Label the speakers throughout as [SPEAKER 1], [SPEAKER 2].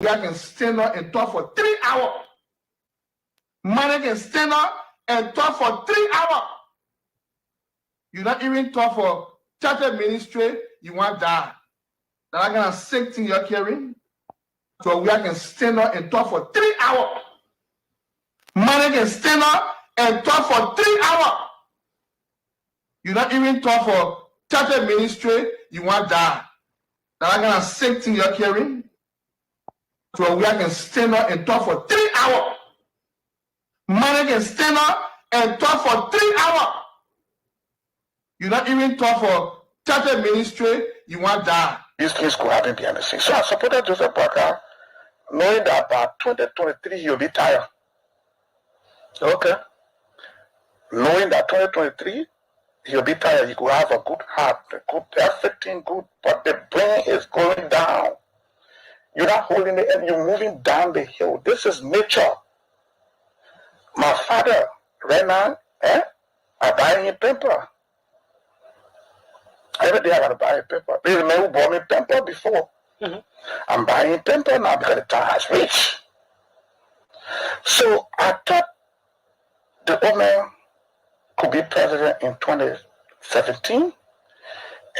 [SPEAKER 1] I can stand up and talk for 3 hours. Man can stand up and talk for 3 hours. You not even talk for church ministry, you want to die. That I gonna sick thing you're carrying. So we can stand up and talk for 3 hours. Man can stand up and talk for 3 hours. You not even talk for church ministry, you want to die. That I gonna sick thing you're carrying. So we can stand up and talk for 3 hours. Man can stand up and talk for 3 hours. You not even talk for church ministry, you want to die.
[SPEAKER 2] These things could happen behind the scenes. So I supported Joseph Boakai, knowing that by 2023 he'll be tired. Okay. Knowing that 2023 he'll be tired, he could have a good heart, everything good, but the brain is going down. You're not holding the end, you're moving down the hill. This is nature. My father, right now, I buy him paper. Every day I gotta buy a paper. There's a man who bought me paper before. Mm-hmm. I'm buying paper now because the time has reached. So I thought the old man could be president in 2017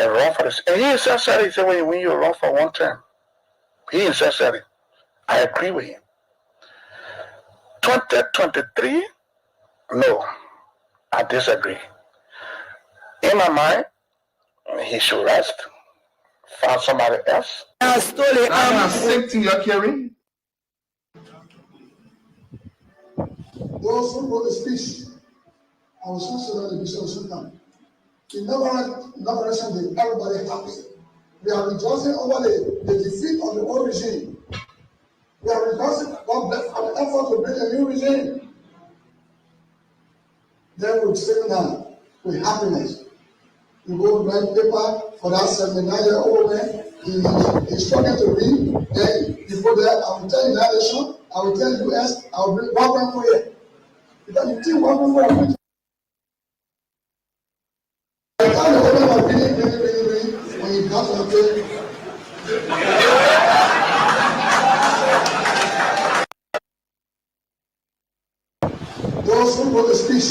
[SPEAKER 2] and run for this. And he himself said, he said, when you run for one term, he himself said it. I agree with him. 2023, no, I disagree. In my mind, he should rest, find somebody else.
[SPEAKER 1] I'm not sick thing you're carrying.
[SPEAKER 3] Those who wrote the speech, I was not sure that the bishop should come. In inauguration day, everybody happy. We are rejoicing over the defeat of the old regime. We are rejoicing for the effort to bring a new regime. Then we sit down with happiness. You go write paper for that 79-year-old man. He's struggling to read. Then you go there, I will tell you that nation, I will tell you US, I will bring one for you. Because you think one for you. By the time the old man was reading, when he got to the place, those who wrote the speech,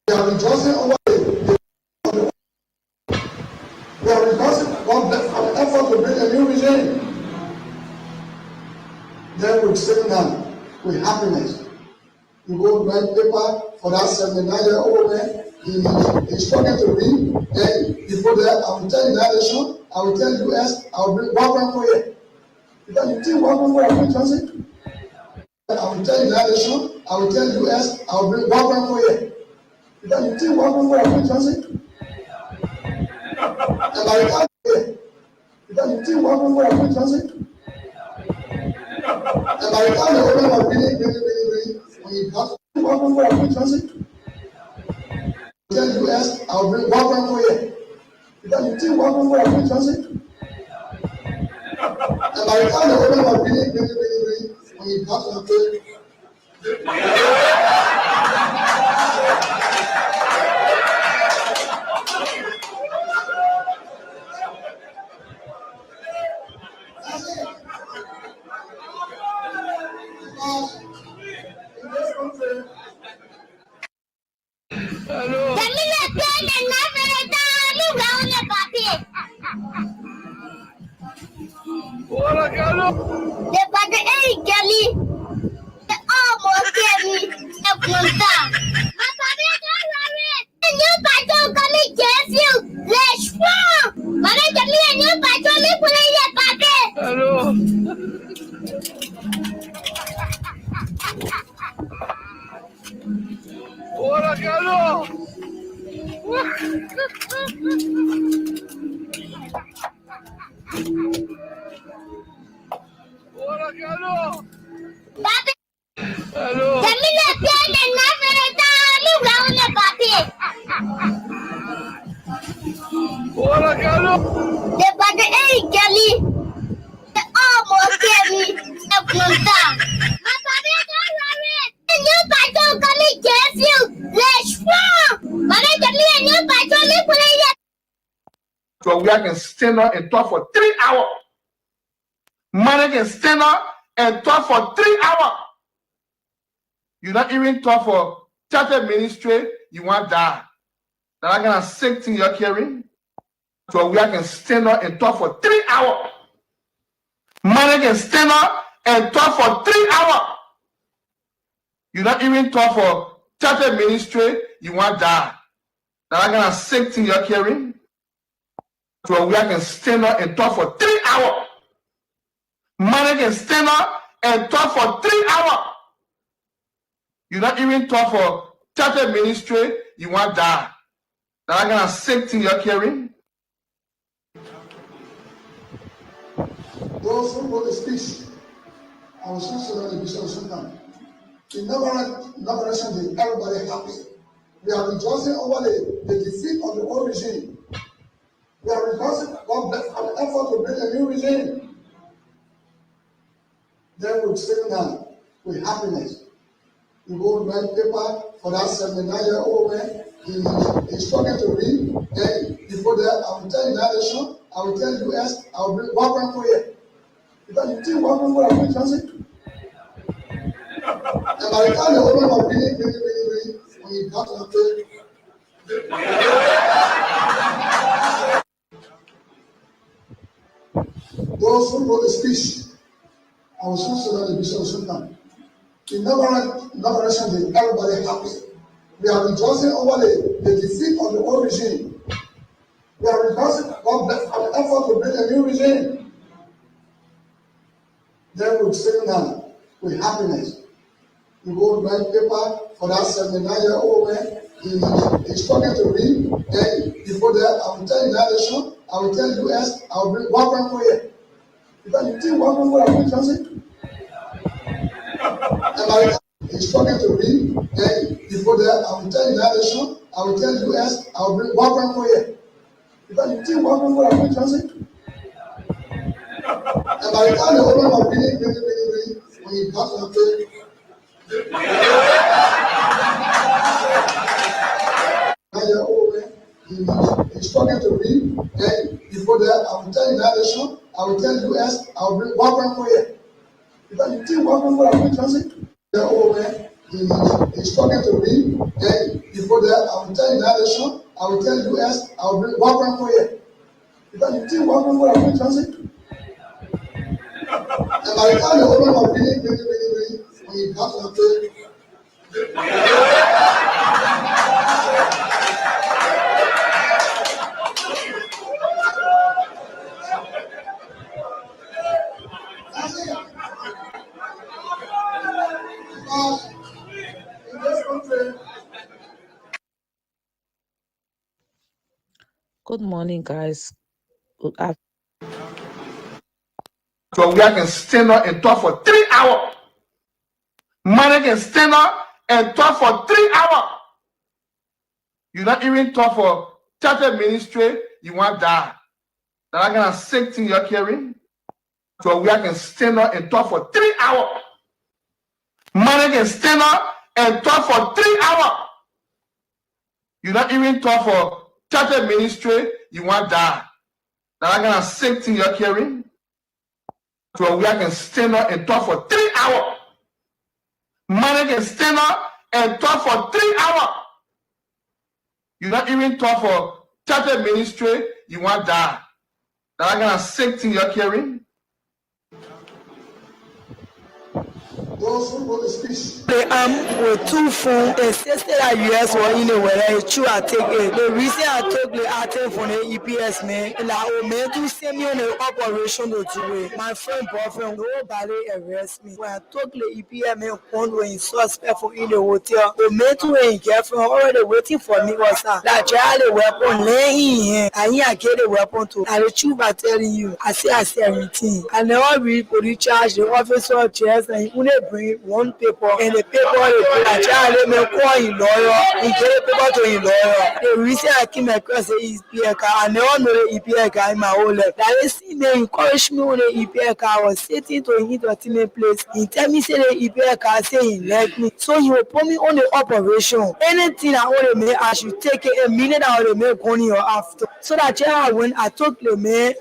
[SPEAKER 3] we are rejoicing over we are rejoicing for the effort to bring a new regime. Then we sit down with happiness. You go write paper for that 79-year-old man. He's struggling to read. Then you go there, I will tell you that nation, I will tell you US, I will bring one for you. Because you think one for you, Johnson? I will tell you that nation, I will tell you US, I will bring one for you. Because you think one for you, Johnson? And by the time because you think one for you, Johnson? And by the time the old man was reading, when he got one for you, Johnson? Tell you US, I will bring one for you. Because you think one for you, Johnson? And by the time the old man was reading, when he got to the place,
[SPEAKER 1] So we can stand up and talk for 3 hours. Man can stand up and talk for 3 hours. You not even talk for charter ministry, you want die. That I'm gonna sick thing you're carrying. So we can stand up and talk for 3 hours. Man can stand up and talk for 3 hours. You not even talk for charter ministry, you want die. That I'm gonna sick thing you're carrying. So we can stand up and talk for 3 hours. Man can stand up and talk for 3 hours. You not even talk for charter ministry, you want die. That I'm gonna sick thing you're carrying.
[SPEAKER 3] Those who wrote the speech, I was listening to the Bishop Sultan. In Liberation Day, everybody happy. We are rejoicing over the defeat of the old regime. We are rejoicing about the effort to bring a new regime. Then we sit down with happiness. You go write paper for that 79-year-old man. He's struggling to read. Then you go there, I will tell United Nations, I will tell US, I will bring weapon for you. Because you think weapon for a Johnson? And by the time the owner was reading, when he got to the those who wrote the speech, I was listening to the Bishop Sultan. In Liberation Day, everybody happy. We are rejoicing over the defeat of the old regime. We are rejoicing about the effort to bring a new regime. Then we sit down with happiness. You go write paper for that 79-year-old man. He's struggling to read. Then you go there, I will tell United Nations, I will tell US, I will bring weapon for you. Because you think weapon for a Johnson? And by the time he's struggling to read, then you go there, I will tell United Nations, I will tell US, I will bring weapon for you. Because you think weapon for a Johnson? And by the time the owner was reading, when he got to the page, he's struggling to read. Then you go there, I will tell United Nations, I will tell US, I will bring weapon for you. Because you think weapon for a Johnson? The old man, he's struggling to read. Then you go there, I will tell United Nations, I will tell US, I will bring weapon for you. Because you think weapon for a Johnson? And by the time the owner was reading, when he got to the page, in this country,
[SPEAKER 4] Good morning, guys. Good afternoon.
[SPEAKER 1] So we can stand up and talk for 3 hours. Man can stand up and talk for 3 hours. You not even talk for charter ministry, you want die. That I'm gonna sick thing you're carrying. So we can stand up and talk for 3 hours. Man can stand up and talk for 3 hours. You not even talk for charter ministry, you want die. That I'm gonna sick thing you're carrying. So we can stand up and talk for 3 hours. Man can stand up and talk for 3 hours. You not even talk for charter ministry, you want die. That I'm gonna sick thing you're carrying.
[SPEAKER 3] those who wrote the speech,
[SPEAKER 5] With two phones, insisted that US were in the way. It's true, I take it. The reason I took the item from the EPS, man, like, oh, man, to send me on the operation to do it. My friend, boyfriend, nobody arrest me. When I took the EPS, man, one was in suspect for in the hotel. The man, to a girlfriend already waiting for me was that child, the weapon laying in here. I get the weapon too. And the truth, I telling you, I say everything. I never read police charge, the officer chest, and you print one paper, and the paper they put a child let me call him lawyer, he get a paper to him lawyer. The reason I came across the EPK, I never know the EPK in my whole life. That they see they encourage me on the EPK. I was sitting to him to a place. He tell me say the EPK say he like me, so he will put me on the operation. Anything I want to make, I should take it a minute. I will make money or after. So that when I took the man,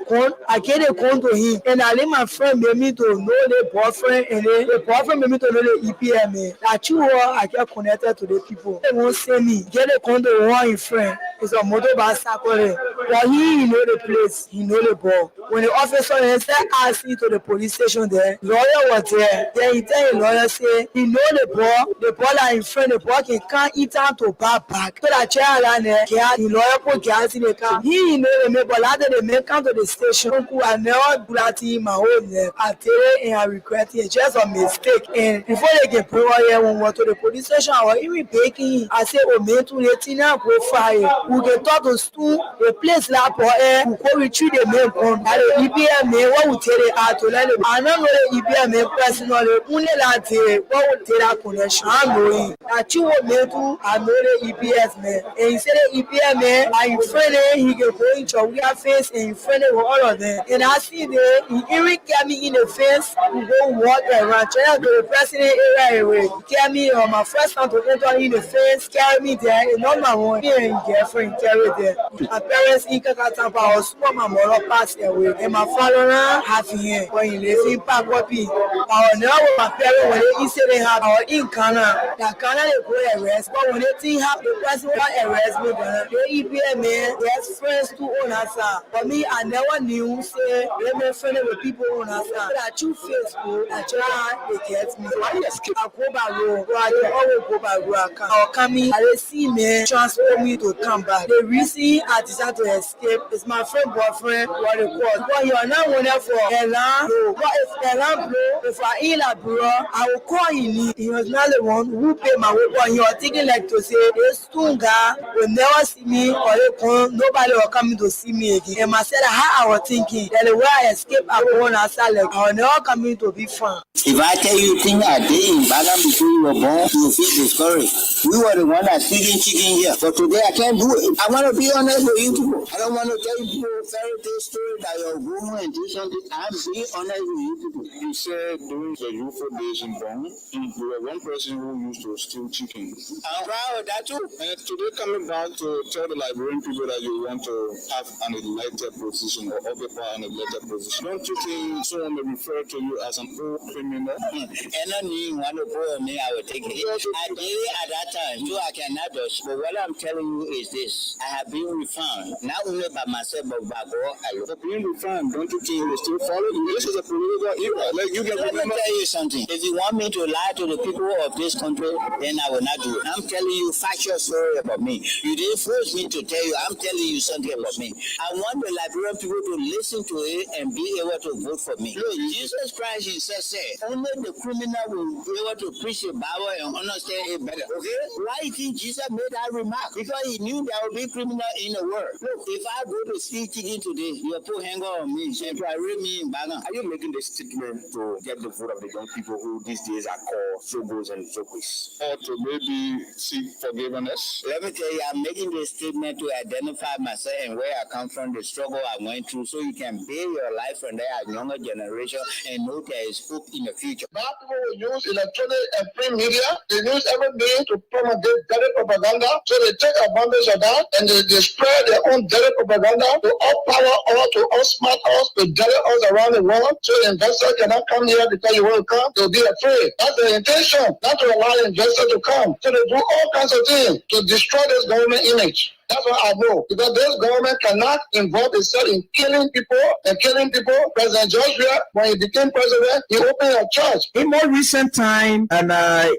[SPEAKER 5] I get a con to him, and I let my friend make me to know the boyfriend, and the boyfriend make me to know the EPM. That you are, I get connected to the people. They won't say me. Get a con to one friend. It's a motorbike cycle. But he know the place, he know the ball. When the officer said ask me to the police station there, lawyer was there. Then he tell the lawyer say he know the ball are in front, the ball can't eat out to back. So that child and the lawyer put gas in the car. He know the man, but after the man come to the station, I never do that in my own name. I tell you and I regret it. It's just a mistake. And before they get put here, when we went to the police station, I was even begging. I said, oh man, to the tina go fire. We get talk to school, the place la for air, we go retrieve the man from the EPM, what we tell the art to let them. I don't know the EPM personally, only that what we tell that connection. I know it. That you want me to, I know the EPS man. And he said the EPM man, I'm friendly, he can go into our face and friendly with all of them. And I see that he even get me in the face, we go walk around, trying to the president area away. Get me on my first time to enter in the face, carry me there, and not my one, me and girlfriend carry there. My parents in Kakatampa, I was super my mother passed away, and my father half here, when he lives in Pagopi. I was now with my parents when they said they have our in Canada. That Canada they go arrest, but when they think have the president arrest me, the EPM man, there's friends to own us. For me, I never knew, say, let me friend with people on us. That you Facebook, I try, they get me. I escape. I go by road, I always go by road. I'll come in, I see me, transfer me to come back. The reason I decided to escape is my friend boyfriend, what they call. But you are not one for Elan. But if Elan blow, if I eat a bro, I will call him. He was not the one who paid my work. But you are thinking like to say, this Tunga will never see me, or they come, nobody will come to see me again. And I said, how I was thinking that the way I escaped, I go on outside, like I will never come in to be fun.
[SPEAKER 6] If I tell you things I did in Bagan before you were born, you will feel discouraged. We were the one that's feeding chicken here. But today I can't do it. I want to be honest with you people. I don't want to tell you people fairy tale story that your woman and do something. I'm being honest with you people.
[SPEAKER 7] You said during the UFO days in Bong, you were one person who used to steal chicken.
[SPEAKER 6] I'm proud of that too.
[SPEAKER 7] And today coming back to tell the Liberian people that you want to have an elected position or occupy an elected position, don't you think someone may refer to you as an old criminal?
[SPEAKER 6] And I knew one of me, I would take it. I did it at that time, so I cannot dodge. But what I'm telling you is this: I have been refound, not only by myself, but by God alone.
[SPEAKER 7] But being refound, don't you think you still follow? This is a political era. Like you can
[SPEAKER 6] Let me
[SPEAKER 7] remember.
[SPEAKER 6] tell you something. If you want me to lie to the people of this country, then I will not do it. I'm telling you factual story about me. You didn't force me to tell you. I'm telling you something about me. I want the Liberian people to listen to it and be able to vote for me. Look, Jesus Christ himself said, only the criminal will be able to preach the Bible and understand it better. Okay? Why do you think Jesus made that remark? Because he knew there would be criminal in the world. Look, if I go to steal chicken today, you'll put hanger on me and parade me in Bagan.
[SPEAKER 7] Are you making this statement to get the vote of the young people who these days are called Zogos and Zogos? Or to maybe seek forgiveness?
[SPEAKER 6] Let me tell you, I'm making this statement to identify myself and where I come from, the struggle I went through, so you can build your life from there as younger generation and know there is hope in the future.
[SPEAKER 3] Now people will use electronic and print media. They use everything to promulgate dirty propaganda. So they take advantage of that and they spread their own dirty propaganda to outpower us, to outsmart us, to dirty us around the world. So the investor cannot come here because you want to come. They'll be afraid. That's the intention, not to allow the investor to come. So they do all kinds of things to destroy this government image. That's what I know. Because this government cannot involve itself in killing people and killing people. President Joshua, when he became president, he opened a church.
[SPEAKER 8] In more recent time, and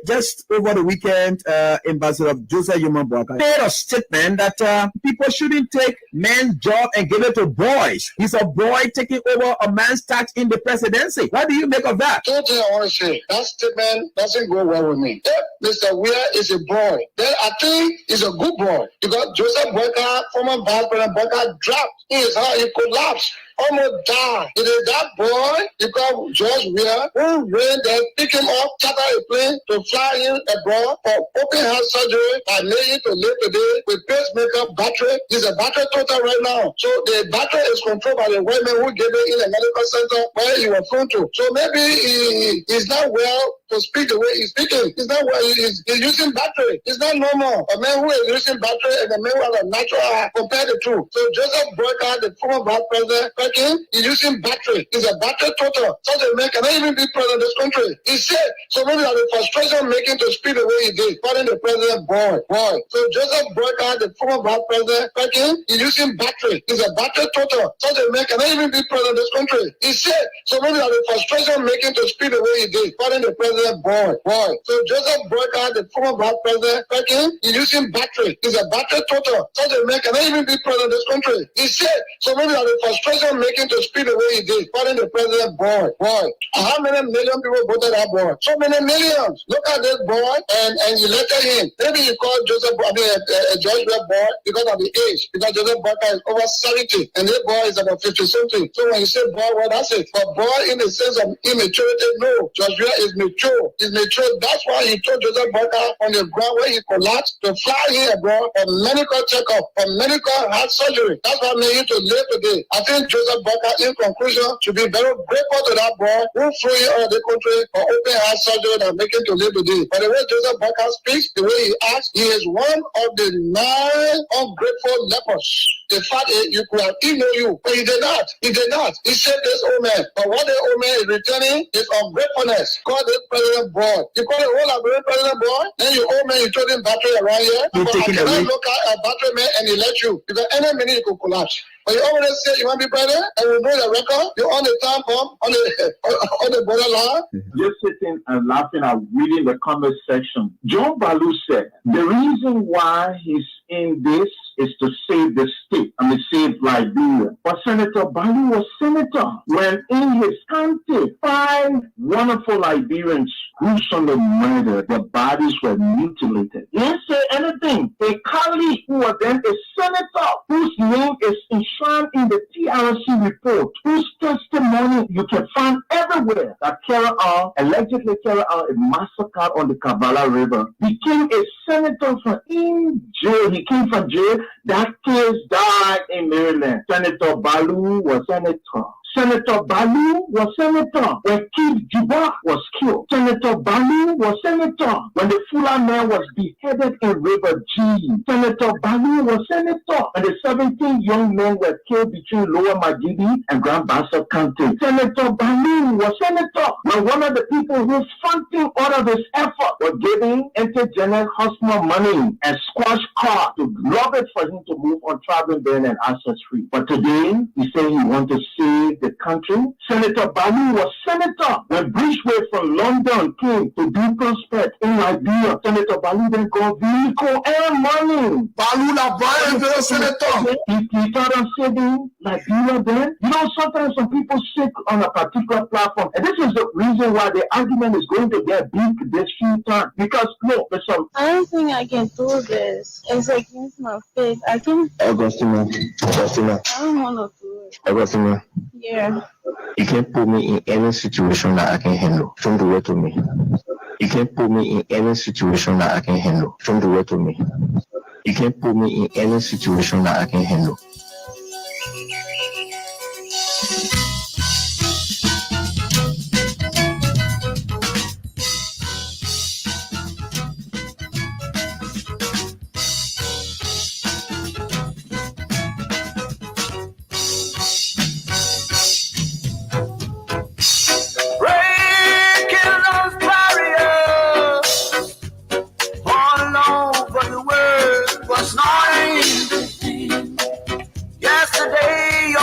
[SPEAKER 8] just over the weekend, Ambassador Joseph Yuma Boakai made a statement that people shouldn't take men's job and give it to boys. He's a boy taking over a man's tax in the presidency. What do you make of that?
[SPEAKER 3] Two things I want to say. That statement doesn't go well with me. If Mr. Weir is a boy, then I think he's a good boy. Because Joseph Joseph Boyka, former Vice President Boyka, dropped in his heart. He collapsed, almost died. It is that boy, he called George Weah, who ran there, pick him up, charter a plane to fly him abroad for open heart surgery by laying to live today with pacemaker battery. He's a battery total right now. So the battery is controlled by the white man who gave it in a medical center where he was flown to. So maybe he's not well to speak the way he's speaking. He's not well. He's using battery. It's not normal. A man who is using battery and a man who has a natural eye, compare the two. So Joseph Boyka, the former vice president, he's using battery. He's a battery total. Such a man cannot even be president of this country. He said, so maybe that the frustration making to speak the way he did, calling the president boy. So Joseph Boyka, the former vice president, he's using battery. He's a battery total. Such a man cannot even be president of this country. He said, so maybe that the frustration making to speak the way he did, calling the president boy. So Joseph Boyka, the former vice president, he's using battery. He's a battery total. Such a man cannot even be president of this country. He said, so maybe that the frustration making to speak the way he did, calling the president boy. How many million people voted that boy? So many millions. Look at this boy and you elected him. Maybe you call George Weah boy because of the age, because Joseph Boyka is over 70 and this boy is about 50 something. So when you say boy, well, that's it. But boy, in the sense of immaturity, no. George Weah is mature. He's mature. That's why he told Joseph Boyka on the ground where he collapsed to fly here, bro, for medical checkup, for medical heart surgery. That's what made you to live today. I think Joseph Boyka, in conclusion, should be very grateful to that boy who flew here out of the country for open heart surgery and making to live today. But the way Joseph Boyka speaks, the way he acts, he is one of the 9 ungrateful lepers. The fact is, you could have emailed you, but he did not. He saved this old man. But what the old man is returning is ungratefulness. Call this president boy. You call the whole Liberian president boy, then you old man, you told him battery around here. But I cannot look at a battery man and he let you. Because any minute you could collapse. But you already say you want to be president, and we know the record. You're on the time bomb, on the borderline.
[SPEAKER 8] Just sitting and laughing and reading the comment section. John Baloo said, the reason why he's in this is to save the state and save Liberia. But Senator Baloo was senator when in his country 5 wonderful Liberians gruesomely murdered. The bodies were mutilated. He didn't say anything. A colleague who was then a senator whose name is enshrined in the TRC report, whose testimony you can find everywhere, that allegedly Kara is massacred on the Kabbalah River, became a senator from in jail. He came from jail. That case died in Maryland. Senator Baloo was senator. Senator Baloo was senator when King Juba was killed. Senator Baloo was senator when the Fula man was beheaded in River G. Senator Baloo was senator when the 17 young men were killed between Lower Magidi and Grand Bassa County. Senator Baloo was senator when one of the people who funding all of this effort was giving Intergenetic Hospital money and squash car to lobby for him to move on traveling ban and access free. But today, he said he wants to save the country. Senator Baloo was senator when Bridgeway from London came to do prospect in Liberia. Senator Baloo then got vehicle and money.
[SPEAKER 1] Baloo la violent senator.
[SPEAKER 8] He thought of saving Liberia then. You know, sometimes some people sit on a particular platform, and this is the reason why the argument is going to get big this few times. Because look, there's some.
[SPEAKER 9] I don't think I can do this. It's against my faith. I don't
[SPEAKER 10] Augustina.
[SPEAKER 9] want to do it.
[SPEAKER 10] Augustina.
[SPEAKER 9] Yeah.
[SPEAKER 10] You can't put me in any situation that I can handle. Don't do it to me. You can't put me in any situation that I can handle. Don't do it to me. You can't put me in any situation that I can handle.
[SPEAKER 11] Yesterday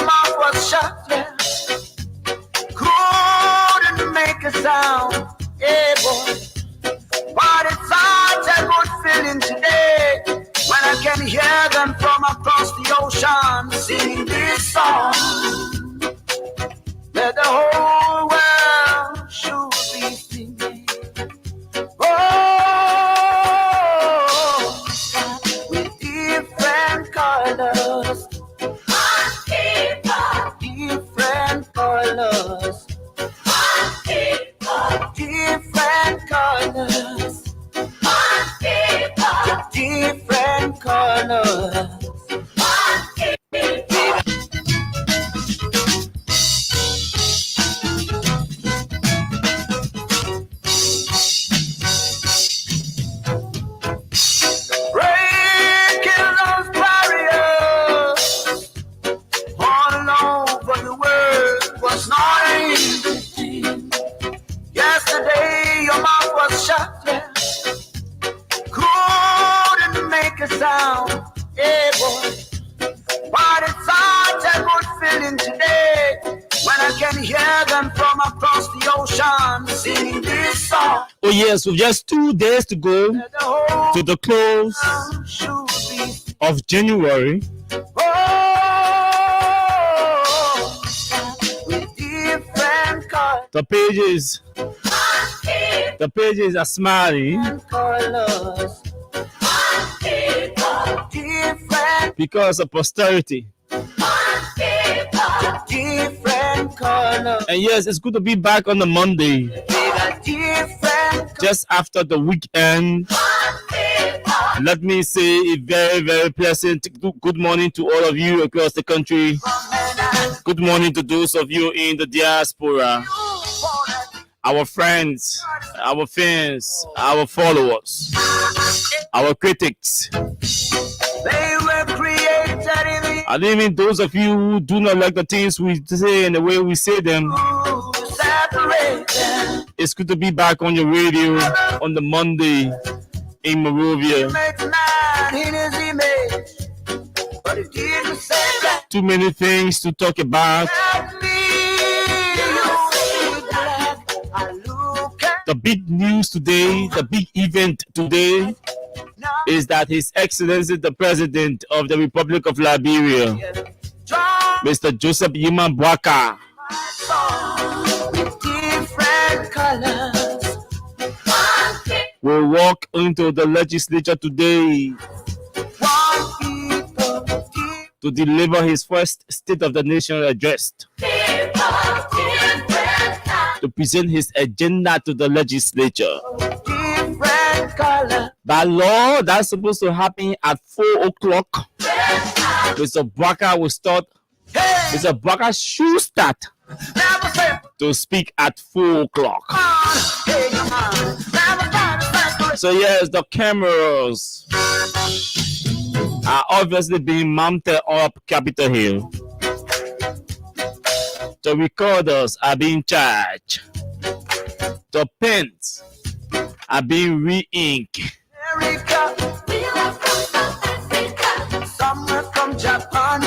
[SPEAKER 6] can hear them from across the ocean singing this song.
[SPEAKER 11] Oh yes, with just 2 days to go to the close of January. The pages are smiling because of posterity. And yes, it's good to be back on the Monday, just after the weekend. Let me say a very, very pleasant good morning to all of you across the country. Good morning to those of you in the diaspora, our friends, our fans, our followers, our critics, and even those of you who do not like the things we say and the way we say them. It's good to be back on your radio on the Monday in Monrovia. Too many things to talk about. The big news today, the big event today, is that His Excellency the President of the Republic of Liberia, Mr. Joseph Yuma Boakai, will walk into the legislature today to deliver his first State of the Nation address, to present his agenda to the legislature. By law, that's supposed to happen at 4 o'clock. Mr. Boakai will start. Mr. Boakai should start to speak at 4 o'clock. So yes, the cameras are obviously being mounted up Capitol Hill. The recorders are being charged. The pens are being re-inked.
[SPEAKER 6] Somewhere from Japan,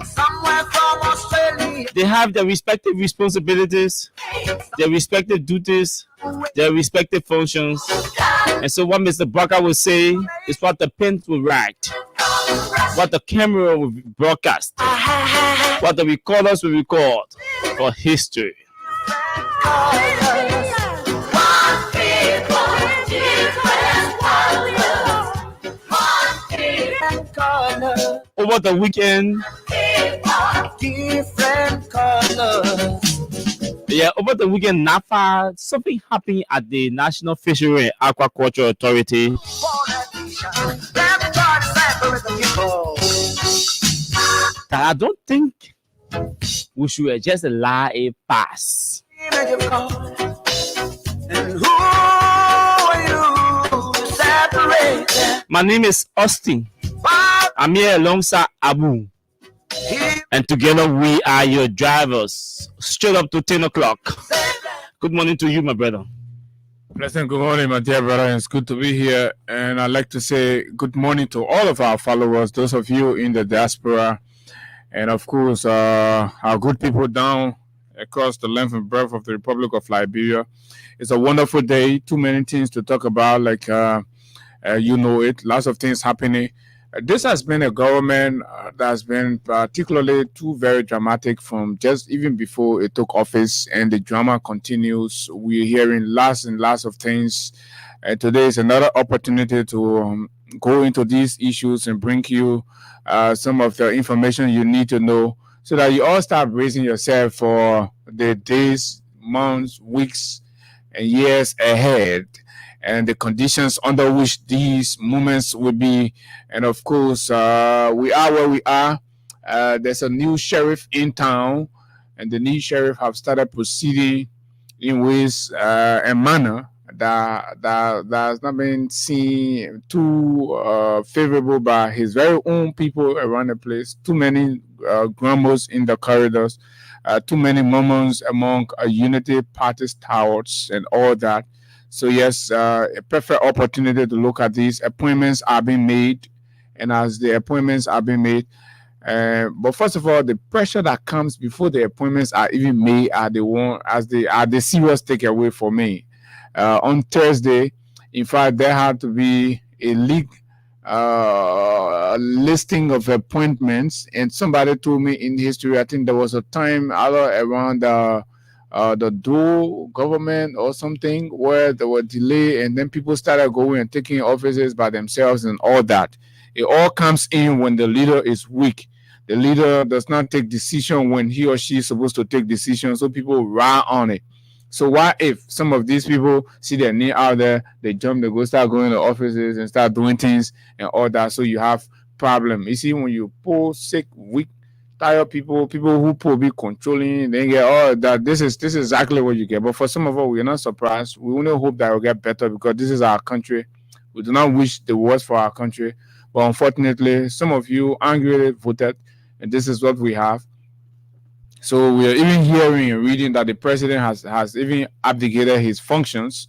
[SPEAKER 6] somewhere from Australia.
[SPEAKER 11] They have their respective responsibilities, their respective duties, their respective functions. And so what Mr. Boakai will say is what the pen will write, what the camera will broadcast, what the recorders will record for history. Over the weekend, over the weekend, NAFA, something happened at the National Fishery and Aquaculture Authority. That I don't think we should just allow it pass. My name is Austin. I'm here alongside Abu. And together we are your drivers. Straight up to 10 o'clock. Good morning to you, my brother.
[SPEAKER 12] Pleasant good morning, my dear brother. It's good to be here. And I'd like to say good morning to all of our followers, those of you in the diaspora, and of course, our good people down across the length and breadth of the Republic of Liberia. It's a wonderful day. Too many things to talk about, like you know it. Lots of things happening. This has been a government that has been particularly too very dramatic from just even before it took office, and the drama continues. We're hearing lots and lots of things. And today is another opportunity to go into these issues and bring you some of the information you need to know so that you all start bracing yourself for the days, months, weeks, and years ahead, and the conditions under which these movements will be. And of course, we are where we are. There's a new sheriff in town, and the new sheriff have started proceeding in ways and manner that has not been seen too favorable by his very own people around the place. Too many grumbles in the corridors, too many murmurs among unity party stalwarts and all that. So yes, a perfect opportunity to look at these appointments are being made, and as the appointments are being made, But first of all, the pressure that comes before the appointments are even made are the serious takeaway for me. On Thursday, in fact, there had to be a league listing of appointments, and somebody told me in history, I think there was a time around the Doe government or something where there were delay, and then people started going and taking offices by themselves and all that. It all comes in when the leader is weak. The leader does not take decision when he or she is supposed to take decisions, so people rely on it. So why if some of these people see their name out there, they jump, they go start going to offices and start doing things and all that, so you have problem. You see, when you pull sick, weak, tired people who probably controlling, they get that this is exactly what you get. But for some of us, we're not surprised. We only hope that it will get better because this is our country. We do not wish the worst for our country. But unfortunately, some of you angrily voted, and this is what we have. So we are even hearing and reading that the president has even abdicated his functions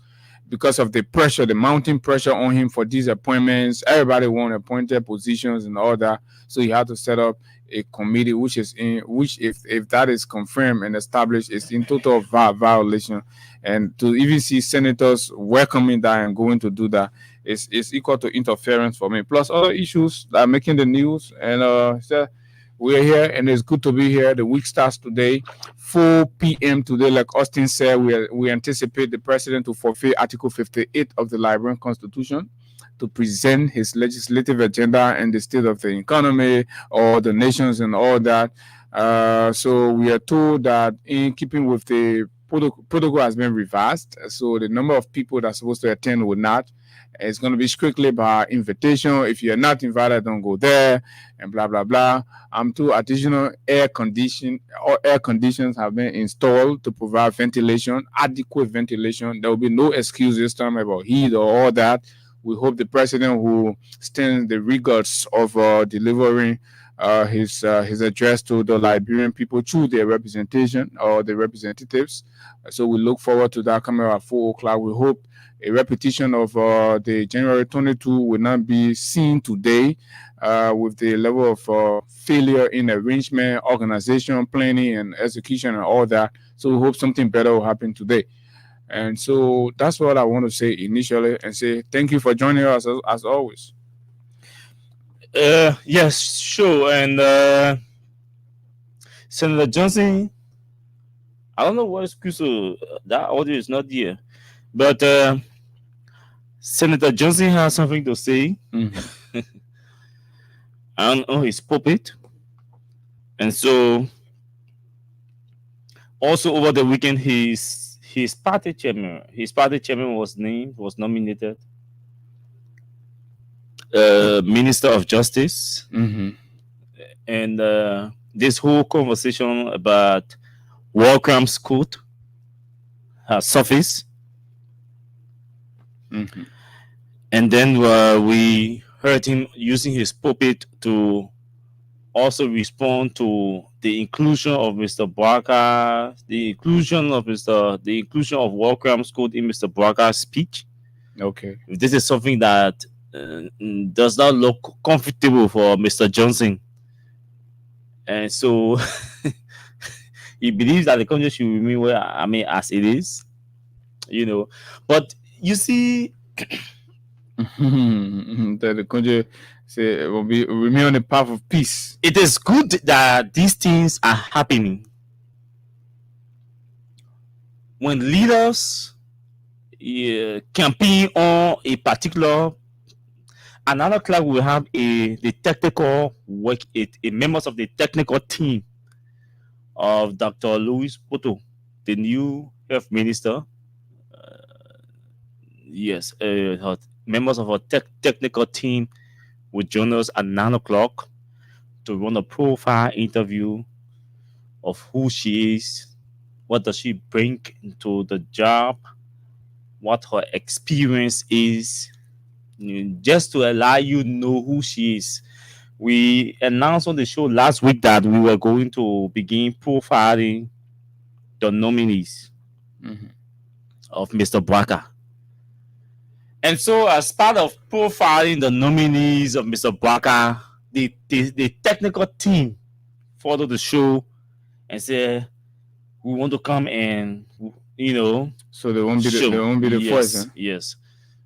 [SPEAKER 12] because of the pressure, the mounting pressure on him for these appointments. Everybody want appointed positions and all that. So he had to set up a committee, which if that is confirmed and established, is in total violation. And to even see senators welcoming that and going to do that is equal to interference for me. Plus other issues that are making the news. And so we're here, and it's good to be here. The week starts today, 4 p.m. today. Like Austin said, we anticipate the president to fulfill Article 58 of the Liberian Constitution to present his legislative agenda and the state of the economy or the nations and all that. So we are told that in keeping with the protocol has been reversed. So the number of people that are supposed to attend will not. It's going to be strictly by invitation. If you're not invited, don't go there, and blah blah blah. Two additional air conditions have been installed to provide ventilation, adequate ventilation. There will be no excuse this time about heat or all that. We hope the president will stand the rigors of delivering his address to the Liberian people through their representation or the representatives. So we look forward to that coming at 4 o'clock. We hope a repetition of the January 22 will not be seen today with the level of failure in arrangement, organization, planning, and execution and all that. So we hope something better will happen today. And so that's what I want to say initially, and say thank you for joining us as always.
[SPEAKER 11] Yes, sure. And Senator Johnson, I don't know what excuse that audio is not here, but Senator Johnson has something to say on his pulpit. And so also over the weekend, his party chairman was nominated Minister of Justice. And this whole conversation about war crimes court has surfaced. And then we heard him using his pulpit to also respond to the inclusion of Mr. Barker, the inclusion of war crimes code in Mr. Barker's speech.
[SPEAKER 12] Okay.
[SPEAKER 11] This is something that does not look comfortable for Mr. Johnson. And so he believes that the country should remain as it is, But you see,
[SPEAKER 12] that the country will remain on the path of peace.
[SPEAKER 11] It is good that these things are happening. When leaders campaign on a particular, another club will have the technical work, a members of the technical team of Dr. Louis Poto, the new health minister. Members of our technical team will join us at 9 o'clock to run a profile interview of who she is, what does she bring to the job, what her experience is, just to allow you to know who she is. We announced on the show last week that we were going to begin profiling the nominees of Mr. Barker. And so as part of profiling the nominees of Mr. Barker, the technical team follow the show and say we want to come and
[SPEAKER 12] So they won't be
[SPEAKER 11] show.
[SPEAKER 12] the
[SPEAKER 11] Yes,
[SPEAKER 12] first. Huh?
[SPEAKER 11] yes.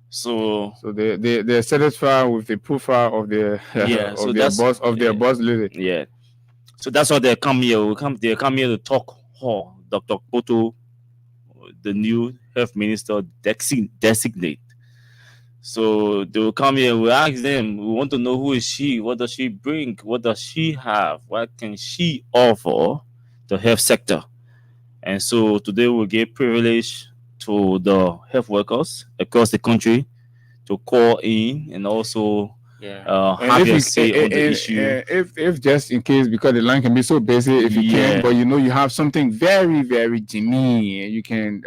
[SPEAKER 11] So
[SPEAKER 12] they're satisfied with the profile of their
[SPEAKER 11] Yeah,
[SPEAKER 12] of
[SPEAKER 11] so
[SPEAKER 12] their
[SPEAKER 11] that's-
[SPEAKER 12] boss of their boss lady.
[SPEAKER 11] yeah. So that's why they come here. They come here to talk. Dr. Koto, the new health minister designate. So they will come here. We ask them. We want to know who is she. What does she bring? What does she have? What can she offer the health sector? And so today we give privilege to the health workers across the country to call in and also
[SPEAKER 12] And
[SPEAKER 11] have
[SPEAKER 12] if
[SPEAKER 11] your
[SPEAKER 12] you
[SPEAKER 11] say on the issue.
[SPEAKER 12] if just in case, because the line can be so busy, if you
[SPEAKER 11] Yeah.
[SPEAKER 12] can, but you have something very very genuine, you can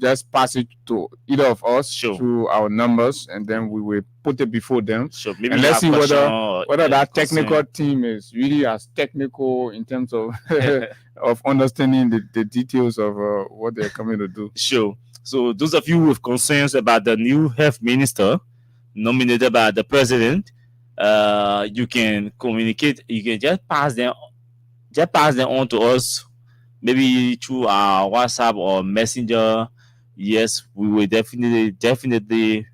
[SPEAKER 12] just pass it to either of us through our numbers, and then we will put it before them.
[SPEAKER 11] Sure. Maybe
[SPEAKER 12] And
[SPEAKER 11] you
[SPEAKER 12] let's
[SPEAKER 11] have
[SPEAKER 12] see
[SPEAKER 11] question
[SPEAKER 12] whether
[SPEAKER 11] or,
[SPEAKER 12] that
[SPEAKER 11] concern.
[SPEAKER 12] technical team is really as technical in terms of of understanding the details of what they're coming to do.
[SPEAKER 11] Sure. So those of you with concerns about the new health minister nominated by the president, you can communicate. You can just pass them on to us, maybe through our WhatsApp or Messenger. Yes, we will definitely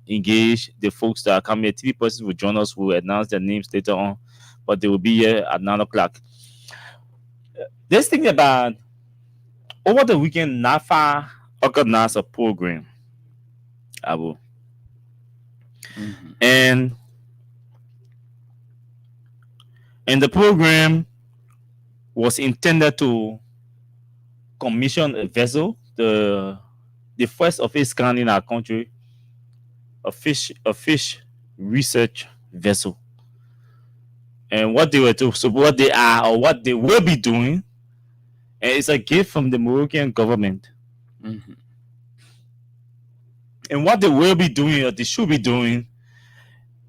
[SPEAKER 11] engage the folks that are coming. 3 persons will join us. We'll announce their names later on, but they will be here at 9 o'clock. Let's think about over the weekend. NAFA organized a program, Abu, and the program was intended to commission a vessel, the first of its kind in our country, a fish research vessel. And what they were to, so what they are or what they will be doing, and it's a gift from the Moroccan government. And what they will be doing or they should be doing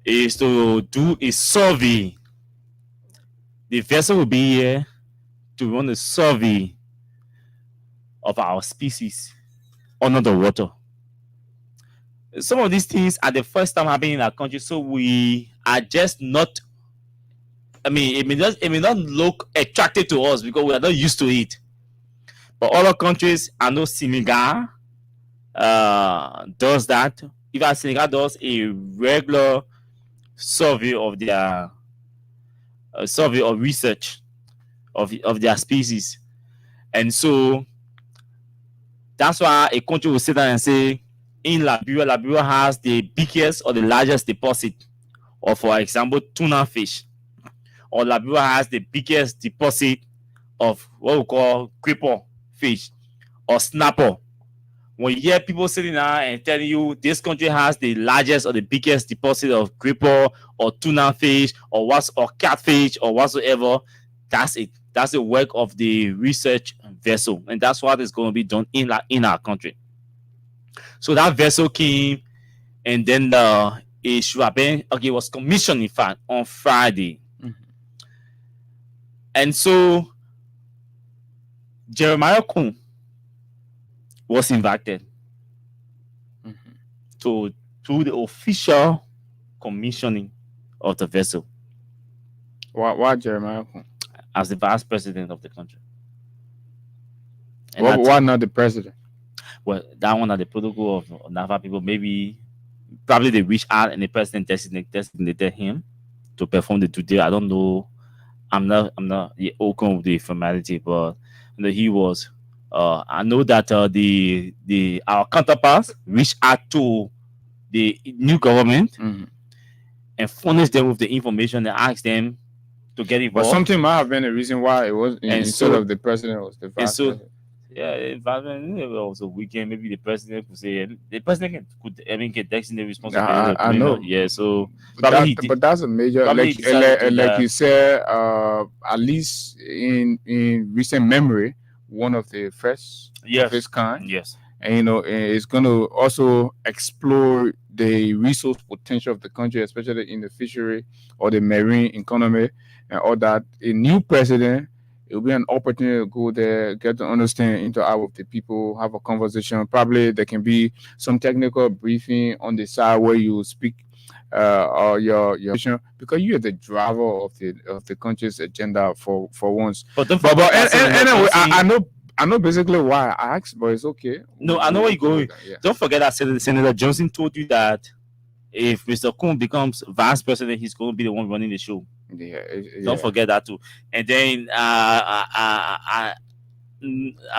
[SPEAKER 11] is to do a survey. The vessel will be here to run a survey of our species under the water. Some of these things are the first time happening in our country, so we are just not. I mean, it may not look attractive to us because we are not used to it. But other countries, I know Senegal does that. Even Senegal does a regular survey of their survey or research of their species, and so that's why a country will sit down and say, in Liberia has the biggest or the largest deposit of, for example, tuna fish, or Liberia has the biggest deposit of what we call cripple fish or snapper. When you hear people sitting down and telling you this country has the largest or the biggest deposit of cripple or tuna fish or catfish or whatsoever, that's it. That's the work of the research vessel, and that's what is going to be done in our country. So that vessel came, and then it was commissioned, in fact, on Friday. And so Jeremiah Kuhn was invited to the official commissioning of the vessel.
[SPEAKER 12] Why Jeremiah Kuhn?
[SPEAKER 11] As the vice president of the country. And
[SPEAKER 12] Why not the president?
[SPEAKER 11] Well, that one at the protocol of NAFA people, probably they reached out and the president designated him to perform the duty. I don't know. I'm not okay with the formality, but he was. I know that our counterparts reached out to the new government and furnished them with the information and asked them to get involved.
[SPEAKER 12] But something might have been a reason why it was instead of the president was the vice president.
[SPEAKER 11] Yeah, it was a weekend. Maybe the president could say the president could get designate responsibility.
[SPEAKER 12] I know.
[SPEAKER 11] Yeah, so
[SPEAKER 12] but that's a major, like you said, at least in recent memory, one of the first of its kind.
[SPEAKER 11] Yes.
[SPEAKER 12] And it's going to also explore the resource potential of the country, especially in the fishery or the marine economy and all that. A new president, it will be an opportunity to go there, get to understand, interact with the people, have a conversation. Probably there can be some technical briefing on the side where you speak or your because you're the driver of the country's agenda for once.
[SPEAKER 11] But don't
[SPEAKER 12] But
[SPEAKER 11] forget that
[SPEAKER 12] anyway,
[SPEAKER 11] Senator
[SPEAKER 12] I know basically why I asked, but it's okay.
[SPEAKER 11] No, I know where you're going.
[SPEAKER 12] Yeah.
[SPEAKER 11] Don't forget that Senator Johnson told you that if Mr. Kun becomes vice president, he's going to be the one running the show.
[SPEAKER 12] Yeah,
[SPEAKER 11] Don't forget that too. And then I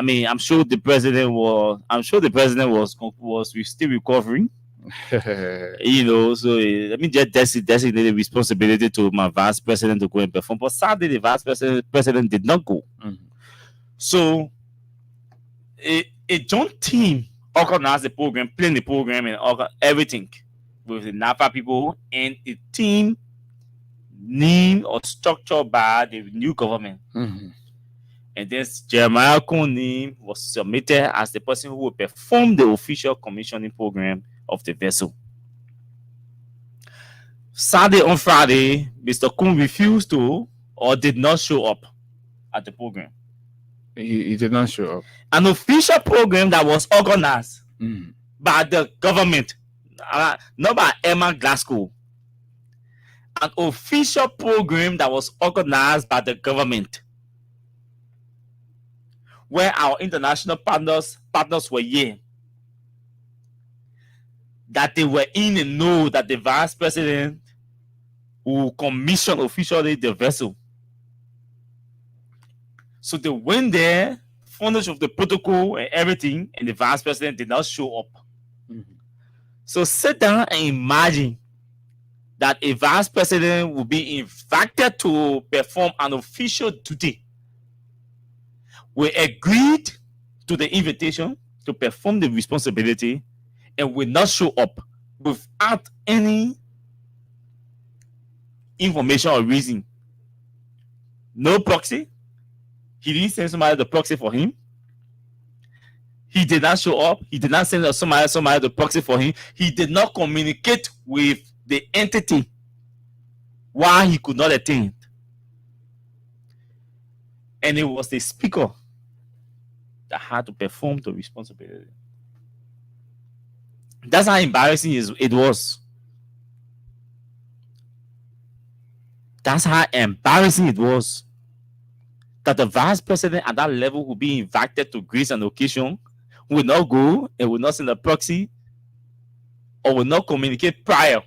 [SPEAKER 11] mean, I'm sure the president was still recovering. You know, so let me just designate the responsibility to my vice president to go and perform. But sadly, the vice president did not go.
[SPEAKER 12] Mhm.
[SPEAKER 11] So a joint team organized the program, planned the program, and everything with the NAFA people, and a team named or structured by the new government.
[SPEAKER 12] Mhm.
[SPEAKER 11] And then Jeremiah Kun's name was submitted as the person who will perform the official commissioning program of the vessel. Saturday on Friday, Mr. Kun refused to or did not show up at the program.
[SPEAKER 12] He did not show up.
[SPEAKER 11] An official program that was organized
[SPEAKER 12] Mhm.
[SPEAKER 11] by the government, not by Emma Glasgow. An official program that was organized by the government, where our international partners were here, that they were in the know that the vice president will commission officially the vessel. So they went there, furnished with the protocol and everything, and the vice president did not show up.
[SPEAKER 12] Mhm.
[SPEAKER 11] So sit down and imagine that a vice president will be invited to perform an official duty. We agreed to the invitation to perform the responsibility and will not show up without any information or reason. No proxy. He didn't send somebody the proxy for him. He did not show up. He did not send somebody the proxy for him. He did not communicate with the entity why he could not attend. And it was the speaker that had to perform the responsibility. That's how embarrassing it was. That's how embarrassing it was. That the vice president at that level would be invited to grace an occasion, will not go and will not send a proxy, or will not communicate prior.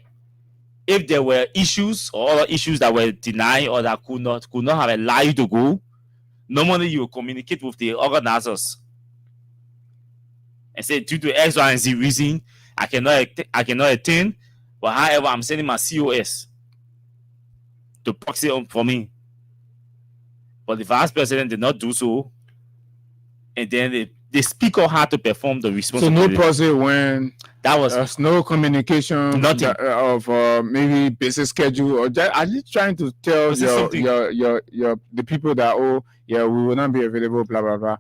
[SPEAKER 11] If there were issues or other issues that were denied or that could not have allowed you to go, normally you will communicate with the organizers and say, due to X, Y, and Z reason, I cannot attend, but however, I'm sending my COS to proxy for me. But the vice president did not do so, and then the speaker had to perform the responsibility.
[SPEAKER 12] So no proxy when there's no communication,
[SPEAKER 11] nothing
[SPEAKER 12] of maybe basic schedule, or just, are you trying to tell the people that we will not be available, blah blah blah.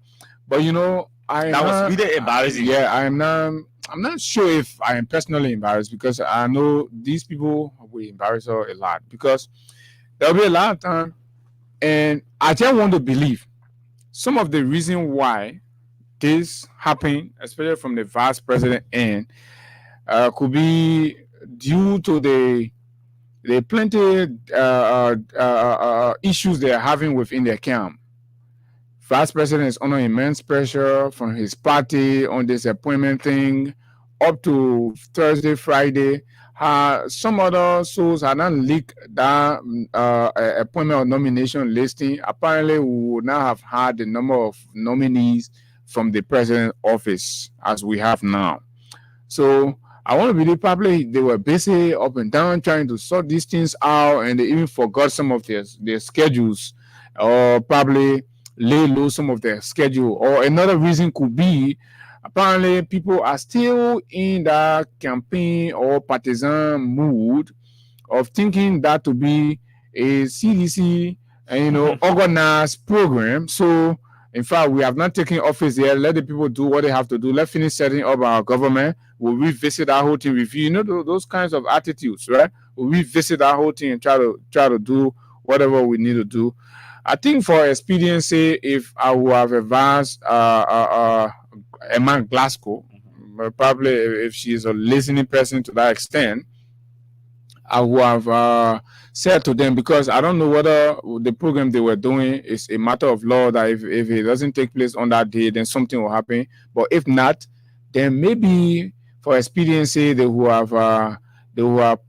[SPEAKER 12] But you know,
[SPEAKER 11] that was really embarrassing.
[SPEAKER 12] Yeah, I'm not sure if I am personally embarrassed, because I know these people will embarrass her a lot, because there'll be a lot of time. And I just want to believe some of the reason why this happened, especially from the vice president end, could be due to the plenty issues they are having within their camp. Vice president is under immense pressure from his party on this appointment thing up to Thursday, Friday. Some other sources had not leaked that appointment or nomination listing. Apparently, we would not have had the number of nominees from the president's office as we have now. So I want to believe probably they were busy up and down trying to sort these things out, and they even forgot some of their schedules, or probably lay low some of their schedule. Or another reason could be, apparently, people are still in that campaign or partisan mood of thinking that to be a CDC, organized program. So, in fact, we have not taken office yet. Let the people do what they have to do. Let's finish setting up our government. We'll revisit our whole thing, review. Those kinds of attitudes, right? We'll revisit our whole thing and try to do whatever we need to do. I think for expediency, if I would have advanced Emma Glasgow, probably if she is a listening person to that extent, I would have said to them, because I don't know whether the program they were doing is a matter of law, that if it doesn't take place on that day, then something will happen. But if not, then maybe for expediency, they will have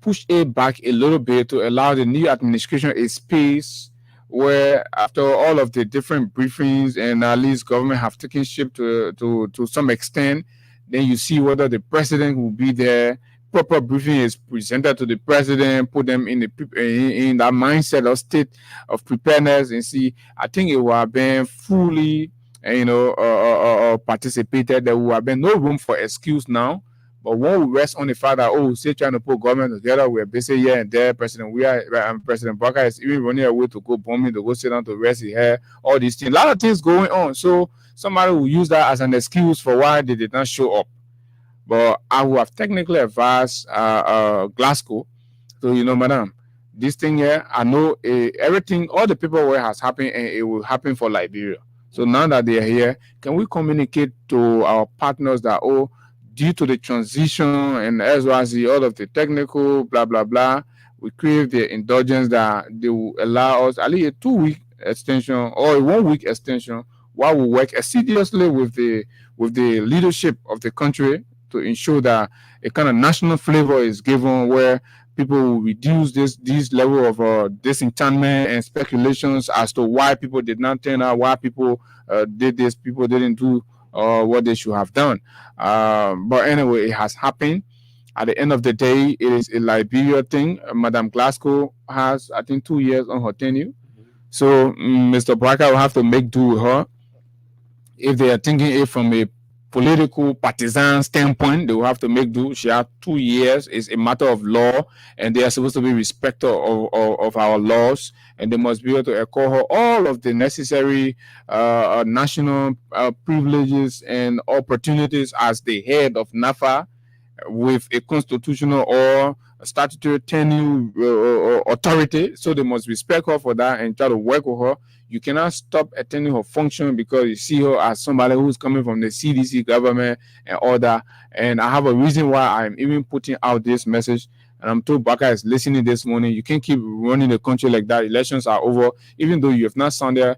[SPEAKER 12] pushed it back a little bit to allow the new administration a space where, after all of the different briefings and at least government have taken shape to some extent, then you see whether the president will be there. Proper briefing is presented to the president, put them in that mindset or state of preparedness, and see. I think it will have been fully, participated. There will have been no room for excuse now. But when we rest on the fact that, say, trying to put government together, we're busy here and there. President Baka is even running away to go bombing, to go sit down to rest his hair, all these things. A lot of things going on. So somebody will use that as an excuse for why they did not show up. But I would have technically advised Glasgow. So, madam, this thing here, I know everything, all the paperwork has happened, and it will happen for Liberia. So now that they are here, can we communicate to our partners that, due to the transition and as well as all of the technical blah blah blah, we crave the indulgence that they will allow us at least a 2-week extension or a 1-week extension, while we work assiduously with the leadership of the country to ensure that a kind of national flavor is given, where people will reduce this level of disenchantment and speculations as to why people did not turn out, why people did this, people didn't do what they should have done. But anyway, it has happened. At the end of the day, it is a Liberia thing. Madam Glasgow has, I think, 2 years on her tenure. So Mr. Barker will have to make do with her. If they are thinking it from a political partisan standpoint, they will have to make do. She had 2 years. It's a matter of law, and they are supposed to be respectful of our laws, and they must be able to accord her all of the necessary national privileges and opportunities as the head of NAFA, with a constitutional or a statutory tenure authority. So they must respect her for that and try to work with her. You cannot stop attending her function because you see her as somebody who's coming from the CDC government and all that. And I have a reason why I'm even putting out this message. And I'm told Baka is listening this morning. You can't keep running the country like that. Elections are over. Even though you have not sounded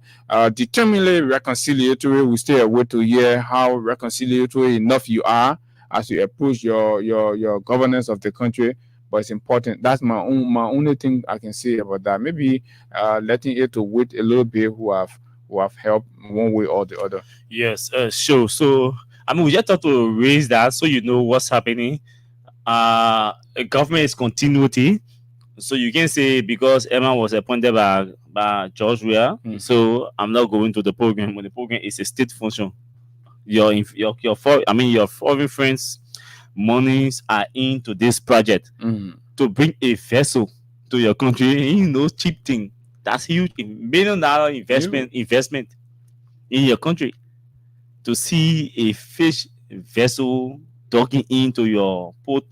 [SPEAKER 12] determinedly reconciliatory, we still wait to hear how reconciliatory enough you are as you approach your governance of the country. But it's important. That's my only thing I can say about that. Maybe letting it to wait a little bit who have helped one way or the other.
[SPEAKER 11] Yes, sure. So we just have to raise that so you know what's happening. Government is continuity. So you can say because Emma was appointed by George Weah, so I'm not going to the program. When the program is a state function, your foreign friends' monies are into this project to bring a vessel to your country. Cheap thing. That's huge. $1 million investment in your country to see a fish vessel docking into your port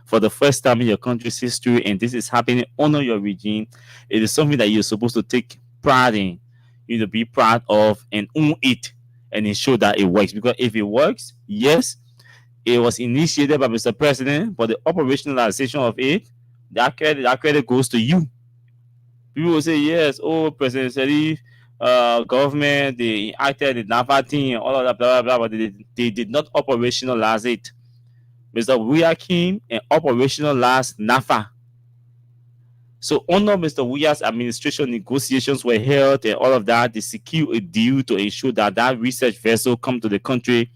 [SPEAKER 11] for the first time in your country's history, and this is happening under your regime. It is something that you're supposed to take pride in, be proud of and own it and ensure that it works. Because if it works, yes, it was initiated by Mr. President, but the operationalization of it, that credit goes to you. People will say, yes, President Sharif, government, they acted the NAFA thing and all of that, blah, blah, blah, but they did not operationalize it. Mr. Weah came and operationalized NAFA. So under Mr. Weah's administration, negotiations were held and all of that. They secured a deal to ensure that research vessel come to the country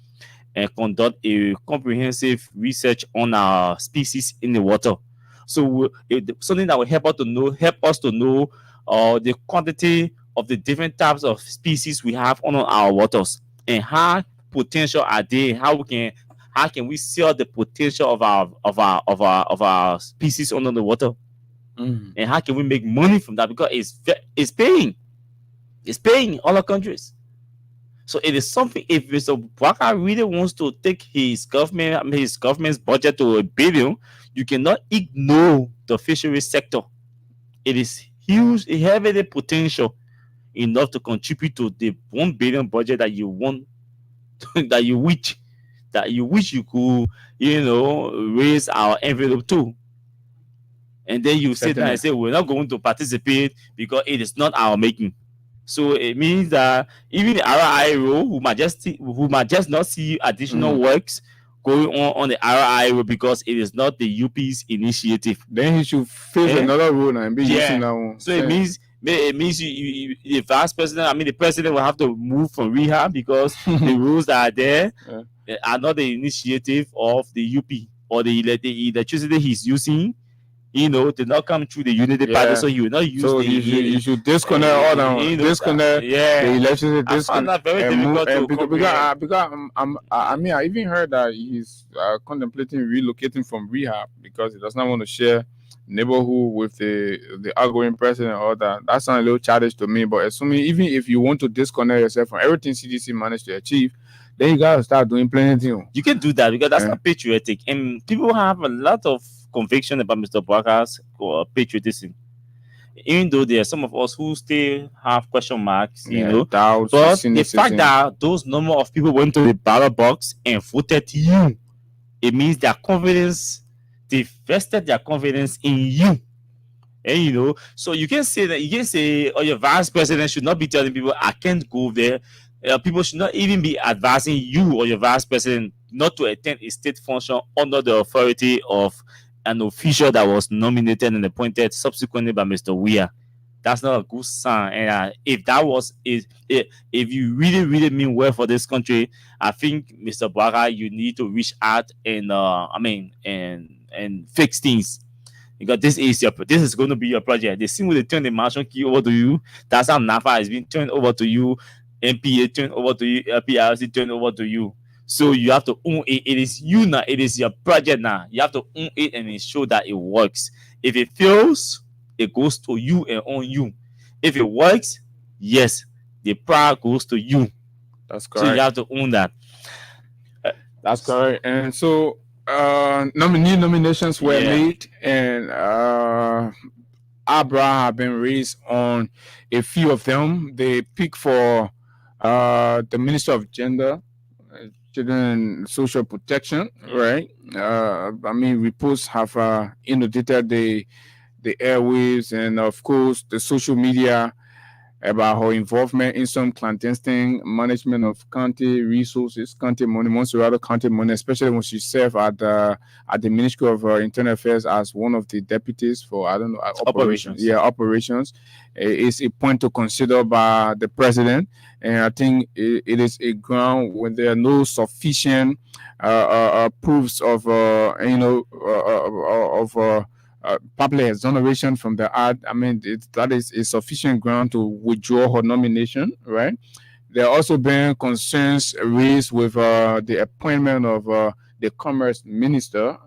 [SPEAKER 11] and conduct a comprehensive research on our species in the water. So something that will help us to know the quantity of the different types of species we have on our waters and how potential are they. How can we sell the potential of our species under the water, and how can we make money from that? Because it's paying all our countries. So it is something. If Mr. Baka really wants to take his government's budget to $1 billion, you cannot ignore the fisheries sector. It is huge, heavily potential enough to contribute to the $1 billion budget that you want, that you wish you could, raise our envelope to. and then you sit down and
[SPEAKER 12] Definitely.
[SPEAKER 11] say we're not going to participate because it is not our making. So it means that even the RIRO who might just not see additional works going on the RIRO because it is not the UP's initiative.
[SPEAKER 12] Then he should face another role and be using that one.
[SPEAKER 11] So it means the vice president, I mean the president will have to move from rehab because the rules that are there are not the initiative of the UP or the electricity he's using. You know, did not come through the Unity Party, so you will not use
[SPEAKER 12] you should disconnect all the disconnect the electricity disconnect
[SPEAKER 11] very difficult
[SPEAKER 12] because I mean I even heard that he's contemplating relocating from rehab because he does not want to share neighborhood with the outgoing president or that. That sounds a little childish to me, but assuming even if you want to disconnect yourself from everything CDC managed to achieve, then you gotta start doing plenty.
[SPEAKER 11] You can do that because that's not patriotic, and people have a lot of conviction about Mr. Bwaka's patriotism. Even though there are some of us who still have question marks, you know,
[SPEAKER 12] doubts,
[SPEAKER 11] but the fact that those number of people went to the ballot box and voted you, it means their confidence, they vested their confidence in you. And you know, so you can say oh, your vice president should not be telling people I can't go there. People should not even be advising you or your vice president not to attend a state function under the authority of an official that was nominated and appointed subsequently by Mr. Weah. That's not a good sign. And if you really mean well for this country, I think Mr. Bwaka, you need to reach out and and fix things. Because this is going to be your project. The same way they turn the marshal key over to you, that's how NAFA has been turned over to you, MPA turned over to you, LPRC turned over to you. So you have to own it. It is you now. It is your project now. You have to own it and ensure that it works. If it fails, it goes to you and on you. If it works, yes, the pride goes to you.
[SPEAKER 12] That's correct.
[SPEAKER 11] So you have to own that.
[SPEAKER 12] That's correct. And so nominations were made, and eyebrow have been raised on a few of them. They pick for the Minister of Gender, Children and Social Protection, right? I mean, reports have inundated the airwaves and, of course, the social media about her involvement in some clandestine management of county resources, county money, Montserrat County money, especially when she served at the Ministry of Internal Affairs as one of the deputies for, operations. Yeah, operations. It's a point to consider by the president, and I think it is a ground when there are no sufficient proofs of public exoneration from the act. I mean, that is a sufficient ground to withdraw her nomination, right? There are also been concerns raised with the appointment of the Commerce Minister,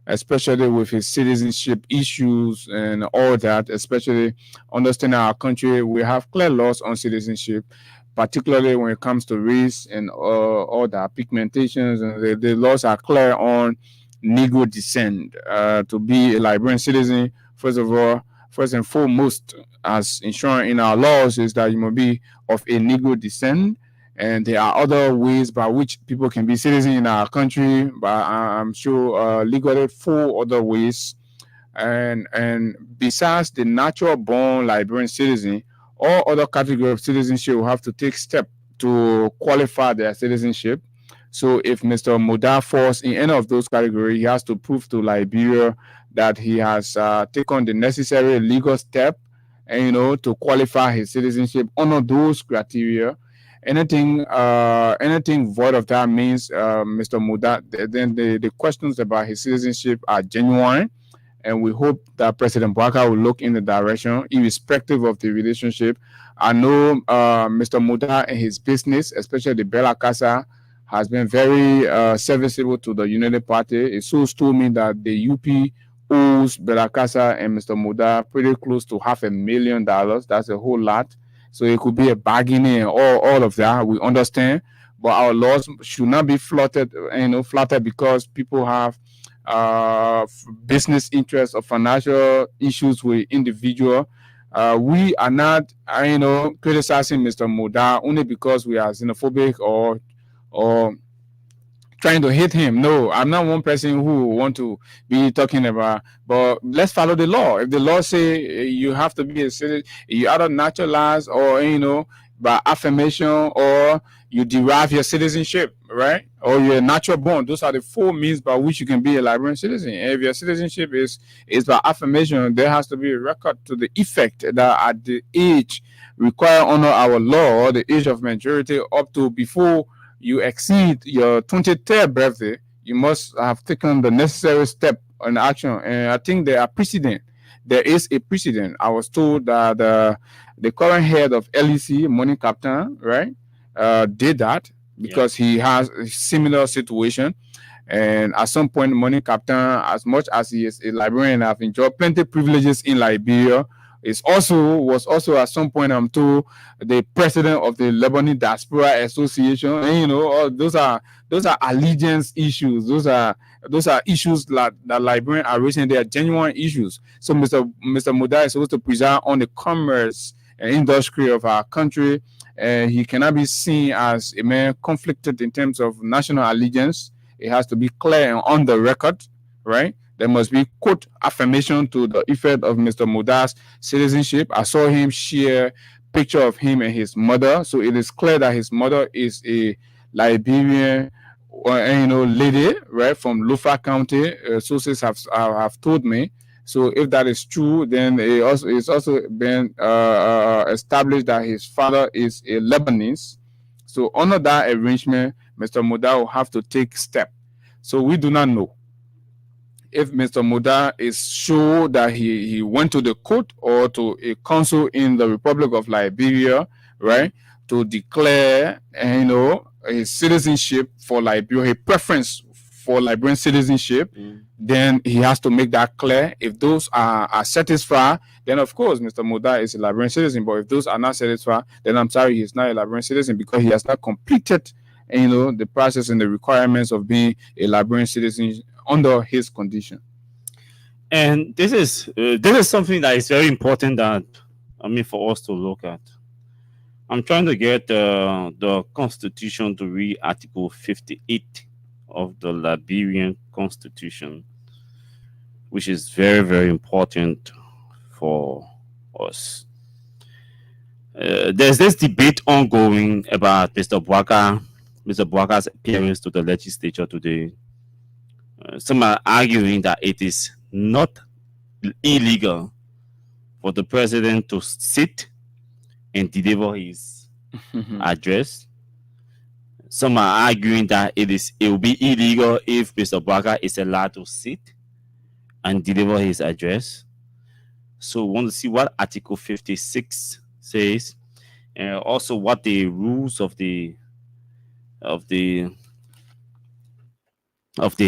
[SPEAKER 12] especially with his citizenship issues and all that, especially understanding our country, we have clear laws on citizenship, particularly when it comes to race and all that, pigmentations, and the laws are clear on Negro descent. To be a Liberian citizen, first and foremost, as ensuring in our laws, is that you must be of a Negro descent. And there are other ways by which people can be citizens in our country, but I'm sure legally 4 other ways. And besides the natural born Liberian citizen, all other categories of citizenship will have to take steps to qualify their citizenship. So if Mr. Muda falls in any of those categories, he has to prove to Liberia that he has taken the necessary legal step and, to qualify his citizenship under those criteria. Anything void of that means Mr. Muda, then the questions about his citizenship are genuine, and we hope that President Bwaka will look in the direction, irrespective of the relationship. I know Mr. Muda and his business, especially the Bella Casa, has been very serviceable to the United Party. It so told me that the UP owes Bella Casa and Mr. Muda pretty close to $500,000. That's a whole lot. So it could be a bargaining and all of that. We understand, but our laws should not be flattered because people have business interests or financial issues with individual. We are not, criticizing Mr. Muda only because we are xenophobic or trying to hate him. No, I'm not one person who want to be talking about, but let's follow the law. If the law say you have to be a citizen, you either naturalized or, by affirmation, or you derive your citizenship, right? Or you're natural born. Those are the 4 means by which you can be a Liberian citizen. And if your citizenship is by affirmation, there has to be a record to the effect that at the age required under our law, the age of majority, up to before you exceed your 23rd birthday, you must have taken the necessary step in action. And I think there is a precedent. I was told that the current head of LEC, Money Captain, right, did that because he has a similar situation. And at some point, Money Captain, as much as he is a Liberian, have enjoyed plenty of privileges in Liberia. Was also at some point, I'm told, the president of the Lebanese Diaspora Association. And those are allegiance issues. Those are issues that Liberians are raising. They are genuine issues. So Mr. Muda is supposed to preside on the commerce and industry of our country, and he cannot be seen as a man conflicted in terms of national allegiance. It has to be clear and on the record, right? There must be, quote, affirmation to the effect of Mr. Muda's citizenship. I saw him share picture of him and his mother. So it is clear that his mother is a Liberian, lady, right, from Lufa County. Sources have told me. So if that is true, then it's also been established that his father is a Lebanese. So under that arrangement, Mr. Muda will have to take step. So we do not know if Mr. Muda is sure that he went to the court or to a council in the Republic of Liberia, right, to declare, his citizenship for Liberia, a preference for Liberian citizenship, then he has to make that clear. If those are satisfied, then of course Mr. Muda is a Liberian citizen. But if those are not satisfied, then I'm sorry, he's not a Liberian citizen because he has not completed, the process and the requirements of being a Liberian citizen under his condition.
[SPEAKER 11] And this is something that is very important for us to look at. I'm trying to get the Constitution to read Article 58 of the Liberian Constitution, which is very, very important for us. There's this debate ongoing about Mr. Bwaka's appearance to the legislature today. Some are arguing that it is not illegal for the president to sit and deliver his address. Some are arguing that it will be illegal if Mr. Bwaka is allowed to sit and deliver his address. So we want to see what Article 56 says, and also what the rules of the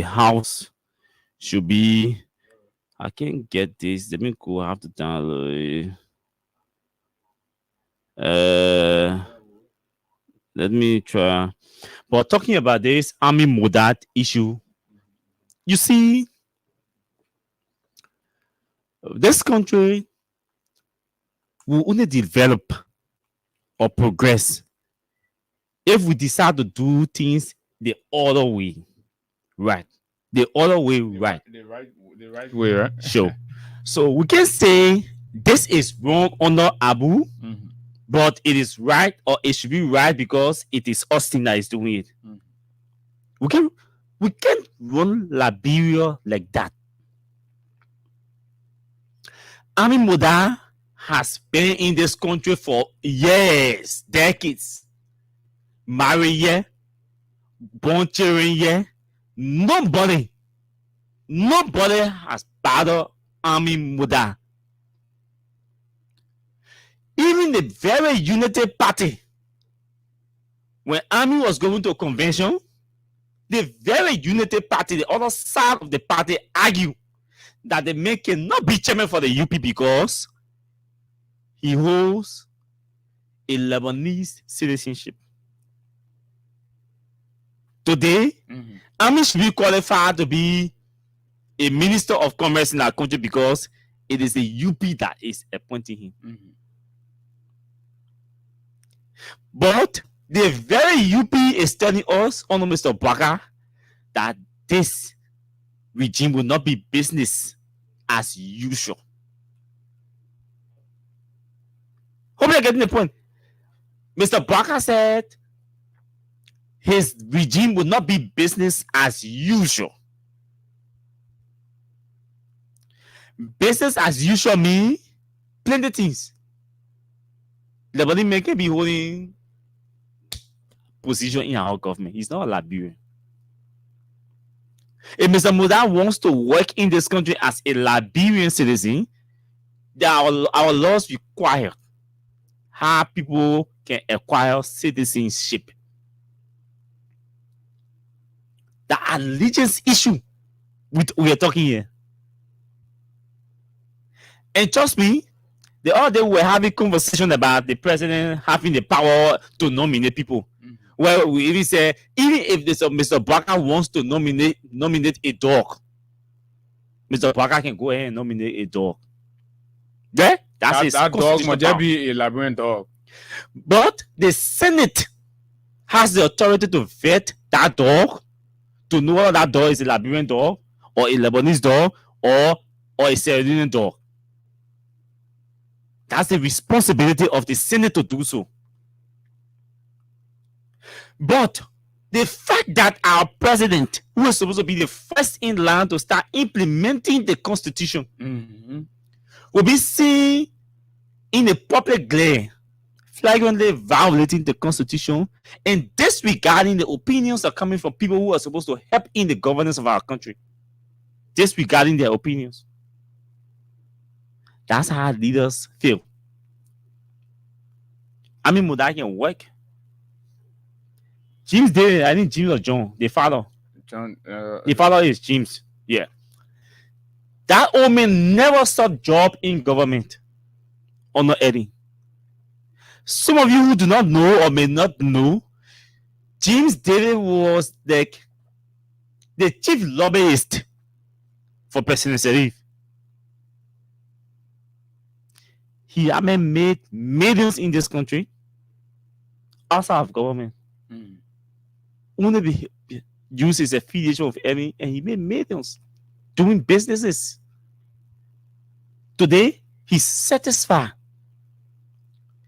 [SPEAKER 11] House should be. I can't get this. Let me go. I have to download it. Let me try. But talking about this Army Muda issue, you see, this country will only develop or progress if we decide to do things the other way, right? The other way, right?
[SPEAKER 12] The right way, right?
[SPEAKER 11] Sure. So we can say this is wrong under Abu, but it is right, or it should be right because it is Austin that is doing it. We can't run Liberia like that. Army Muda has been in this country for years, decades. Married here, born children here. Nobody has bothered Army Muda. Even the very Unity Party, when Army was going to a convention, the very Unity Party, the other side of the party, argued that the man cannot be chairman for the UP because he holds a Lebanese citizenship. Today, Army should be qualified to be a minister of commerce in our country because it is the UP that is appointing him. But the very UP is telling us, under Mr. Bwaka, that this regime will not be business as usual. Hope you're getting the point. Mr. Bawka said his regime will not be business as usual. Business as usual means plenty things. Nobody may be holding position in our government. He's not a Liberian. If Mr. Muda wants to work in this country as a Liberian citizen, our laws require how people can acquire citizenship. The allegiance issue we are talking here. And trust me, the other day we were having conversation about the president having the power to nominate people. Well, we even say, even if Mr. Bawka wants to nominate a dog, Mr. Bawka can go ahead and nominate a dog. Yeah?
[SPEAKER 12] That dog must be a Liberian dog.
[SPEAKER 11] But the Senate has the authority to vet that dog, to know whether that dog is a Liberian dog, or a Lebanese dog, or a Sierra Leonean dog. That's the responsibility of the Senate to do so. But the fact that our president, who is supposed to be the first in line to start implementing the Constitution, will be seen in a public glare, flagrantly violating the Constitution and disregarding the opinions that are coming from people who are supposed to help in the governance of our country. Disregarding their opinions. That's how leaders feel. I mean, Muda can work. James David, I think James or John, the father.
[SPEAKER 12] John.
[SPEAKER 11] The father is James. Yeah. That old man never sought job in government. Or not Eddie. Some of you who do not know or may not know, James David was the chief lobbyist for President Sirleaf. He made millions in this country outside of government. Only used his affiliation of Emmy, and he made millions doing businesses. Today, he's satisfied.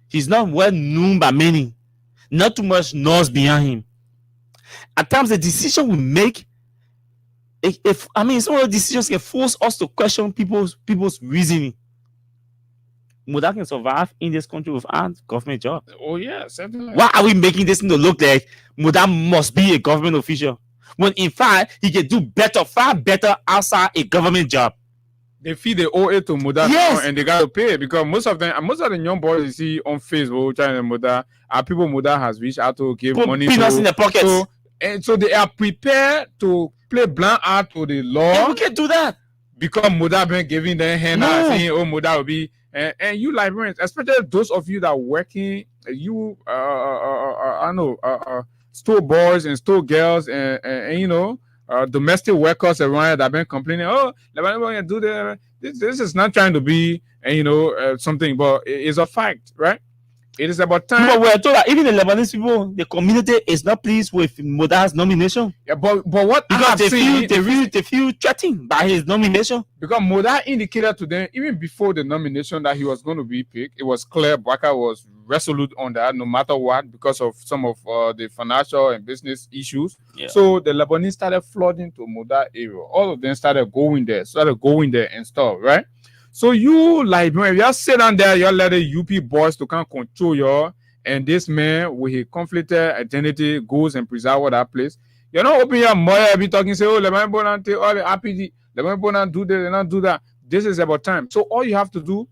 [SPEAKER 11] He's not well known by many. Not too much noise behind him. At times, the decision we make, some of the decisions can force us to question people's reasoning. Muda can survive in this country without government job.
[SPEAKER 12] Oh yeah, certainly.
[SPEAKER 11] Why are we making this thing to look like Muda must be a government official when in fact he can do better, far better outside a government job?
[SPEAKER 12] They feed the OA to Muda,
[SPEAKER 11] yes,
[SPEAKER 12] and they got to pay because most of the young boys you see on Facebook trying to Muda are people Muda has reached out to give money
[SPEAKER 11] peanuts in the pockets.
[SPEAKER 12] So they are prepared to play blind art to the law.
[SPEAKER 11] And we can do that
[SPEAKER 12] because Muda been giving them hand out saying, "Oh, Muda will be." And you Liberians, especially those of you that are working, store boys and store girls and domestic workers around that have been complaining, oh, Lebanon do that. This is not trying to be, something, but it's a fact, right? It is about time.
[SPEAKER 11] But we're told that even the Lebanese people, the community is not pleased with Muda's nomination.
[SPEAKER 12] Yeah, but what
[SPEAKER 11] because they feel threatened by his nomination.
[SPEAKER 12] Because Muda indicated to them even before the nomination that he was going to be picked. It was clear Bawka was resolute on that, no matter what, because of some of the financial and business issues.
[SPEAKER 11] Yeah.
[SPEAKER 12] So the Lebanese started flooding to Muda area. All of them started going there and stuff, right? So you Liberian, you sit down there, you let the UP boys to come control you, and this man with his conflicted identity goes and preserve that place. You don't open your mouth and be talking, say, oh, let me go and take all the RPD, let me go and do this and not do that. This is about time. So all you have to do,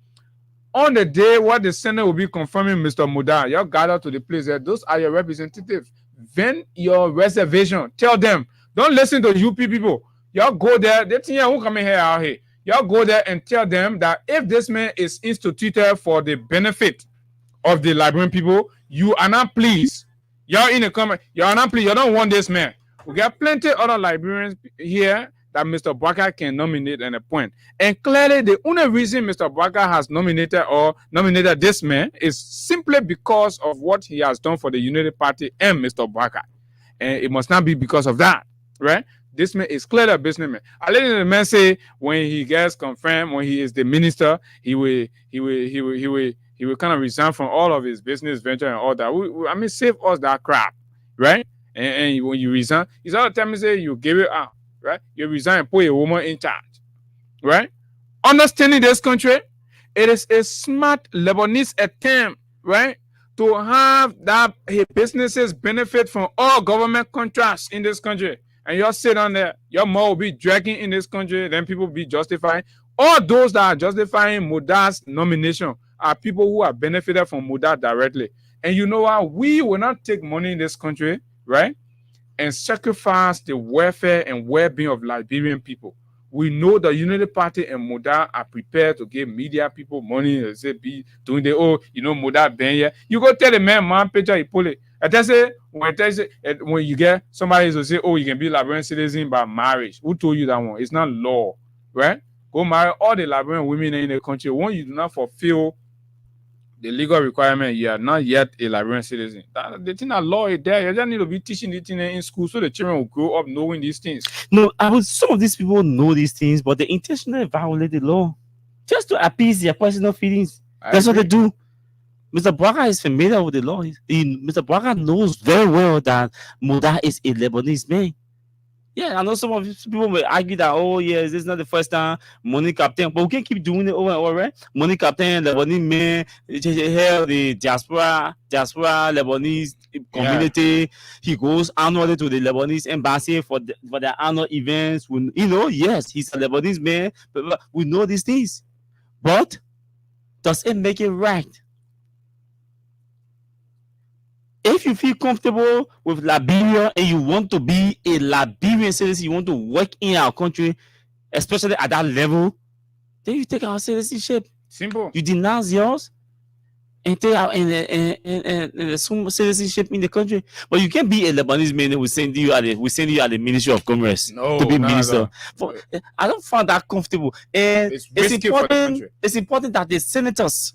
[SPEAKER 12] on the day what the Senate will be confirming Mr. Muda, you gather to the place there, those are your representatives. Vent your reservation. Tell them, don't listen to UP people. Y'all go there, they think who coming here out here. Y'all go there and tell them that if this man is instituted for the benefit of the Liberian people, you are not pleased. Y'all in the comment, you are not pleased. You don't want this man. We got plenty of other Liberians here that Mr. Bawka can nominate and appoint. And clearly, the only reason Mr. Bawka has nominated this man is simply because of what he has done for the Unity Party and Mr. Bawka. And it must not be because of that, right? This man is clearly a businessman. I let the man say when he gets confirmed, when he is the minister, he will kind of resign from all of his business venture and all that. I mean, save us that crap, right? And when you resign, it's all the time you say you give it out, right? You resign and put a woman in charge, right? Understanding this country, it is a smart Lebanese attempt, right, to have that his businesses benefit from all government contracts in this country. And you'll sit on there, your mouth will be dragging in this country, then people will be justifying. All those that are justifying Muda's nomination are people who have benefited from Muda directly. And you know what? We will not take money in this country, right, and sacrifice the welfare and well-being of Liberian people. We know the Unity Party and Muda are prepared to give media people money. They say, be doing the, Muda been here. You go tell the man picture, he pull it. And they say, when you get somebody to say, you can be Liberian citizen by marriage. Who told you that one? It's not law, right? Go marry all the Liberian women in the country. When you do not fulfill the legal requirement, you are not yet a Liberian citizen. The thing that law is there. You just need to be teaching it in school so the children will grow up knowing these things.
[SPEAKER 11] No, some of these people know these things, but they intentionally violate the law just to appease their personal feelings. That's what they do. Mr. Bouaka is familiar with the law. Mr. Bouaka knows very well that Muda is a Lebanese man. Yeah, I know some of these people may argue that, this is not the first time money captain, but we can't keep doing it over and over, right? Money captain, Lebanese man, the diaspora Lebanese community. Yeah. He goes annually to the Lebanese embassy for their annual events. Yes, he's a Lebanese man, but we know these things. But does it make it right? If you feel comfortable with Liberia and you want to be a Liberian citizen, you want to work in our country, especially at that level, then you take our citizenship.
[SPEAKER 12] Simple.
[SPEAKER 11] You denounce yours and take out and assume citizenship in the country. But you can't be a Lebanese man and we send you at the Ministry of Commerce to be minister. I don't find that comfortable. And it's important that the senators.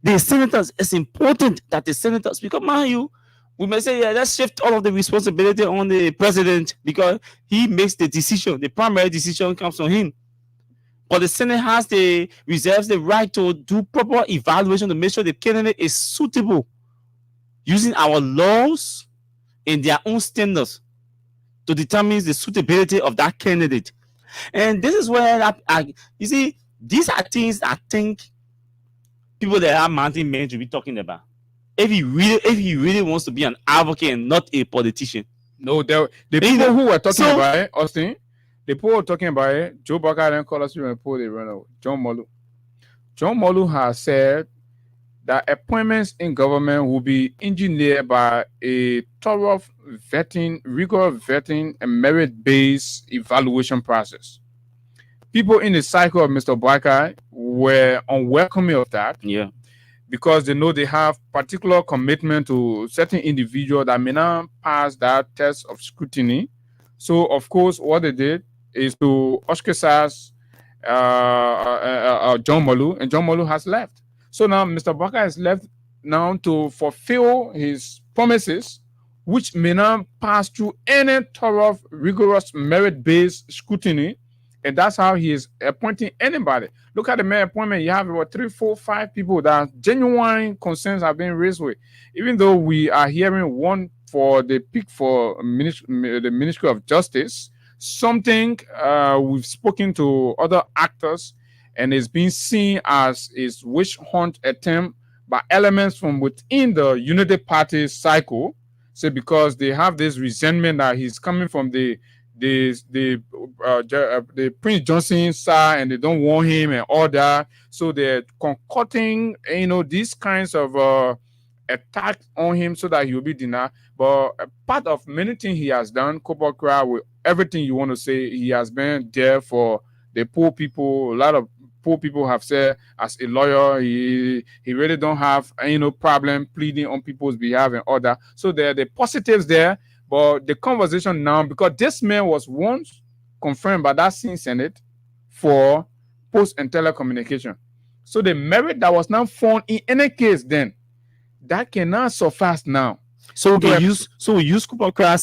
[SPEAKER 11] It's important that the senators, because mind you, we may say, let's shift all of the responsibility on the president because he makes the decision. The primary decision comes from him. But the Senate reserves the right to do proper evaluation to make sure the candidate is suitable using our laws and their own standards to determine the suitability of that candidate. And this is where, you see, these are things I think people that are mountain men to be talking about. If he really wants to be an advocate and not a politician.
[SPEAKER 12] No, the people who were talking about it, Austin, the people who were talking about it, Joe Baka didn't call us and pull the run away. John Molu has said that appointments in government will be engineered by a thorough vetting, rigorous vetting, and merit-based evaluation process. People in the cycle of Mr. Bouaka were unwelcoming of that.
[SPEAKER 11] Yeah.
[SPEAKER 12] Because they know they have particular commitment to certain individuals that may not pass that test of scrutiny. So, of course, what they did is to ostracize John Molu, and John Molu has left. So now Mr. Bouaka has left now to fulfill his promises, which may not pass through any thorough, rigorous, merit-based scrutiny. And that's how he is appointing anybody. Look at the mayor appointment. You have about 3, 4, 5 people that genuine concerns have been raised with. Even though we are hearing one for the pick for the Ministry of Justice, something we've spoken to other actors, and it's being seen as a witch hunt attempt by elements from within the Unity Party cycle. So because they have this resentment that he's coming from the Prince Johnson side, and they don't want him and all that. So they're concocting, these kinds of attacks on him so that he will be denied. But part of many things he has done, Kopokra, with everything you want to say, he has been there for the poor people. A lot of poor people have said, as a lawyer, he really don't have problem pleading on people's behalf and all that. So there are the positives there. But the conversation now, because this man was once confirmed by that same Senate for post and telecommunication. So the merit that was now found in any case then, that cannot suffice now.
[SPEAKER 11] So we use Kupakra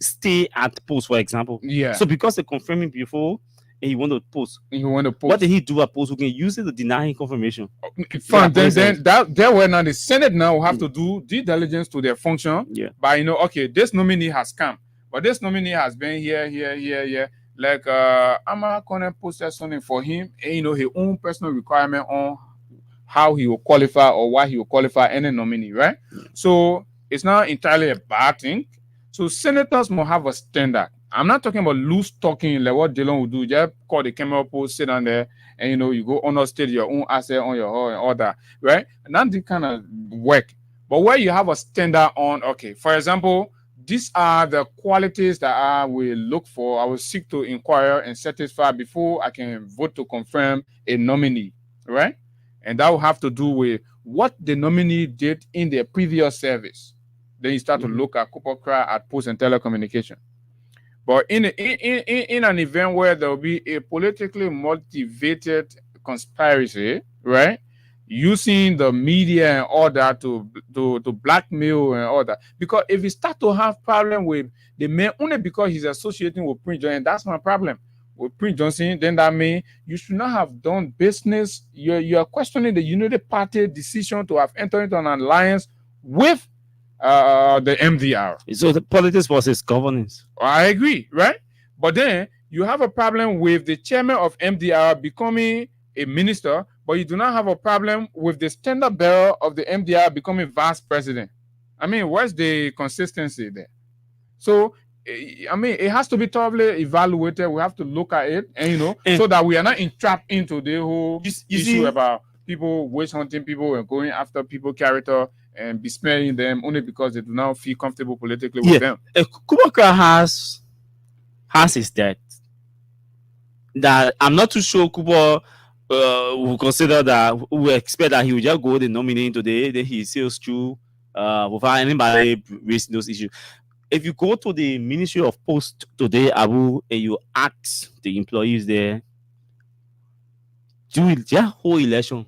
[SPEAKER 11] stay at post, for example.
[SPEAKER 12] Yeah.
[SPEAKER 11] So because they confirmed him before and he want to post.
[SPEAKER 12] What
[SPEAKER 11] did he do at post? We can use it to deny him confirmation.
[SPEAKER 12] Fine. Then that way now the Senate now will have to do due diligence to their function.
[SPEAKER 11] Yeah.
[SPEAKER 12] But okay, this nominee has come, but this nominee has been here. Like Amara Conan posted something for him, and his own personal requirement on how he will qualify or why he will qualify any nominee, right?
[SPEAKER 11] Yeah.
[SPEAKER 12] So it's not entirely a bad thing. So senators must have a standard. I'm not talking about loose talking like what Dylan would do. Just call the camera post, sit down there, and you go understate your own asset on your own and all that, right? And not the kind of work. But where you have a standard on, okay, for example, these are the qualities that I will look for, I will seek to inquire and satisfy before I can vote to confirm a nominee, right? And that will have to do with what the nominee did in their previous service. Then you start to look at Kupakra at Post and Telecommunication. But in an event where there will be a politically motivated conspiracy, right? Using the media and all that to blackmail and all that. Because if you start to have problem with the man only because he's associating with Prince Johnson, that's my problem. With Prince Johnson, then that means you should not have done business. You are questioning the United Party decision to have entered into an alliance with the MDR.
[SPEAKER 11] So the politics versus governance.
[SPEAKER 12] I agree, right? But then you have a problem with the chairman of MDR becoming a minister, but you do not have a problem with the standard bearer of the MDR becoming vice president. I mean, where's the consistency there? So, I mean, it has to be thoroughly evaluated. We have to look at it, and so that we are not entrapped into the whole issue about people witch hunting people and going after people's character and besmirching them only because they do not feel comfortable politically with them.
[SPEAKER 11] Kupakra has his debt. That I'm not too sure Kubo will consider that, we expect that he will just go the nominee today, then he sails through without anybody raising those issues. If you go to the Ministry of Post today, Abu, and you ask the employees there, during their whole election,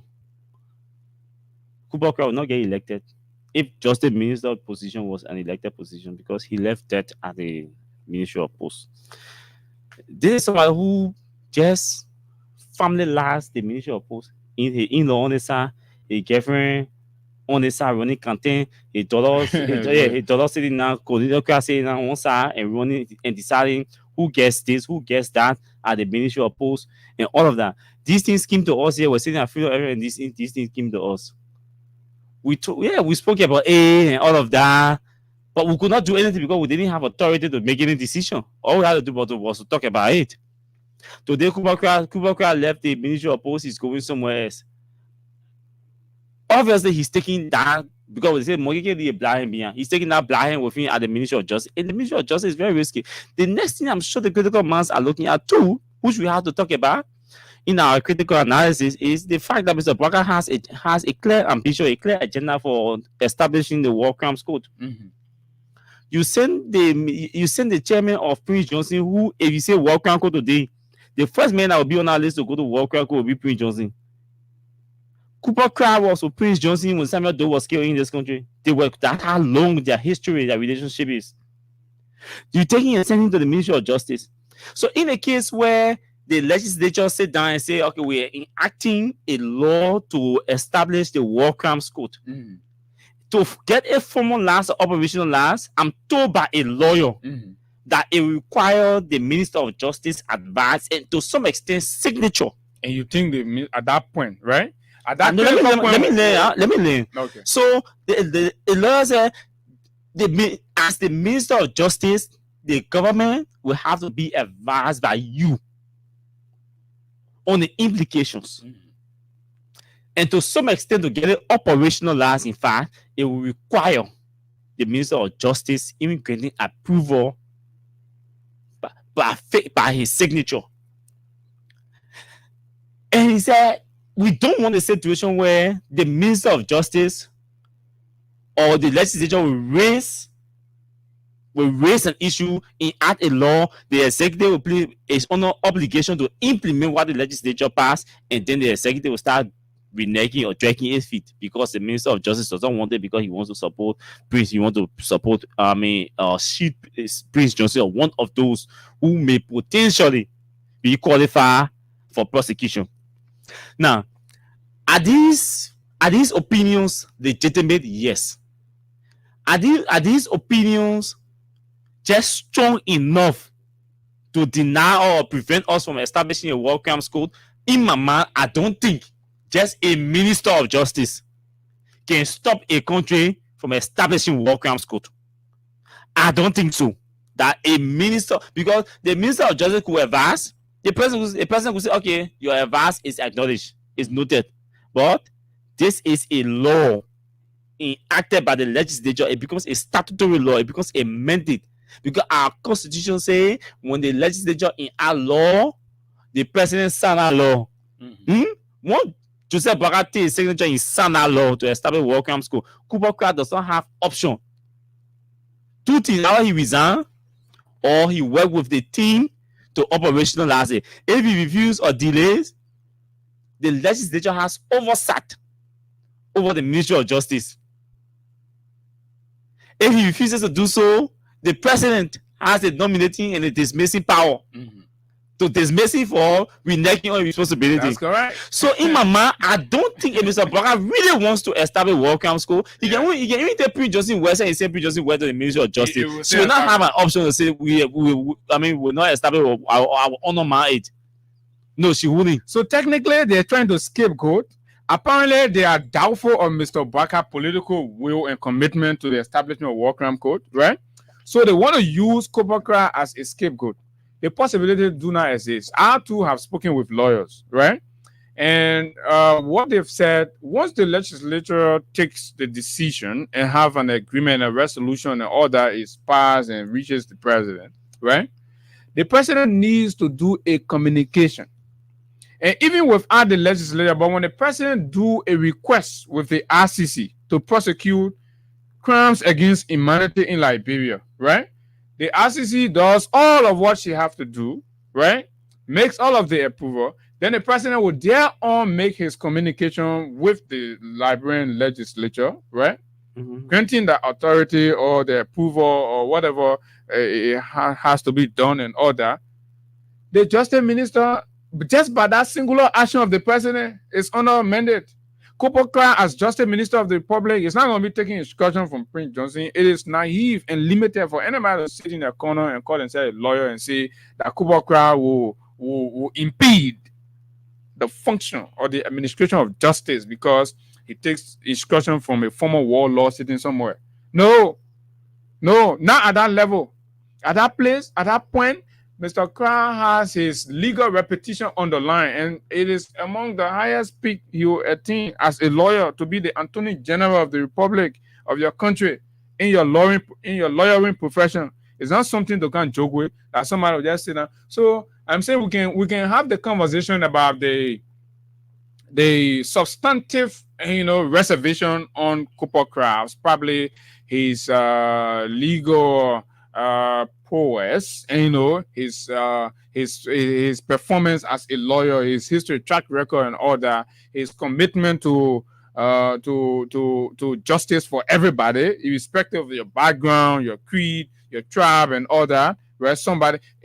[SPEAKER 11] Kupakra will not get elected if just the minister position was an elected position, because he left that at the Ministry of Post. This is someone who just family last the Ministry of Post. In-law on the side, a girlfriend on the side running campaign, a dollar sitting now, sitting on one side and running and deciding who gets this, who gets that at the Ministry of Post, and all of that. These things came to us here. We're sitting at Freedom Area, and these things came to us. We spoke about A and all of that, but we could not do anything because we didn't have authority to make any decision. All we had to do was to talk about it. Today, Kupakra left the Ministry of Post. He's going somewhere else. Obviously, he's taking that because they say he's taking that blind with him at the Ministry of Justice. And the Ministry of Justice is very risky. The next thing I'm sure the critical minds are looking at too, which we have to talk about in our critical analysis, is the fact that Mr. Kupakra has a clear ambition, a clear agenda for establishing the War Crimes Code.
[SPEAKER 12] Mm-hmm.
[SPEAKER 11] You send the chairman of Prince Johnson, who, if you say War Crimes Code today, the first man that will be on our list to go to War Crimes Code will be Prince Johnson. Kupakra was with Prince Johnson when Samuel Doe was killed in this country. That's how long their history, their relationship is. You're taking and sending to the Ministry of Justice. So in a case where the legislature sit down and say, okay, we are enacting a law to establish the War Crimes Code.
[SPEAKER 12] Mm-hmm.
[SPEAKER 11] To get a formal last, operational last, I'm told by a lawyer that it requires the Minister of Justice advice and to some extent signature.
[SPEAKER 12] And you think at that point, right? At that
[SPEAKER 11] let me learn.
[SPEAKER 12] Okay.
[SPEAKER 11] So the lawyer said, as the Minister of Justice, the government will have to be advised by you on the implications.
[SPEAKER 12] Mm-hmm.
[SPEAKER 11] And to some extent, to get it operationalized, in fact, it will require the Minister of Justice even granting approval by his signature. And he said, we don't want a situation where the Minister of Justice or the legislature will raise an issue, enact a law, the executive will is under obligation to implement what the legislature passed, and then the executive will start reneging or dragging his feet because the Minister of Justice doesn't want it because he wants to support Prince. He wants to support shield Prince Johnson, or one of those who may potentially be qualified for prosecution. Now, are these opinions legitimate? Yes. Are these opinions just strong enough to deny or prevent us from establishing a war crimes code? In my mind, I don't think just a Minister of Justice can stop a country from establishing war crimes code. I don't think so. That a minister, because the Minister of Justice could advise, a person could say, okay, your advice is acknowledged, is noted, but this is a law enacted by the legislature. It becomes a statutory law. It becomes a mandate, because our constitution say when the legislature enact law, the president sign that law. One Joseph Boakai signature in sign that law to establish war crimes code. Kubwa does not have option. Two things: either he resign or he work with the team to operationalize it. If he refuses or delays, the legislature has oversight over the Ministry of Justice. If he refuses to do so, the president has the nominating and the dismissing power to dismiss him for reneging on responsibility.
[SPEAKER 12] That's correct.
[SPEAKER 11] So in my mind, I don't think if Mr. Boakai really wants to establish war crimes code, he can even take Prince Johnson West and say Prince Johnson West to the Ministry of Justice. She will not have an option to say we will not establish our honor mandate. No, she wouldn't.
[SPEAKER 12] So technically, they're trying to scapegoat. Apparently, they are doubtful of Mr. Boakai's political will and commitment to the establishment of war crime code, right? So they want to use Kubwa as a scapegoat. The possibility do not exist. I too have spoken with lawyers, right? And what they've said, once the legislature takes the decision and have an agreement, a resolution, and all that is passed and reaches the president, right? The president needs to do a communication. And even without the legislature, but when the president do a request with the ICC to prosecute crimes against humanity in Liberia, right? The ICC does all of what she has to do, right? Makes all of the approval. Then the president will thereon make his communication with the Liberian legislature, right? Granting the authority or the approval or whatever has to be done and all that. The justice minister, just by that singular action of the president, is under a mandate. Kubwa, as Justice Minister of the Republic, is not going to be taking instruction from Prince Johnson. It is naive and limited for anybody to sit in a corner and call themselves a lawyer and say that Kubwa will impede the function or the administration of justice because he takes instruction from a former warlord sitting somewhere. No, not at that level. At that place, at that point, Mr. Crown has his legal reputation on the line, and it is among the highest peak he will attain as a lawyer to be the Attorney General of the Republic of your country in your lawyering profession. It's not something to can joke with. That somebody will just sit down. So I'm saying we can have the conversation about the substantive, reservation on Kubwa, probably his legal prowess, and his performance as a lawyer, his history, track record, and all that, his commitment to justice for everybody, irrespective of your background, your creed, your tribe, and all that. Where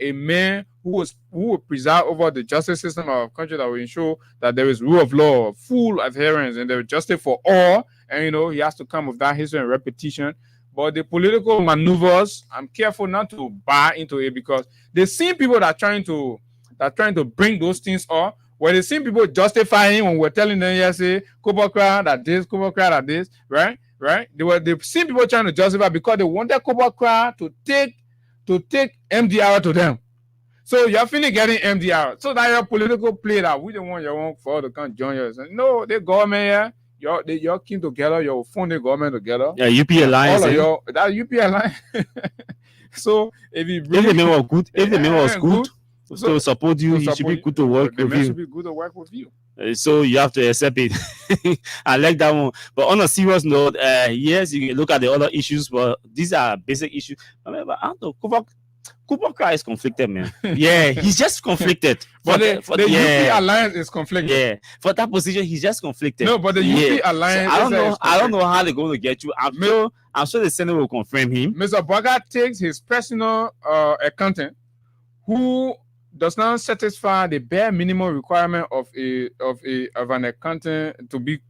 [SPEAKER 12] a man who will preside over the justice system of our country, that will ensure that there is rule of law, full adherence, and there is justice for all. And he has to come with that history and repetition. But the political maneuvers, I'm careful not to buy into it, because the same people that are trying to bring those things up, where the same people justifying when we're telling them, yes, say Kubwa that this, Kubwa that this, right? They were the same people trying to justify because they wanted Kubwa to take MDR to them. So you're finna getting MDR. So that your political play that we don't want your own for the country join us. No, the government here. Y'all came together, you fund the government together.
[SPEAKER 11] Yeah, UP Alliance.
[SPEAKER 12] All of that UP Alliance. So if
[SPEAKER 11] the man was good, to support you, he should be good to work with you.
[SPEAKER 12] Should be good to work with you.
[SPEAKER 11] So you have to accept it. I like that one. But on a serious note, yes, you can look at the other issues, but these are basic issues. Remember, Kubaka is conflicted, man. Yeah, he's just conflicted.
[SPEAKER 12] But the UP alliance is conflicted.
[SPEAKER 11] Yeah, for that position, he's just conflicted.
[SPEAKER 12] No, but the UP alliance.
[SPEAKER 11] So I don't know how they're going to get you. I'm sure the Senate will confirm him.
[SPEAKER 12] Mr. Baka takes his personal accountant, who does not satisfy the bare minimum requirement of an accountant to be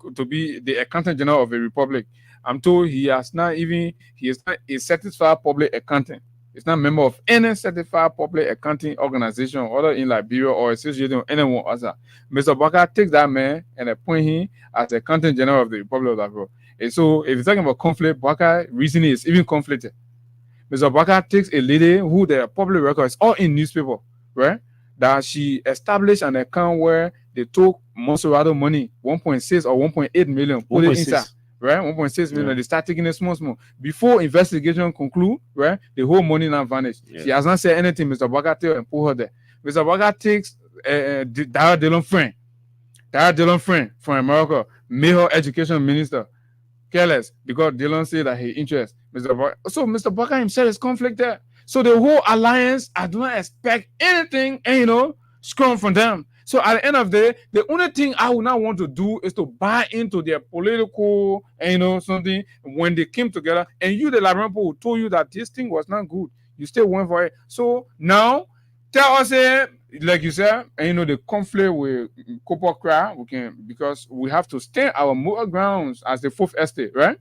[SPEAKER 12] the accountant general of a republic. I'm told he is not a certified public accountant. He's not a member of any certified public accounting organization, other in Liberia or associated with anyone else. Mr. Baka takes that man and appoint him as accountant general of the Republic of Liberia. And so, if you're talking about conflict, Baka reasoning is even conflicted. Mr. Baka takes a lady who the public records all in newspaper, right? That she established an account where they took Monserrato money, 1.6 or 1.8 million, put it inside, right? 1.6 million. Yeah. They start taking it small. Before investigation conclude, right? The whole money now vanished. Yeah. She has not said anything. Mr. Baka tell and put her there. Mr. Baka takes Dara Dillon friend from America, made her education minister. Careless because Dillon said that he interests Mr. Baka. So Mr. Baka himself is conflicted. So the whole alliance, I do not expect anything, strong from them. So at the end of the day, the only thing I would not want to do is to buy into their political, something when they came together. And you, the Liberian people, who told you that this thing was not good, you still went for it. So now, tell us, like you said, the conflict with Kopokra, because we have to stand our moral grounds as the fourth estate, right?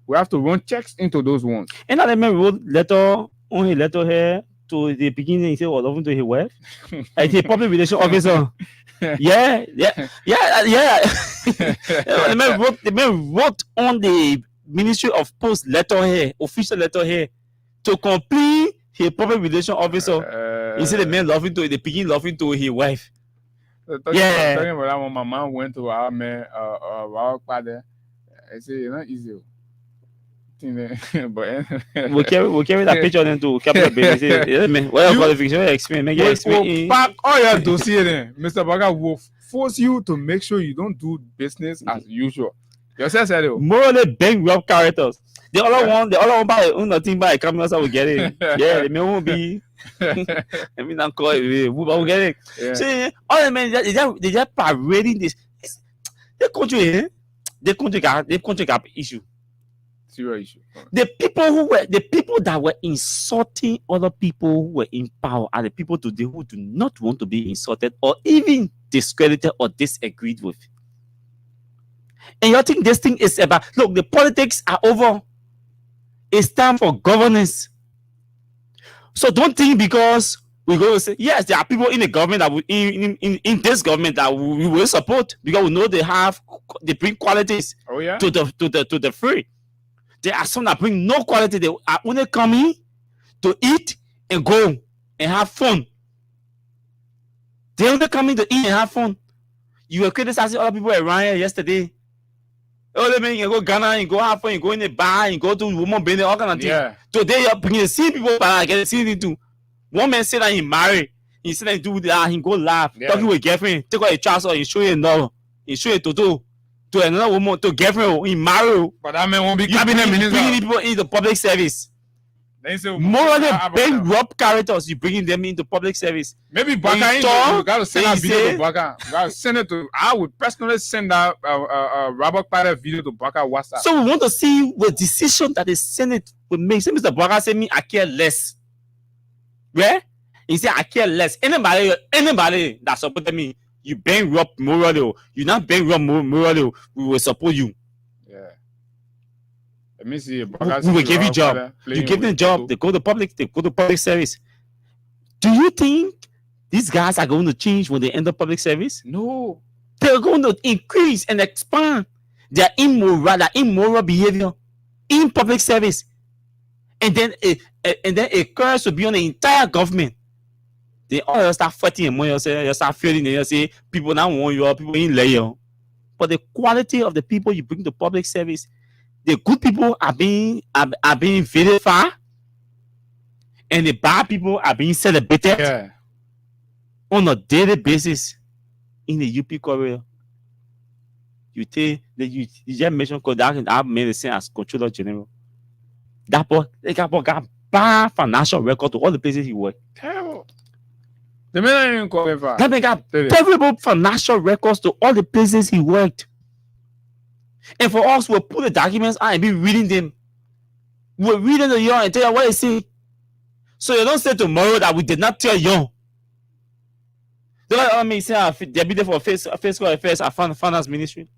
[SPEAKER 12] We have to run checks into those ones.
[SPEAKER 11] And I remember wrote letter here to the beginning. He said, "Well, loving to his wife." Like the public relation officer. Yeah. The man wrote on the Ministry of Post letter here, official letter here, to complete his public relation officer. He said the man loving to the beginning, loving to his wife.
[SPEAKER 12] Talking about that when my mom went to our man, our father, I said, it's not easy.
[SPEAKER 11] But we'll carry that picture then to capital baby. What qualification explain?
[SPEAKER 12] Pack all your dossier then. Mr. Baka will force you to make sure you don't do business as usual. Yourself said it.
[SPEAKER 11] Morally bankrupt characters. The other one by nothing by coming will get it. Yeah, the man won't be. I mean, I'm calling it. We'll get it. Yeah. So all the men they just parading this. The country got issue.
[SPEAKER 12] Issue.
[SPEAKER 11] The people that were insulting other people who were in power are the people today who do not want to be insulted or even discredited or disagreed with. And you think this thing is about, look, the politics are over. It's time for governance. So don't think because we're going to say, yes, there are people in the government that in this government that we will support because we know they bring qualities to the free. There are some that bring no quality. They are only coming to eat and go and have fun. They only coming to eat and have fun. You were criticizing other people around here yesterday. Oh, they mean you go Ghana, you go have fun, you go in the bar, you go to woman business, all kind of things. Yeah. Today you're bringing the same people, but I get see it too. One man said that he married, he said that he do that, he go laugh, talking with girlfriend, take out a trousers, he show you another, he show you to another woman, to girlfriend, he married.
[SPEAKER 12] But that man won't be cabinet minister.
[SPEAKER 11] Bringing people into public service. Morally bankrupt characters, you bringing them into public service.
[SPEAKER 12] Maybe Baka, you got to send that video to Baka. I would personally send that Robert Parler video to Baka WhatsApp.
[SPEAKER 11] So we want to see the decision that the Senate will make. So Mr. Baka said, "Me, I care less." Where? He said, "I care less." Anybody that supported me, you bankrupt morally. You not bankrupt morally. We will support you.
[SPEAKER 12] Yeah. Let me see.
[SPEAKER 11] We will give you job. You give them job. They go to public service. Do you think these guys are going to change when they enter public service?
[SPEAKER 12] No.
[SPEAKER 11] They're going to increase and expand their immoral behavior in public service. And then a curse will be on the entire government. They all start fighting and money, you start feeling, and you say people now want you, people in layer. But the quality of the people you bring to public service, the good people are being vilified, and the bad people are being celebrated on a daily basis in the UP corridor. You just mentioned that I made the same as Controller General. That boy, they got bad financial record to all the places he worked.
[SPEAKER 12] Terrible. The man ain't even qualified.
[SPEAKER 11] That man got terrible financial records to all the places he worked. And for us, we'll put the documents out and be reading them. We're reading the young and tell you what they say. So you don't say tomorrow that we did not tell you. Don't let me say they'll be there for fiscal affairs at finance ministry.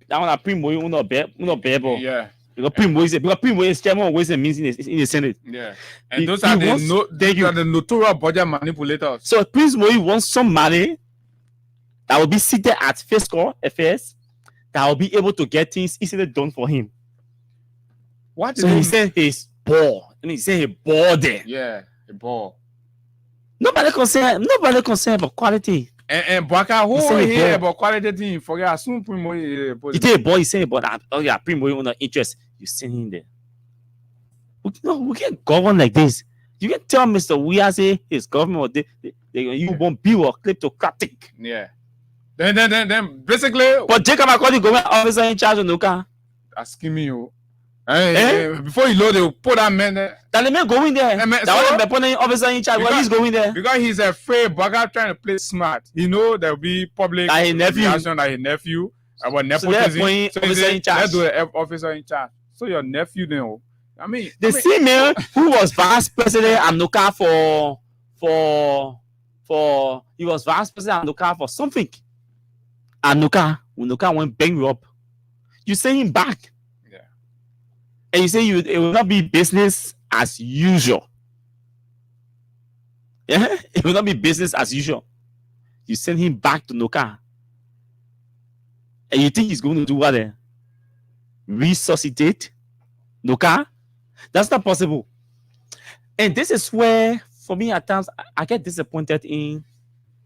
[SPEAKER 11] That one I primo you not bebo.
[SPEAKER 12] Yeah.
[SPEAKER 11] Because primo is chairman always means in the Senate.
[SPEAKER 12] Yeah. And those are the notorious budget manipulators.
[SPEAKER 11] So Prince Moyi wants somebody that will be seated at fiscal affairs that will be able to get things easily done for him.
[SPEAKER 12] What?
[SPEAKER 11] So he said he's poor. And he said he bored there.
[SPEAKER 12] Yeah, a ball.
[SPEAKER 11] Nobody concerned about quality.
[SPEAKER 12] And Bwaka, who here about quality thing? Forget assume Primo.
[SPEAKER 11] He tell a boy, he say, but Primo you want interest. You send him there. We can't govern like this. You can tell Mr. Wiase his government you won't be or kleptocratic.
[SPEAKER 12] Yeah. Then basically.
[SPEAKER 11] But Jacob Akodi government officer in charge of Nuka.
[SPEAKER 12] Asking me you. Before you load, they will put that man there.
[SPEAKER 11] That the man going there. That one the officer in charge. Why he's going there?
[SPEAKER 12] Because he's afraid. Bwaka trying to play smart. You know there will be public reaction that his nephew about nepotism. So
[SPEAKER 11] officer in charge.
[SPEAKER 12] Let's do the officer in charge. So your nephew then.
[SPEAKER 11] The same man who was vice president at Nuka he was vice president at Nuka for something. And Nuka, when Nuka went bankrupt, you send him back.
[SPEAKER 12] Yeah.
[SPEAKER 11] And you say it will not be business as usual. Yeah, it will not be business as usual. You send him back to Nuka. And you think he's going to do what there? Resuscitate Nuka? That's not possible. And this is where, for me, at times, I get disappointed in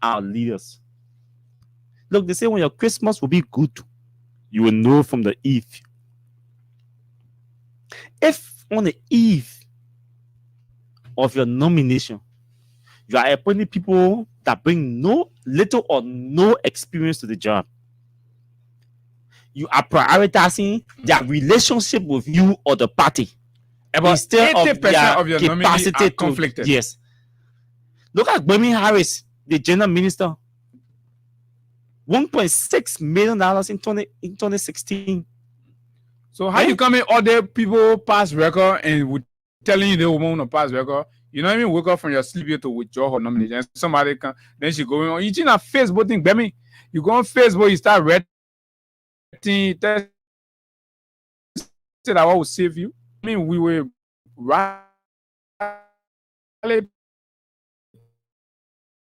[SPEAKER 11] our leaders. Look, they say when your Christmas will be good, you will know from the eve. If on the eve of your nomination, you are appointing people that bring little or no experience to the job, you are prioritizing their relationship with you or the party.
[SPEAKER 12] About
[SPEAKER 11] instead
[SPEAKER 12] 80% of your
[SPEAKER 11] capacity
[SPEAKER 12] are conflicted.
[SPEAKER 11] Yes. Look at Bernie Harris, the general minister. $1.6 million in 2016.
[SPEAKER 12] So how you come in other people pass record and would telling you they want to pass record? You know what I mean? Wake up from your sleep here to withdraw her nomination. Somebody can then she going on. You see that Facebook thing, baby. You go on Facebook, you start reading. Say that what will save you. I mean, we were rally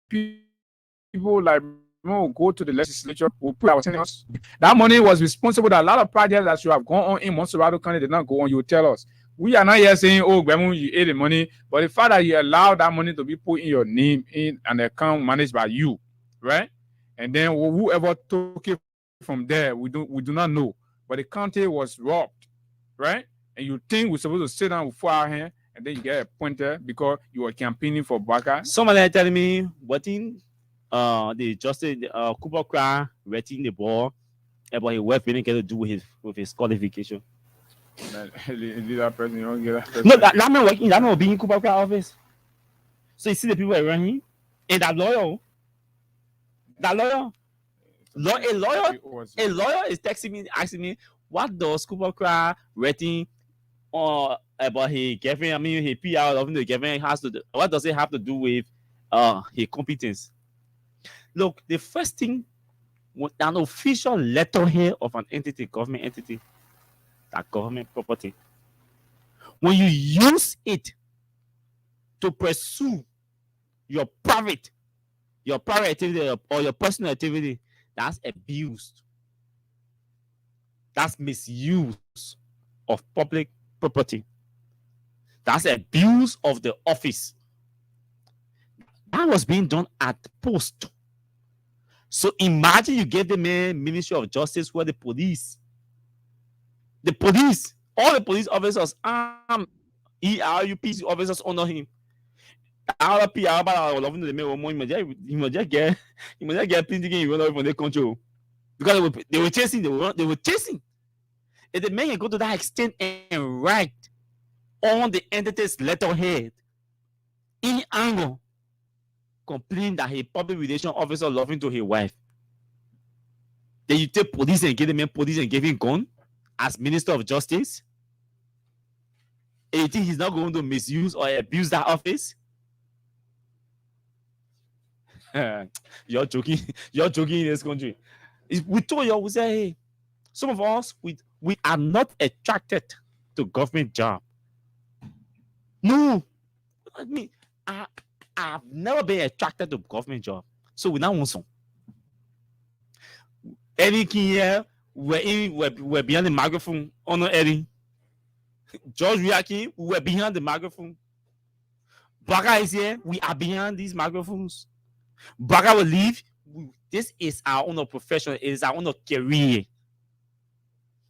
[SPEAKER 12] people like go to the legislature, we'll put our senators. That money was responsible that a lot of projects that should have gone on in Montserrat County did not go on. You will tell us. We are not here saying, oh, Gbemu, you ate the money, but the fact that you allow that money to be put in your name in an account managed by you, right? And then whoever took it from there, we do not know. But the county was robbed, right? And you think we're supposed to sit down with 4 hours here and then you get appointed because you were campaigning for Bwaka?
[SPEAKER 11] Somebody are telling me what in the justice Cooper Cry rating the ball about his wife didn't get to do with his qualification.
[SPEAKER 12] That person, you don't get that person.
[SPEAKER 11] No, that man working, that man will be in Cooper Cry office. So you see the people around him and a lawyer is texting me, asking me, what does Cooper Cry rating about his girlfriend? I mean, his PR of the girlfriend has to do. What does it have to do with his competence? Look, the first thing, an official letterhead of an entity, government entity, that government property, when you use it to pursue your private activity or your personal activity, that's abused. That's misuse of public property. That's abuse of the office. That was being done at the post. So imagine you gave the man Ministry of Justice where the police, all the police officers, ERUP officers under him. You must just get plenty game you run away from the control. Because they were chasing. If the man can go to that extent and write on the entity's letterhead, in anger, complaining that he public relation officer loving to his wife, then you take police and give the man police and give him gun as Minister of Justice? And you think he's not going to misuse or abuse that office? You're joking. You're joking in this country. We told you, we say, hey, some of us, we are not attracted to government job. No. I mean, I've never been attracted to government job. So we now want some. Eddie here, we're behind the microphone. Oh no, Eddie. George Riaki, we're behind the microphone. Baka is here, we are behind these microphones. Baka will leave. This is our own profession, it is our own career.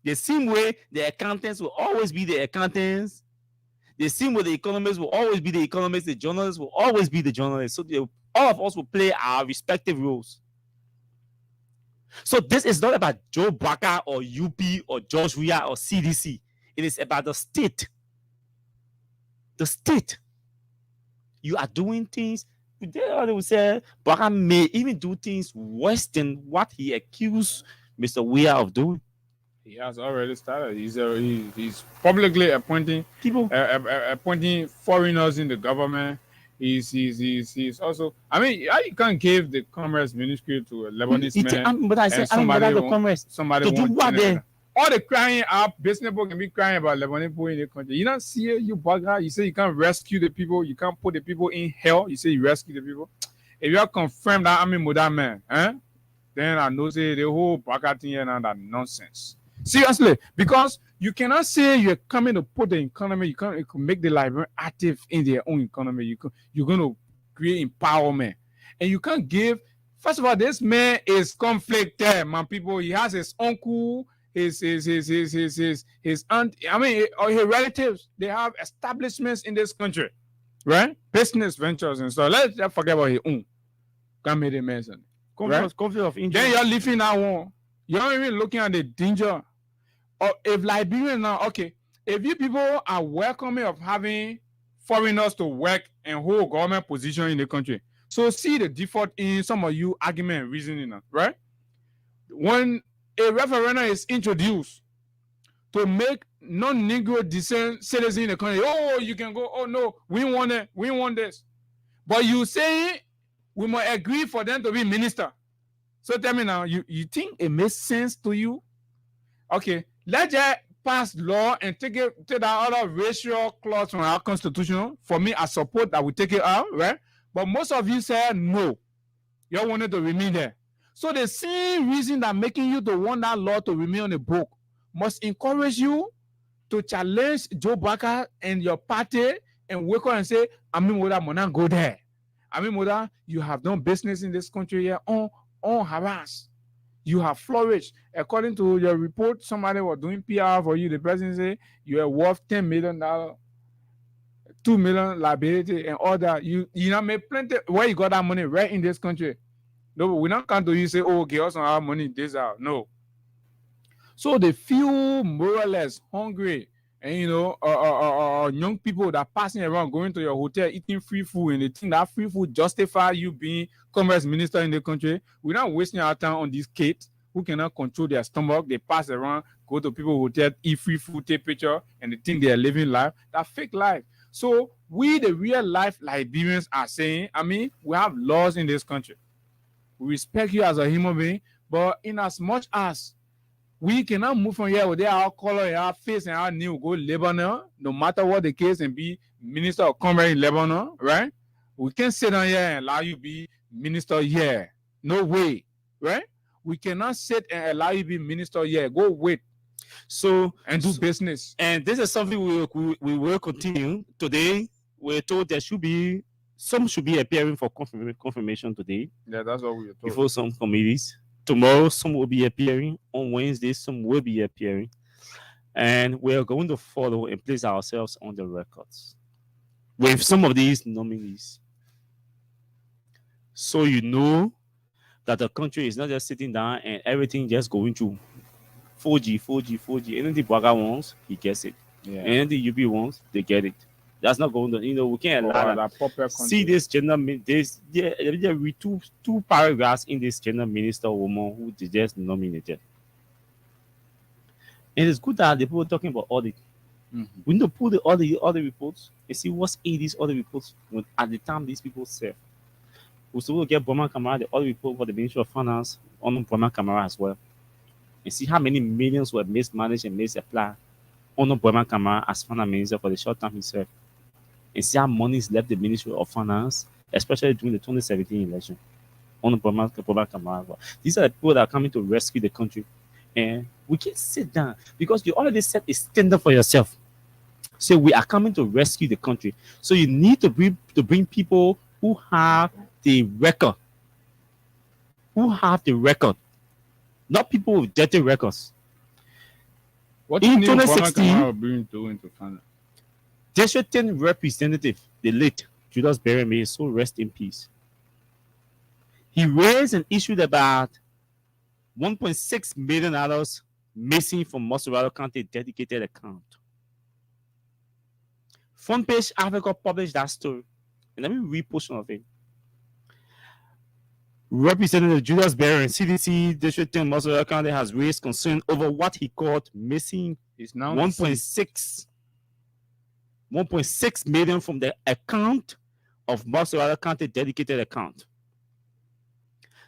[SPEAKER 11] The same way the accountants will always be the accountants. The same way the economists will always be the economists, the journalists will always be the journalists. So all of us will play our respective roles. So this is not about Joe Baka or UP or George Weah or CDC. It is about the state. The state. You are doing things. They will say Baka may even do things worse than what he accused Mr. Weah of doing.
[SPEAKER 12] He has already started. He's publicly appointing people, appointing foreigners in the government. He's also. I mean, you can't give the Commerce Ministry to a Lebanese man.
[SPEAKER 11] But I said,
[SPEAKER 12] somebody
[SPEAKER 11] to do what then?
[SPEAKER 12] All the crying out, business people can be crying about Lebanese people in the country. You don't see it, you bugger. You say you can't rescue the people. You can't put the people in hell. You say you rescue the people. If you are confirmed that I'm a modern man, then I know say the whole bugger thing and that nonsense. Seriously, because you cannot say you're coming to put the economy, you can make the Liberian active in their own economy. You're going to create empowerment. And you can't give, first of all, this man is conflicted, man, people. He has his uncle, his aunt, I mean, or his relatives. They have establishments in this country, right? Business ventures and stuff. Let's just forget about his own. Can't make it mention. Conflict of interest. Then you're living that one. You're not even looking at the danger. Or if Liberia now, okay, if you people are welcoming of having foreigners to work and hold government position in the country, so see the default in some of you argument and reasoning, right? When a referendum is introduced to make non-Negro descent citizens in the country, oh, you can go, oh no, we want it, we want this. But you say we must agree for them to be minister. So tell me now, you think it makes sense to you? Okay, let's just pass law and take that other racial clause from our constitution. For me, I support that we take it out, right? But most of you said no. You all wanted to remain there. So the same reason that making you to want that law to remain on the book must encourage you to challenge Joe Baka and your party and wake up and say, Ami Moda Mona, go there. Ami Moda, you have done business in this country here on harass. You have flourished. According to your report, somebody was doing PR for you. The president said you are worth $10 million, $2 million liability, and all that. You know, make plenty. Where you got that money? Right in this country. No, we not come to you say, oh, give us our money, this out. No. So they feel more or less hungry, and you know, young people that are passing around, going to your hotel, eating free food, and they think that free food justify you being commerce minister in the country. We're not wasting our time on these kids who cannot control their stomach. They pass around, go to people's hotel, eat free food, take picture, and they think they are living life. That fake life. So we, the real life Liberians, are saying, I mean, we have laws in this country. We respect you as a human being, but in as much as we cannot move from here with our color and our face and our name, go Lebanon, no matter what the case, and be minister of commerce in Lebanon, right? We can't sit down here and allow you to be minister here. No way, right? We cannot sit and allow you to be minister here. Go wait. So and do business. And this is something we will continue. Today, we're told there should be some should be appearing for confirmation today. Yeah, that's what we are told. Before some committees. Tomorrow, some will be appearing. On Wednesday, some will be appearing. And we are going to follow and place ourselves on the records with some of these nominees. So you know that the country is not just sitting down and everything just going through.
[SPEAKER 11] 4G. Anything Bwaga wants, he gets it.
[SPEAKER 12] Yeah.
[SPEAKER 11] Anything UB wants, they get it. That's not going to, we can't allow that. See this gender, there we two paragraphs in this gender minister woman who they just nominated. And it's good that the people talking about audit.
[SPEAKER 12] Mm-hmm.
[SPEAKER 11] We need to pull the other reports and see what's in these other reports at the time these people serve. We still will get Burma Camara, the other report for the Ministry of Finance on Burma Camara as well. And see how many millions were mismanaged and misapplied on Burma Camara as finance minister for the short time he served. And see how money is left the Ministry of Finance, especially during the 2017 election. On Burma Camara. These are the people that are coming to rescue the country. And we can't sit down because you already set a standard for yourself. So we are coming to rescue the country. So you need to bring people who have the record. Not people with dirty records.
[SPEAKER 12] What
[SPEAKER 11] in
[SPEAKER 12] in 2016,
[SPEAKER 11] District 10 representative, the late Julius Berry, may so rest in peace. He raised and issued about $1.6 million missing from Montserrat County dedicated account. Front Page Africa published that story. And let me read portion of it. Representative Julius Berry, CDC District 10 Montserrat County, has raised concern over what he called missing $1.6 million from the account of Montserrat County dedicated account.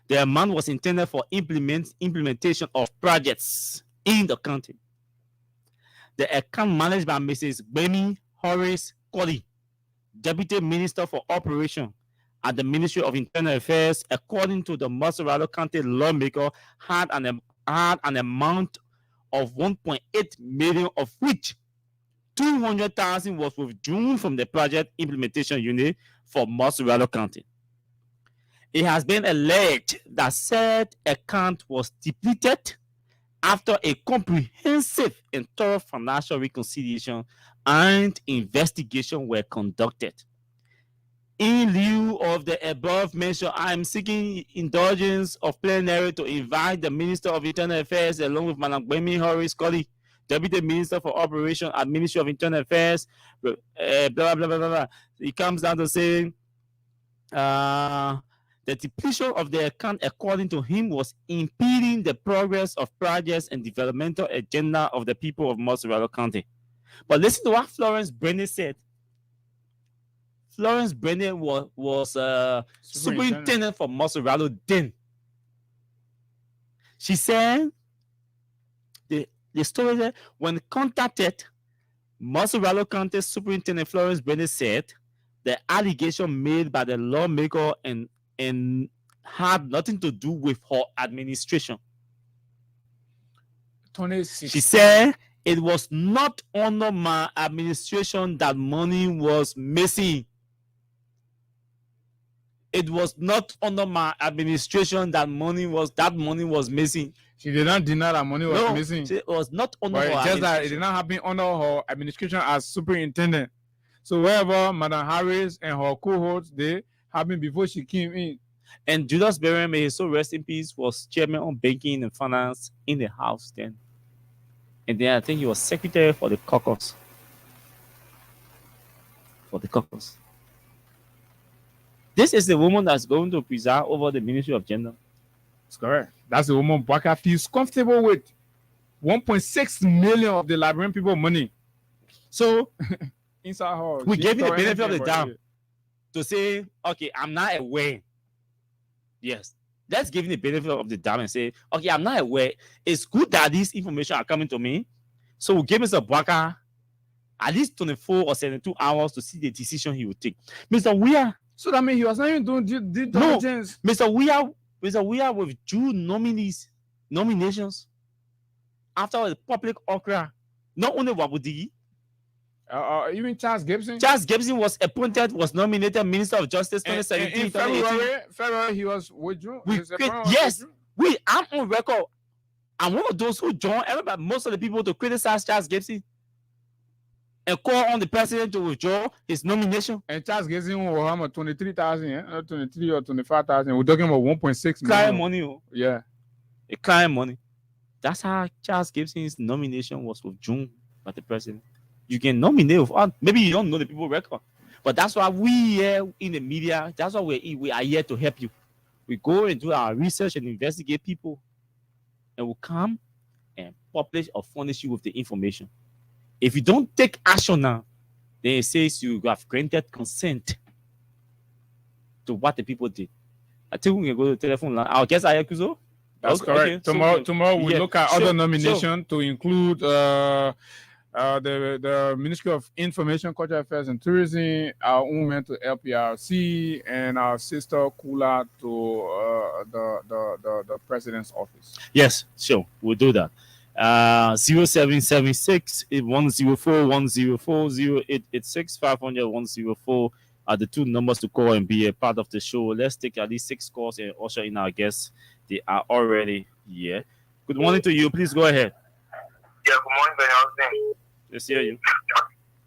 [SPEAKER 11] The amount was intended for implementation of projects in the county. The account managed by Mrs. Gbemi Horace Colley, Deputy Minister for Operation at the Ministry of Internal Affairs, according to the Montserrat County lawmaker, had an amount of $1.8 million, of which $200,000 was withdrawn from the project implementation unit for Montserrat County. It has been alleged that said account was depleted after a comprehensive and thorough financial reconciliation and investigation were conducted. In lieu of the above mention, I am seeking indulgence of plenary to invite the Minister of Internal Affairs along with Madam Gbemi Horace Colley, Deputy Minister for Operation at Ministry of Internal Affairs, blah, blah, blah, blah, blah. It comes down to saying the depletion of the account, according to him, was impeding the progress of projects and developmental agenda of the people of Montserrat County. But listen to what Florence Brennan said. Florence Brennan was superintendent for Montserrat then. She said, the story there, when contacted, Montserrat County Superintendent Florence Brennan said the allegation made by the lawmaker and had nothing to do with her administration. She said it was not under my administration that money was missing. It was not under my administration that money was missing.
[SPEAKER 12] She did not deny that money was missing.
[SPEAKER 11] It was not under
[SPEAKER 12] her
[SPEAKER 11] administration.
[SPEAKER 12] Just that it did not happen under her administration as superintendent. So wherever Madam Harris and her cohorts, they happened before she came in.
[SPEAKER 11] And Julius Berry, may he so rest in peace, was chairman on banking and finance in the House then. And then I think he was secretary for the caucus. This is the woman that's going to preside over the Ministry of Gender.
[SPEAKER 12] That's correct. That's the woman Bwaka feels comfortable with. 1.6 million of the Liberian people money.
[SPEAKER 11] So
[SPEAKER 12] inside her,
[SPEAKER 11] we gave you the benefit of the doubt to say, okay, I'm not aware. Yes, let's give you the benefit of the doubt and say, okay, I'm not aware. It's good that these information are coming to me. So we'll give Mr. Bwaka at least 24 or 72 hours to see the decision he will take. Mr. Weah.
[SPEAKER 12] So that means he was not even doing due diligence.
[SPEAKER 11] No, Mr. Weah withdrew nominations after the public okra. Not only Wabudigi.
[SPEAKER 12] Even Charles Gibson.
[SPEAKER 11] Charles Gibson was nominated Minister of Justice 2017.
[SPEAKER 12] In February, he was withdrawn.
[SPEAKER 11] I'm on record. I'm one of those who joined most of the people to criticize Charles Gibson and call on the president to withdraw his nomination.
[SPEAKER 12] And Charles Gibson will have 23,000, 23 or 25,000. We're talking about 1.6 million.
[SPEAKER 11] Client money.
[SPEAKER 12] Yeah.
[SPEAKER 11] A client money. That's how Charles Gibson's nomination was for June by the president. You can nominate without, maybe you don't know the people record, but that's why we here in the media, that's why we are here to help you. We go and do our research and investigate people, and we'll come and publish or furnish you with the information. If you don't take action now, then it says you have granted consent to what the people did. I think we can go to the telephone line. I'll guess Ayakuzo.
[SPEAKER 12] That's
[SPEAKER 11] Okay,
[SPEAKER 12] correct.
[SPEAKER 11] okay.
[SPEAKER 12] Tomorrow we
[SPEAKER 11] Yeah,
[SPEAKER 12] look at
[SPEAKER 11] sure,
[SPEAKER 12] other nominations to include the Ministry of Information, Cultural Affairs and Tourism, our own man to LPRC, and our sister Kula to the president's office.
[SPEAKER 11] Yes, sure, we'll do that. 0776 104 104 0886 500 104 are the two numbers to call and be a part of the show. Let's take at least 6 calls and usher in our guests. They are already here. Good morning to you. Please go ahead.
[SPEAKER 13] Yeah, good morning, Ben. How's it?
[SPEAKER 11] Let's hear you.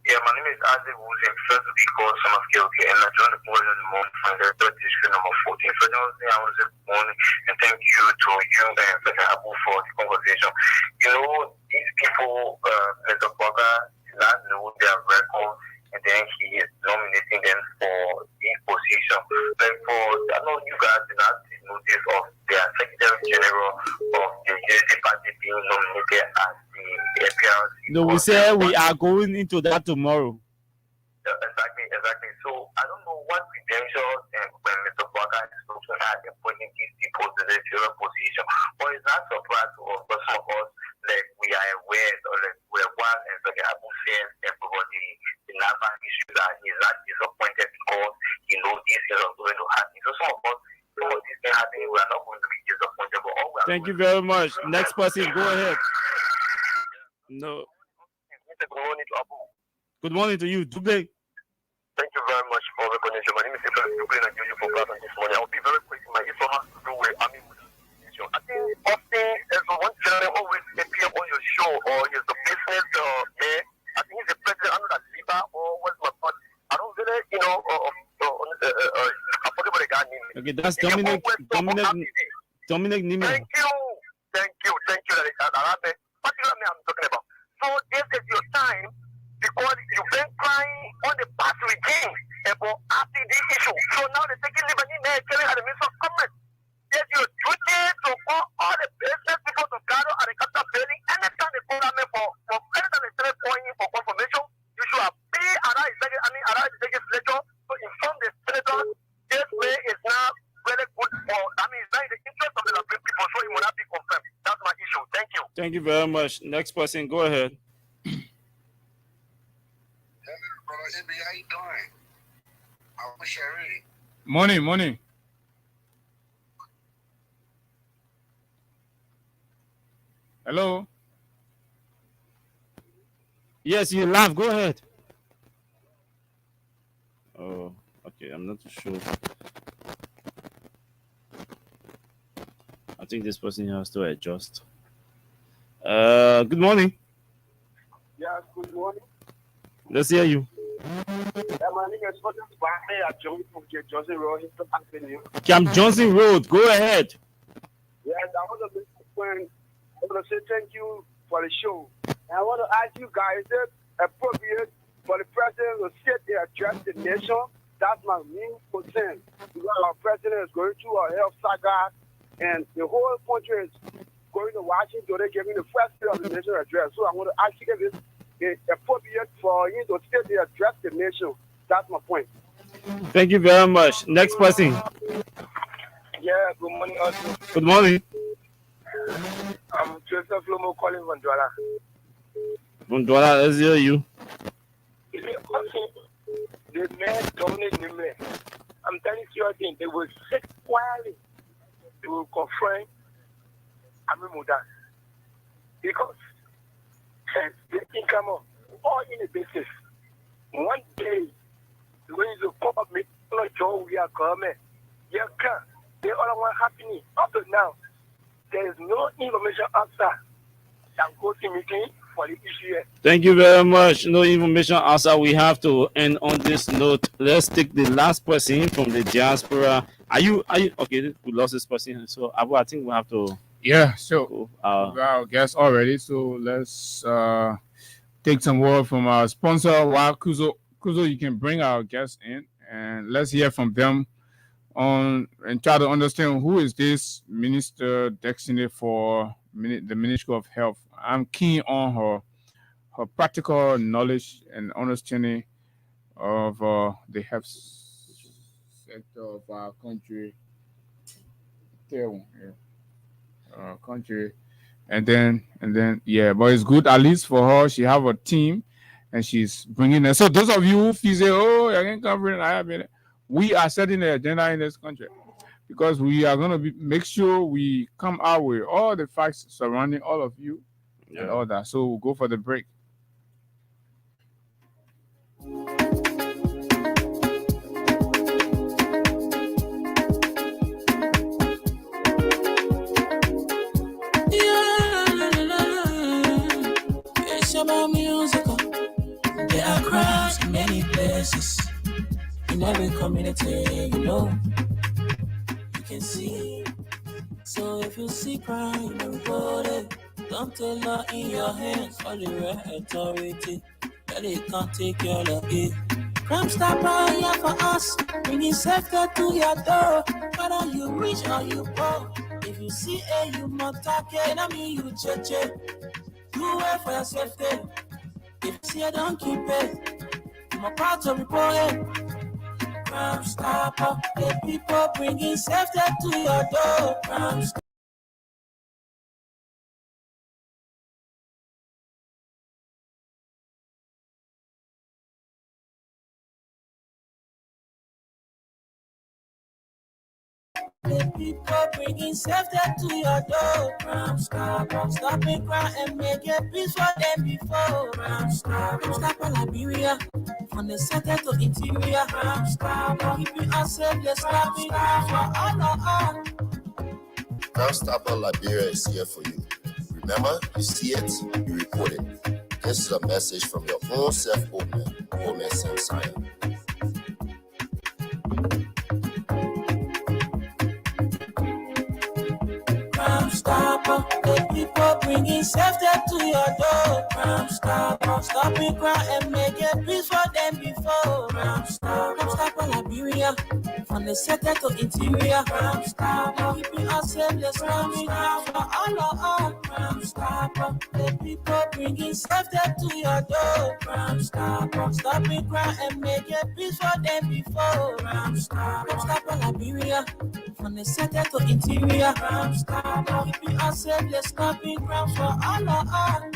[SPEAKER 13] Yeah, my name is Isaac Wilson, first to be called Son of Kilke, and I joined the board in the morning from the third district number 14. First, I want to say good morning and thank you to you and Second Abu for the conversation. You know, these people, Mr. Parker, did not know their record, and then he is nominating them for this position. Like I know you guys did not take notice of their Secretary General of the Unity Party being nominated as the APRC.
[SPEAKER 11] No, we say we are going into that tomorrow.
[SPEAKER 13] Exactly. So I don't know what credentials and when Mr. Parker is looking at and putting these people to the general position. But it's not surprising to us, but some of us, like, we are aware, or like, we're one, and so Abu says everybody the Nava issue that he's not disappointed because he knows these things are going to happen. So some of us, some of these things happening, we are not going to be disappointed. But all we are
[SPEAKER 11] Thank you very much. Next person, go ahead. No.
[SPEAKER 13] Good morning to Abu.
[SPEAKER 11] Good morning to you. Today.
[SPEAKER 13] Thank you very much for recognition. My name is Ibrahim Ukraine. I give you for class this morning. I'll be very quick. My issue has to do with army modernization. I think often everyone generally always appear on your show or is the business man. I think he's the president. I know that Liba or what's my part. I don't really, I forget what the guy name is.
[SPEAKER 11] Okay, that's Dominic Nimi.
[SPEAKER 13] Thank you. Particularly I'm talking about. So this is your time because you've been crying on the past regime about after this issue. So now they're taking Lebanese men telling the Minister of Commerce. It's your duty to call all the business people to gather at the capital building. Anytime they call them for anytime they tell point for confirmation, you should have paid around the legislature to inform the senators. This way is not really good for, it's not in the interest of the people, so it will not be confirmed. That's my issue. Thank you.
[SPEAKER 11] Thank you very much. Next person, go ahead.
[SPEAKER 13] How you doing? I wish I really.
[SPEAKER 12] Morning. Hello.
[SPEAKER 11] Yes, you laugh. Go ahead. Oh, okay. I'm not too sure. I think this person has to adjust. Good morning.
[SPEAKER 13] Yes, good morning.
[SPEAKER 11] Let's hear you.
[SPEAKER 13] My name is Johnson Road,
[SPEAKER 11] Camp Johnson Road. Go ahead.
[SPEAKER 13] Yes, I want to say thank you for the show. And I want to ask you guys, is it appropriate for the president to sit there and address the nation? That's my main concern. Because our president is going through a health saga, and the whole country is going to Washington. They're giving the first day of the nation address. So I want to ask you if it's appropriate for him to sit there and address the nation. That's my point.
[SPEAKER 11] Thank you very much. Next person.
[SPEAKER 13] Yeah, good morning also.
[SPEAKER 11] Good morning.
[SPEAKER 13] I'm Joseph Lomo calling from Douala.
[SPEAKER 11] From Douala, let's hear you.
[SPEAKER 13] The man dominating the man. I'm telling you a thing. They will sit quietly. They will confront Ami Muda. Because the income of all in the business. One day, when you come up with no we are coming. You can't. The other one happening. Up to now, there is no information answer that goes to meeting for the issue here.
[SPEAKER 11] Thank you very much. No information answer. We have to end on this note. Let's take the last person from the diaspora. Are you okay? We lost this person. So Abu, I think we have to
[SPEAKER 12] Yeah, so
[SPEAKER 11] Cool.
[SPEAKER 12] our guest already. So let's take some word from our sponsor. While Kuzo, you can bring our guests in and let's hear from them on and try to understand who is this Minister Destiny for the Ministry of Health. I'm keen on her practical knowledge and understanding of the health sector of our country. Country, and then yeah, but it's good at least for her. She have a team, and she's bringing it. So those of you who feel say, oh, I can cover it, I have it. We are setting the agenda in this country because we are gonna make sure we come out with all the facts surrounding all of you and all that. So we'll go for the break.
[SPEAKER 14] About music, there are crowds in many places, in every community, you know, you can see. So if you see crime, report it. Don't take law in your hands, all the right authority, that they can't take care of it. Crime Stopper here for us, bringing safety to your door, whether you rich or you poor. If you see a you must take it, I mean you check it. Do it for your safety. If you see it, don't keep it. I'm about to report it. Crime Stopper, the people bringing safety to your door. Crime Stopper. The people bringing safety to your door. Crime Stopper, stopping crime and make it peace for them before. Crime Stopper, Liberia, from the center to interior. Crime Stopper, keeping us safe, let's stop it for all.
[SPEAKER 15] Crime Stopper Liberia is here for you. Remember, you see it, you report it. This is a message from your own self-omen, Omen Samsaya.
[SPEAKER 14] Crime Stopper, the people bringing safety to your door. Crime Stopper, stopping crime and make it peace for them before. Crime Stopper, Liberia, from the center to interior. Crime Stopper, keeping us safe, let's stop it for all. Crime Stopper, the people bringing safety to your door. Crime Stopper, stopping crime and make it peace for them before. Crime Stopper, Liberia, from the center to interior. Crime Stopper, keeping us safe, let's stop it crime for all.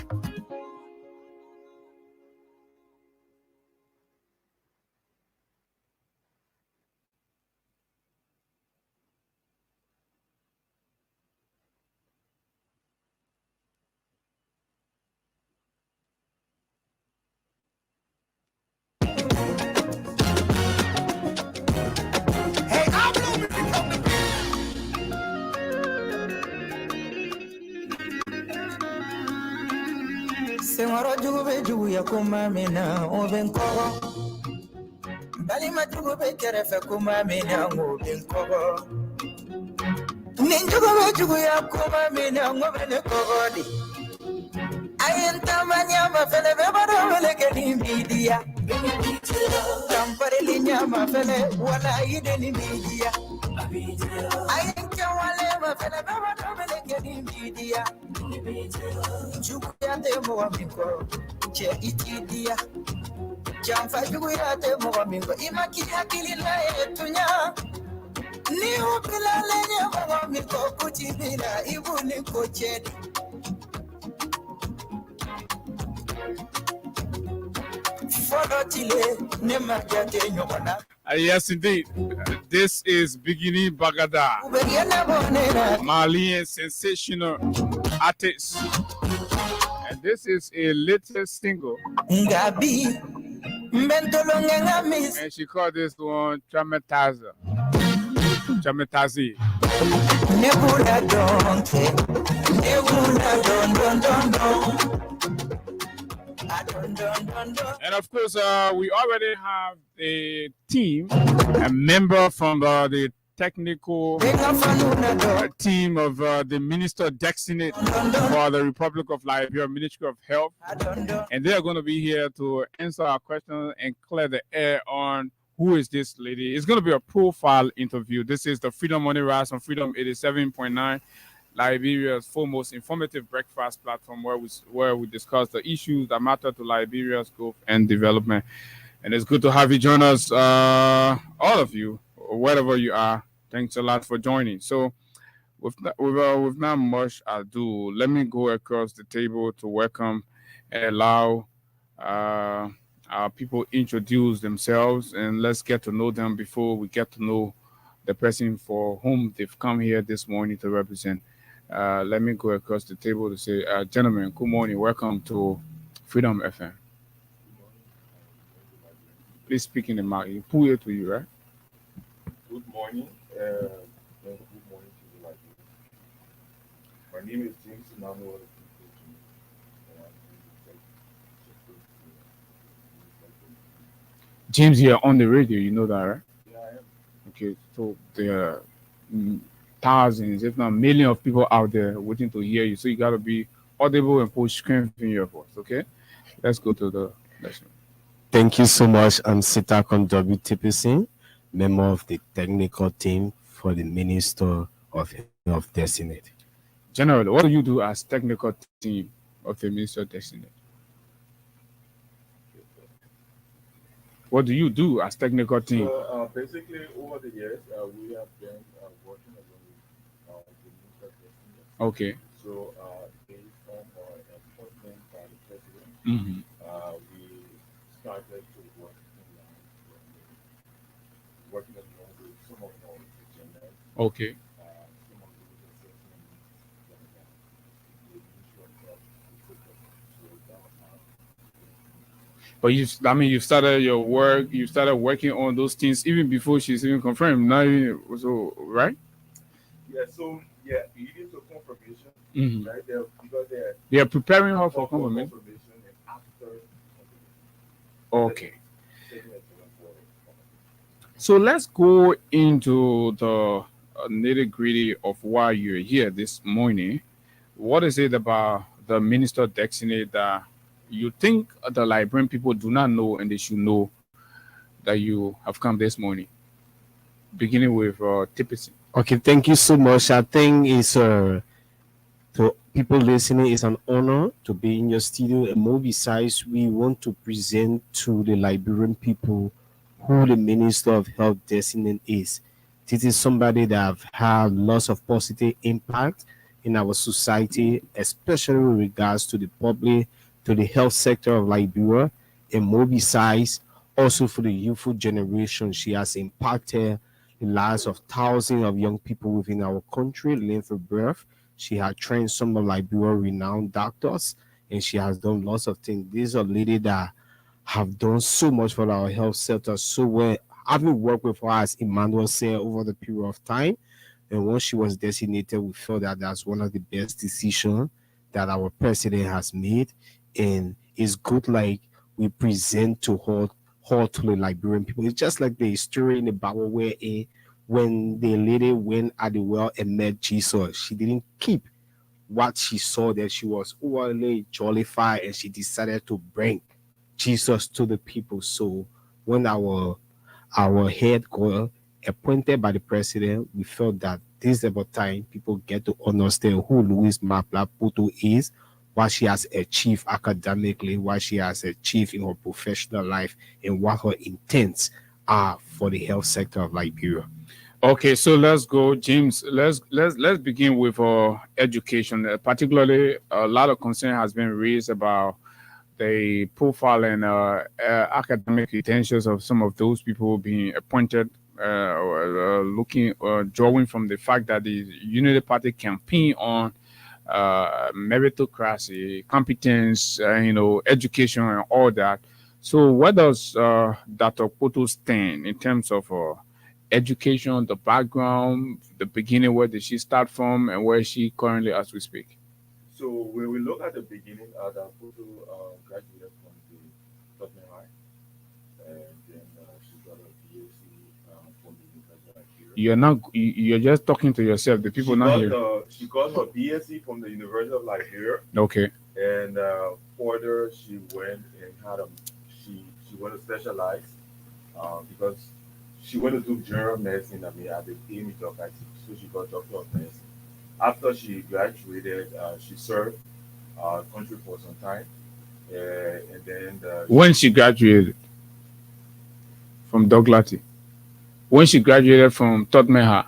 [SPEAKER 16] Sengoro jugube jugu ya kuma mina obenkogo Balima jugube kerefe kuma mina obenkogo Ninjugube jugu ya kuma mina obenkogodi Ayenta manyama fele bebado wele keni media Kampare linyama fele wala ide ni media Ayenta wale ma fele bebado wele keni media Jukuya te moamiko, che itidia. Jamfa jukuya te moamiko, imaki akili na etunya. Ni upila lenye moamiko kutibina ibu ni kochedi. Follow tile ne marjate nyokona.
[SPEAKER 12] Yes, indeed. This is Bikini Bagada, Malian sensational artist. And this is a latest single. And she called this one Traumatizer. Traumatizer. And of course, we already have a team, a member from the technical team of the Minister Designate for the Republic of Liberia, Ministry of Health. And they are going to be here to answer our questions and clear the air on who is this lady. It's going to be a profile interview. This is the Freedom Money Rise on Freedom 87.9, Liberia's foremost informative breakfast platform where we discuss the issues that matter to Liberia's growth and development. And it's good to have you join us, all of you, wherever you are. Thanks a lot for joining. So with not much ado, let me go across the table to welcome and allow our people introduce themselves, and let's get to know them before we get to know the person for whom they've come here this morning to represent. Let me go across the table to say, gentlemen, good morning. Welcome to Freedom FM. Please speak in the mic. You pull it to you, right?
[SPEAKER 17] Good morning. Good morning to the Liberians. My name is James Emmanuel.
[SPEAKER 12] James, you're on the radio. You know that, right?
[SPEAKER 17] Yeah, I am.
[SPEAKER 12] Okay, so there are thousands, if not millions of people out there waiting to hear you. So you got to be audible and put strength in your voice, okay? Let's go to the lesson.
[SPEAKER 18] Thank you so much. I'm Sitakon WTPC, member of the technical team for the Minister of Destiny.
[SPEAKER 12] General, what do you do as technical team of the Minister of Destiny? What do you do as technical team?
[SPEAKER 17] So basically, over the years, we have been working along with the Minister of Destiny.
[SPEAKER 12] Okay.
[SPEAKER 17] So based on our appointment by the President, we started to work working along with some of our agendas.
[SPEAKER 12] Okay.
[SPEAKER 17] Some of the assessments that the Ministry of Health so that was how.
[SPEAKER 12] But you started your work, you started working on those things even before she's even confirmed. Now, so right?
[SPEAKER 17] Yeah, so leading to confirmation, right there, because
[SPEAKER 12] they are preparing her for confirmation.
[SPEAKER 17] And after
[SPEAKER 12] okay. So let's go into the nitty-gritty of why you're here this morning. What is it about the Minister Designate that you think the Liberian people do not know and they should know that you have come this morning? Beginning with Tipisi.
[SPEAKER 18] Okay, thank you so much. I think it's to people listening, it's an honor to be in your studio. And more besides, we want to present to the Liberian people who the Minister of Health Designate is. This is somebody that have had lots of positive impact in our society, especially with regards to the public, to the health sector of Liberia, and more besides, also for the youthful generation. She has impacted the lives of thousands of young people within our country, living for birth. She has trained some of Liberia's renowned doctors, and she has done lots of things. These are ladies that have done so much for our health sector so well. Having worked with her, as Emmanuel said, over the period of time, and once she was designated, we felt that that's one of the best decisions that our president has made. And it's good, like we present to her to the Liberian people. It's just like the story in the Bible where when the lady went at the well and met Jesus, she didn't keep what she saw, that she was overly jollified, and she decided to bring Jesus to the people. So when our head girl appointed by the president, we felt that this is about time people get to understand who Louise Maplaputo is, what she has achieved academically, what she has achieved in her professional life, and what her intents are for the health sector of Liberia.
[SPEAKER 12] Okay, so let's go, James. Let's begin with education. Particularly, a lot of concern has been raised about the profile and academic credentials of some of those people being appointed, drawing from the fact that the Unity Party campaign on meritocracy, competence, education, and all that. So, where does Dr. Poto stand in terms of education, the background, the beginning? Where did she start from, and where is she currently as we speak?
[SPEAKER 17] So, when we look at the beginning, Dr. Poto graduated from the Tottenham High, and then she got a PhD from the University of Nigeria.
[SPEAKER 12] You're not. You're just talking to yourself. The people not here.
[SPEAKER 17] She got her BSc from the University of Liberia.
[SPEAKER 12] Okay.
[SPEAKER 17] And further, she went and had a. She went to specialize because she went to do general medicine. I mean, at the Amy Doctor, so she got Doctor of Medicine. After she graduated, she served country for some time, and then
[SPEAKER 12] When she graduated from Douglas, when she graduated from Tottenham,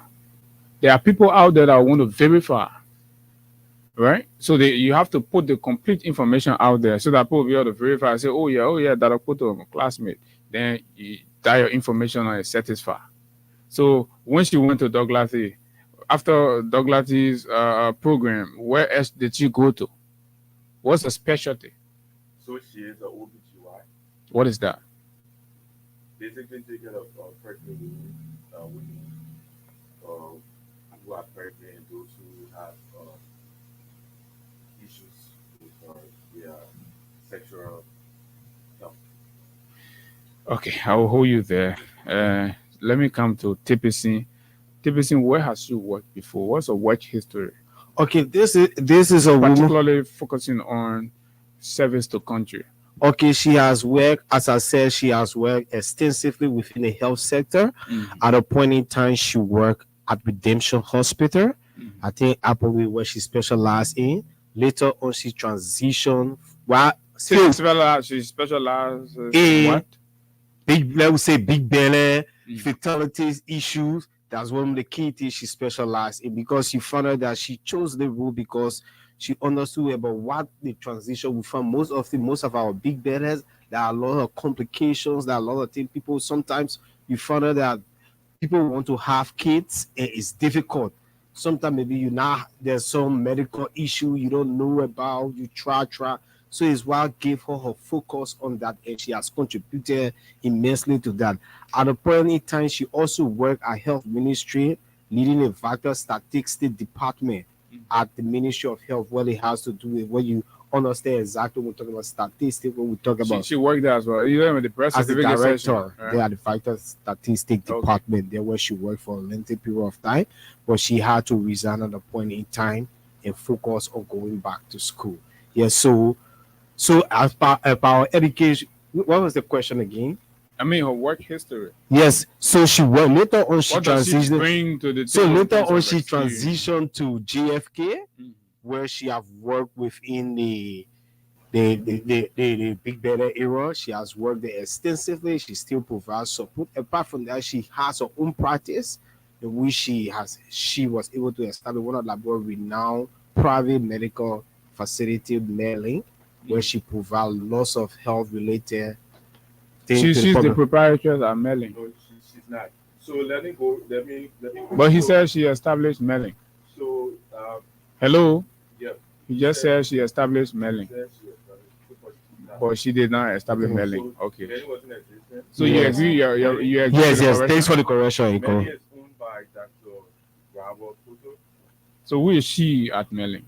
[SPEAKER 12] there are people out there that want to verify, right? So you have to put the complete information out there so that people will be able to verify and say, oh yeah, that I put to a classmate. Then that your information is satisfied. So when she went to Douglas, after Douglas's program, where else did she go to? What's her specialty?
[SPEAKER 17] so she is an OBGY.
[SPEAKER 12] What is that?
[SPEAKER 17] Basically, take care of pregnant women who are pregnant and those who have issues with their sexual health.
[SPEAKER 12] Okay, I will hold you there. Let me come to TPC. TPC, where has you worked before? What's your work history?
[SPEAKER 18] Okay, this is a woman
[SPEAKER 12] Particularly focusing on service to country.
[SPEAKER 18] Okay, she has worked, as I said, she has worked extensively within the health sector. At a point in time, she worked at Redemption Hospital. I think probably where she specialized in. Later on, she transitioned.
[SPEAKER 12] She specialized in what?
[SPEAKER 18] Let me say big belly, fatalities, issues. That's one of the key things she specialized in, because she found out that she chose the role because she understood about what the transition we found. Most of our big betters, there are a lot of complications, there are a lot of things. People sometimes you find out that people want to have kids and it's difficult. Sometimes maybe there's some medical issue you don't know about, you try. So it's what gave her focus on that, and she has contributed immensely to that. At a point in time, she also worked at Health Ministry, leading a vital statistics department at the Ministry of Health, what it has to do with what you understand exactly when we're talking about statistics, when we talk about.
[SPEAKER 12] She worked there as well. You know, the press
[SPEAKER 18] as the director,
[SPEAKER 12] session, right?
[SPEAKER 18] they are the vital statistics department. There where she worked for a lengthy period of time, but she had to resign at a point in time and focus on going back to school. Yeah, so as part of our education, what was the question again?
[SPEAKER 12] I mean, her work history.
[SPEAKER 18] Yes, so she went later on. She
[SPEAKER 12] What does she
[SPEAKER 18] transitioned.
[SPEAKER 12] bring to the
[SPEAKER 18] So
[SPEAKER 12] table in
[SPEAKER 18] later
[SPEAKER 12] terms
[SPEAKER 18] on,
[SPEAKER 12] of
[SPEAKER 18] she
[SPEAKER 12] experience?
[SPEAKER 18] transitioned to JFK, where she have worked within the big better era. She has worked there extensively. She still provides support. Apart from that, she has her own practice in which she was able to establish one of the more renowned private medical facility, Maryland, where she provides lots of health related things.
[SPEAKER 12] She's the
[SPEAKER 18] public.
[SPEAKER 12] proprietor at Melling.
[SPEAKER 17] No, she's not. So let me go. Let me.
[SPEAKER 12] But he said she established Melling.
[SPEAKER 17] So
[SPEAKER 12] Hello?
[SPEAKER 17] yeah.
[SPEAKER 12] He just said she established Melling.
[SPEAKER 17] Said she established.
[SPEAKER 12] But she did not establish Melling. Okay.
[SPEAKER 17] Melling wasn't existent.
[SPEAKER 12] So you agree? You agree?
[SPEAKER 18] Yes,
[SPEAKER 12] with the
[SPEAKER 18] yes.
[SPEAKER 12] correction?
[SPEAKER 18] Thanks for the correction, Iko.
[SPEAKER 17] Melling is owned by Dr. Bravo Puto.
[SPEAKER 12] So who is she at Melling?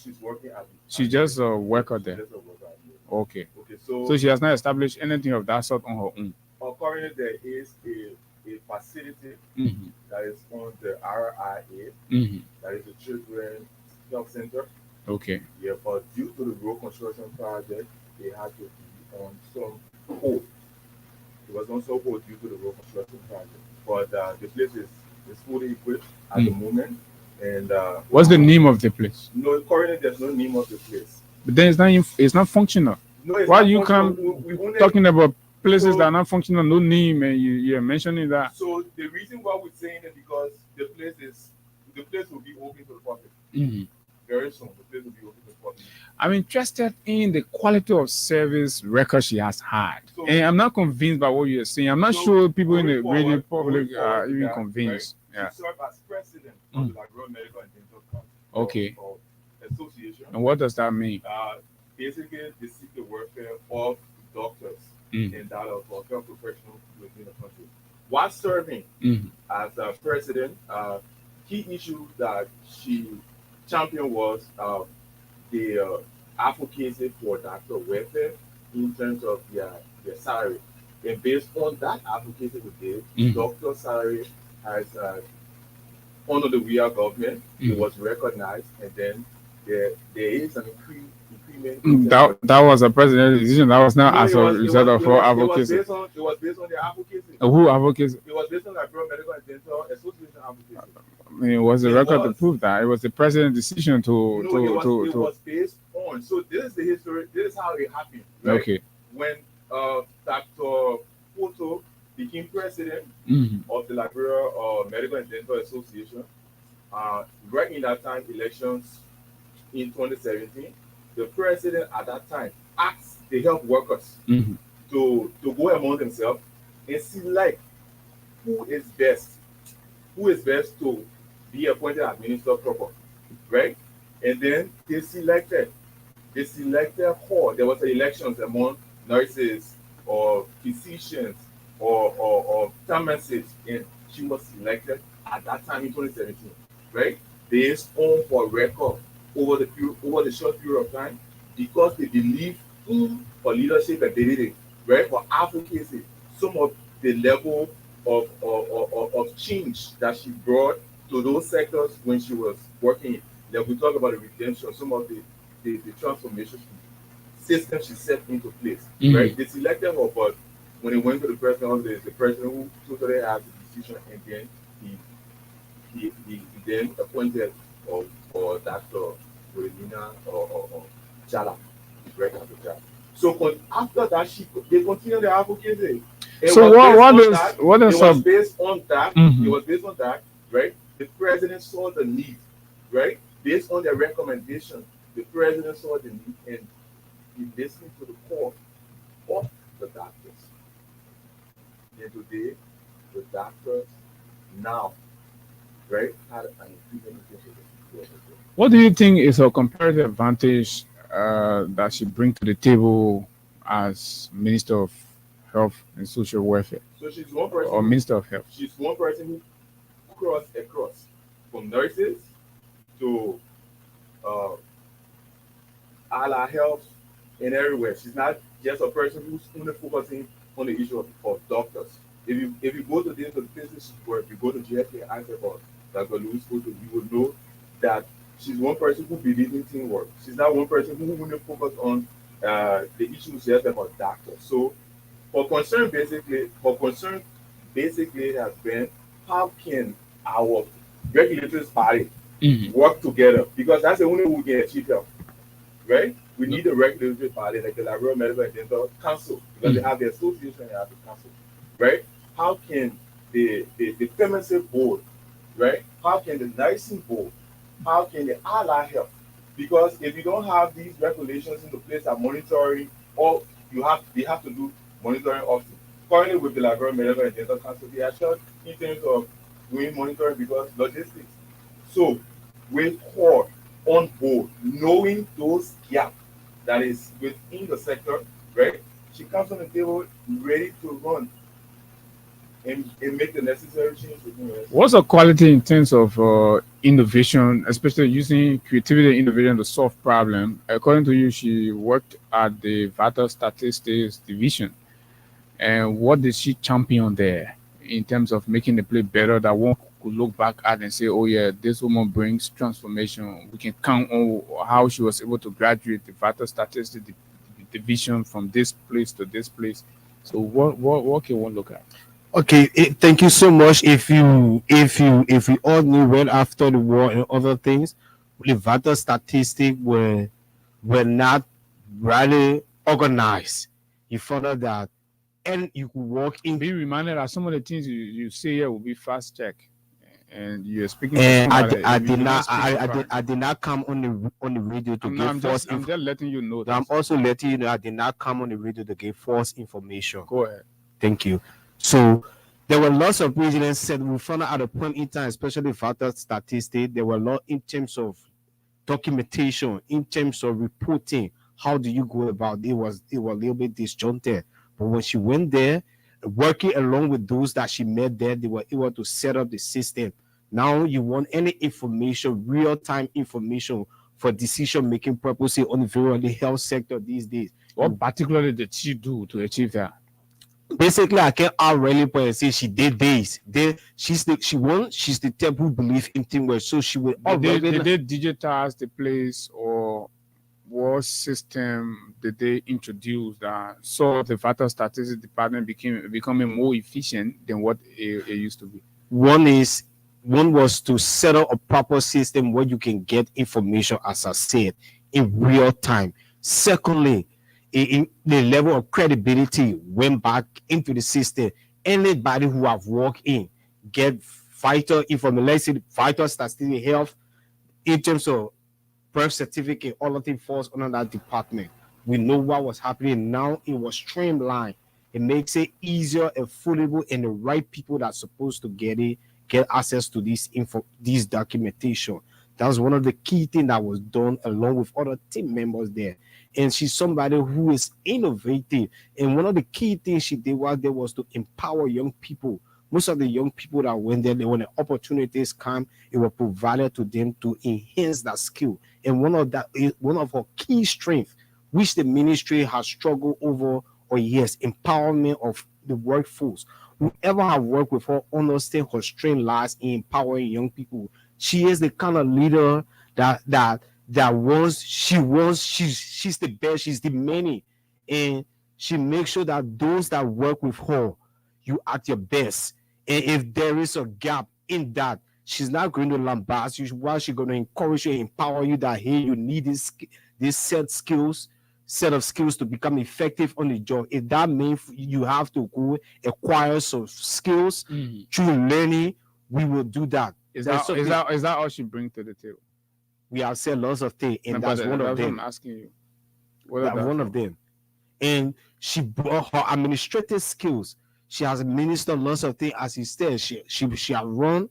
[SPEAKER 17] She's working at.
[SPEAKER 12] She just a worker there.
[SPEAKER 17] Just a worker.
[SPEAKER 12] Okay.
[SPEAKER 17] Okay.
[SPEAKER 12] So she has not established anything of that sort on her own.
[SPEAKER 17] Currently, there is a facility that is on the RIA. That is the Children's Health Center.
[SPEAKER 12] Okay.
[SPEAKER 17] Yeah, but due to the road construction project, they had to be on some hold. It was on some hold due to the road construction project. But the place is fully equipped at the moment. And
[SPEAKER 12] What's the name of the place?
[SPEAKER 17] no, currently there's no name of the place.
[SPEAKER 12] But then it's not functional.
[SPEAKER 17] No, it's
[SPEAKER 12] Why
[SPEAKER 17] not
[SPEAKER 12] you
[SPEAKER 17] functional.
[SPEAKER 12] come
[SPEAKER 17] We only-
[SPEAKER 12] talking about places that are not functional, no name, and you're mentioning that?
[SPEAKER 17] So the reason why we're saying it because the place will be open to the public very soon. The place will be open to the public.
[SPEAKER 12] I'm interested in the quality of service record she has had. And I'm not convinced by what you're saying. I'm not sure people in the radio public are even convinced.
[SPEAKER 17] Right?
[SPEAKER 12] Yeah.
[SPEAKER 17] She served as president of the Liberia Medical and Dental
[SPEAKER 12] Okay.
[SPEAKER 17] Association.
[SPEAKER 12] And what does that mean?
[SPEAKER 17] Basically, they seek the welfare of doctors and that of health professionals within the country. While serving as president, key issue that she championed was the advocacy for doctor welfare in terms of their salary. And based on that advocacy we did, doctor salary has under the we are government, it was recognized, and then there is an increment.
[SPEAKER 12] That was a presidential decision. That was not
[SPEAKER 17] No,
[SPEAKER 12] as a result of our advocacy.
[SPEAKER 17] It was based on the advocacy.
[SPEAKER 12] Who advocacy?
[SPEAKER 17] It was based on the Bureau of Medical and Dental Association advocacy.
[SPEAKER 12] I mean, it was the record to prove that. It was the president's decision to.
[SPEAKER 17] It was based on. So this is the history. This is how it happened. Right?
[SPEAKER 12] Okay.
[SPEAKER 17] When Dr. Poto became president of the Liberia Medical and Dental Association, right in that time, elections in 2017, the president at that time asked the health workers to go among themselves and select who is best to be appointed as minister proper, right? And then they selected who. There was elections among nurses or physicians or pharmacists, and she was selected at that time in 2017, right? Based on her record over the short period of time, because they believe in her leadership and they did it, right? For advocacy, some of the level of change that she brought to those sectors when she was working. Like we talk about the redemption, some of the transformation system she set into place, right? They selected her, but when it went to the president, the president who totally has the decision, and then he then appointed or Dr. Relina or Jala, right after that. So after that, they continued the advocacy.
[SPEAKER 12] So what is
[SPEAKER 17] it was based on that? It was based on that, right? The president saw the need, right? Based on their recommendation, the president saw the need, and he listened to the call of the doctors. And today, the doctors now, right, had an improvement.
[SPEAKER 12] What do you think is her comparative advantage that she brings to the table as Minister of Health and Social Welfare?
[SPEAKER 17] So she's one person,
[SPEAKER 12] or Minister of Health.
[SPEAKER 17] She's one person who crossed across from nurses to ala health and everywhere. She's not just a person who's only focusing on the issue of doctors. If you go to the places where you go to GFK and ask about Dr. Louis Poto, you will know that she's one person who believes in teamwork. She's not one person who only focus on the issues just about doctors. So her concern basically has been how can our regulatory body work together, because that's the only way we can achieve health, right? We need a regulatory body like the Liberia Medical and Dental Council, because they have the association and they have the council, right? How can the pharmacy board, right? How can the nursing board, how can the allied health? Because if you don't have these regulations in the place of monitoring, or they have to do monitoring often. Currently with the Liberia Medical and Dental Council, they are short in terms of doing monitoring because logistics. So with her on board, knowing those gaps that is within the sector, right? She comes on the table ready to run and make the necessary changes within the sector.
[SPEAKER 12] What's the quality in terms of innovation, especially using creativity and innovation to solve problems? According to you, she worked at the Vital Statistics Division. And what did she champion there in terms of making the play better, that one could look back at and say, oh yeah, this woman brings transformation. We can count on how she was able to graduate the Vital Statistics Division from this place to this place. So what can one look at?
[SPEAKER 18] Okay, thank you so much. If we all knew well after the war and other things, the Vital Statistics were not really organized. You found out that, and you could walk in.
[SPEAKER 12] Be reminded that some of the things you say here will be fast check, and you're speaking.
[SPEAKER 18] And I did not come on the radio to give false.
[SPEAKER 12] I'm just letting you know.
[SPEAKER 18] I'm also letting you know I did not come on the radio to give false information.
[SPEAKER 12] Go ahead.
[SPEAKER 18] Thank you. So there were lots of reasons said we found out at a point in time, especially Vital Statistics, there were a lot in terms of documentation, in terms of reporting. How do you go about it? It was a little bit disjointed. But when she went there, working along with those that she met there, they were able to set up the system. Now you want any information, real-time information for decision-making purposes on the health sector these days.
[SPEAKER 12] What particularly did she do to achieve that?
[SPEAKER 18] basically I can't really point and say she did this. She's the type who believe in teamwork. So she will
[SPEAKER 12] Did they digitize the place, or what system did they introduce that saw the vital statistics department becoming more efficient than what it used to be?
[SPEAKER 18] One was to set up a proper system where you can get information, as I said, in real time. Secondly, in the level of credibility went back into the system. Anybody who have walked in get vital information, let's say vital statistics, health, in terms of birth certificate, all of it falls under that department. We know what was happening. Now it was streamlined. It makes it easier and affordable, and the right people that are supposed to get access to this documentation. That was one of the key things that was done along with other team members there. And she's somebody who is innovative. And one of the key things she did was to empower young people. Most of the young people that went there, when the opportunities come, it was provided to them to enhance that skill. And one of her key strengths, which the ministry has struggled over for years, empowerment of the workforce. Whoever have worked with her understand her strength lies in empowering young people. She is the kind of leader she's the best, she's the many, and she makes sure that those that work with her, you at your best. And if there is a gap in that, she's not going to lambast you. While she's going to encourage you and empower you that, hey, you need this set of skills to become effective on the job. If that means you have to go acquire some skills through learning, we will do that.
[SPEAKER 12] Is that all she brings to the table?
[SPEAKER 18] We have said lots of things, and that's one of them.
[SPEAKER 12] I'm asking you.
[SPEAKER 18] That's one of them. And she brought her administrative skills. She has administered lots of things, as he said. She has run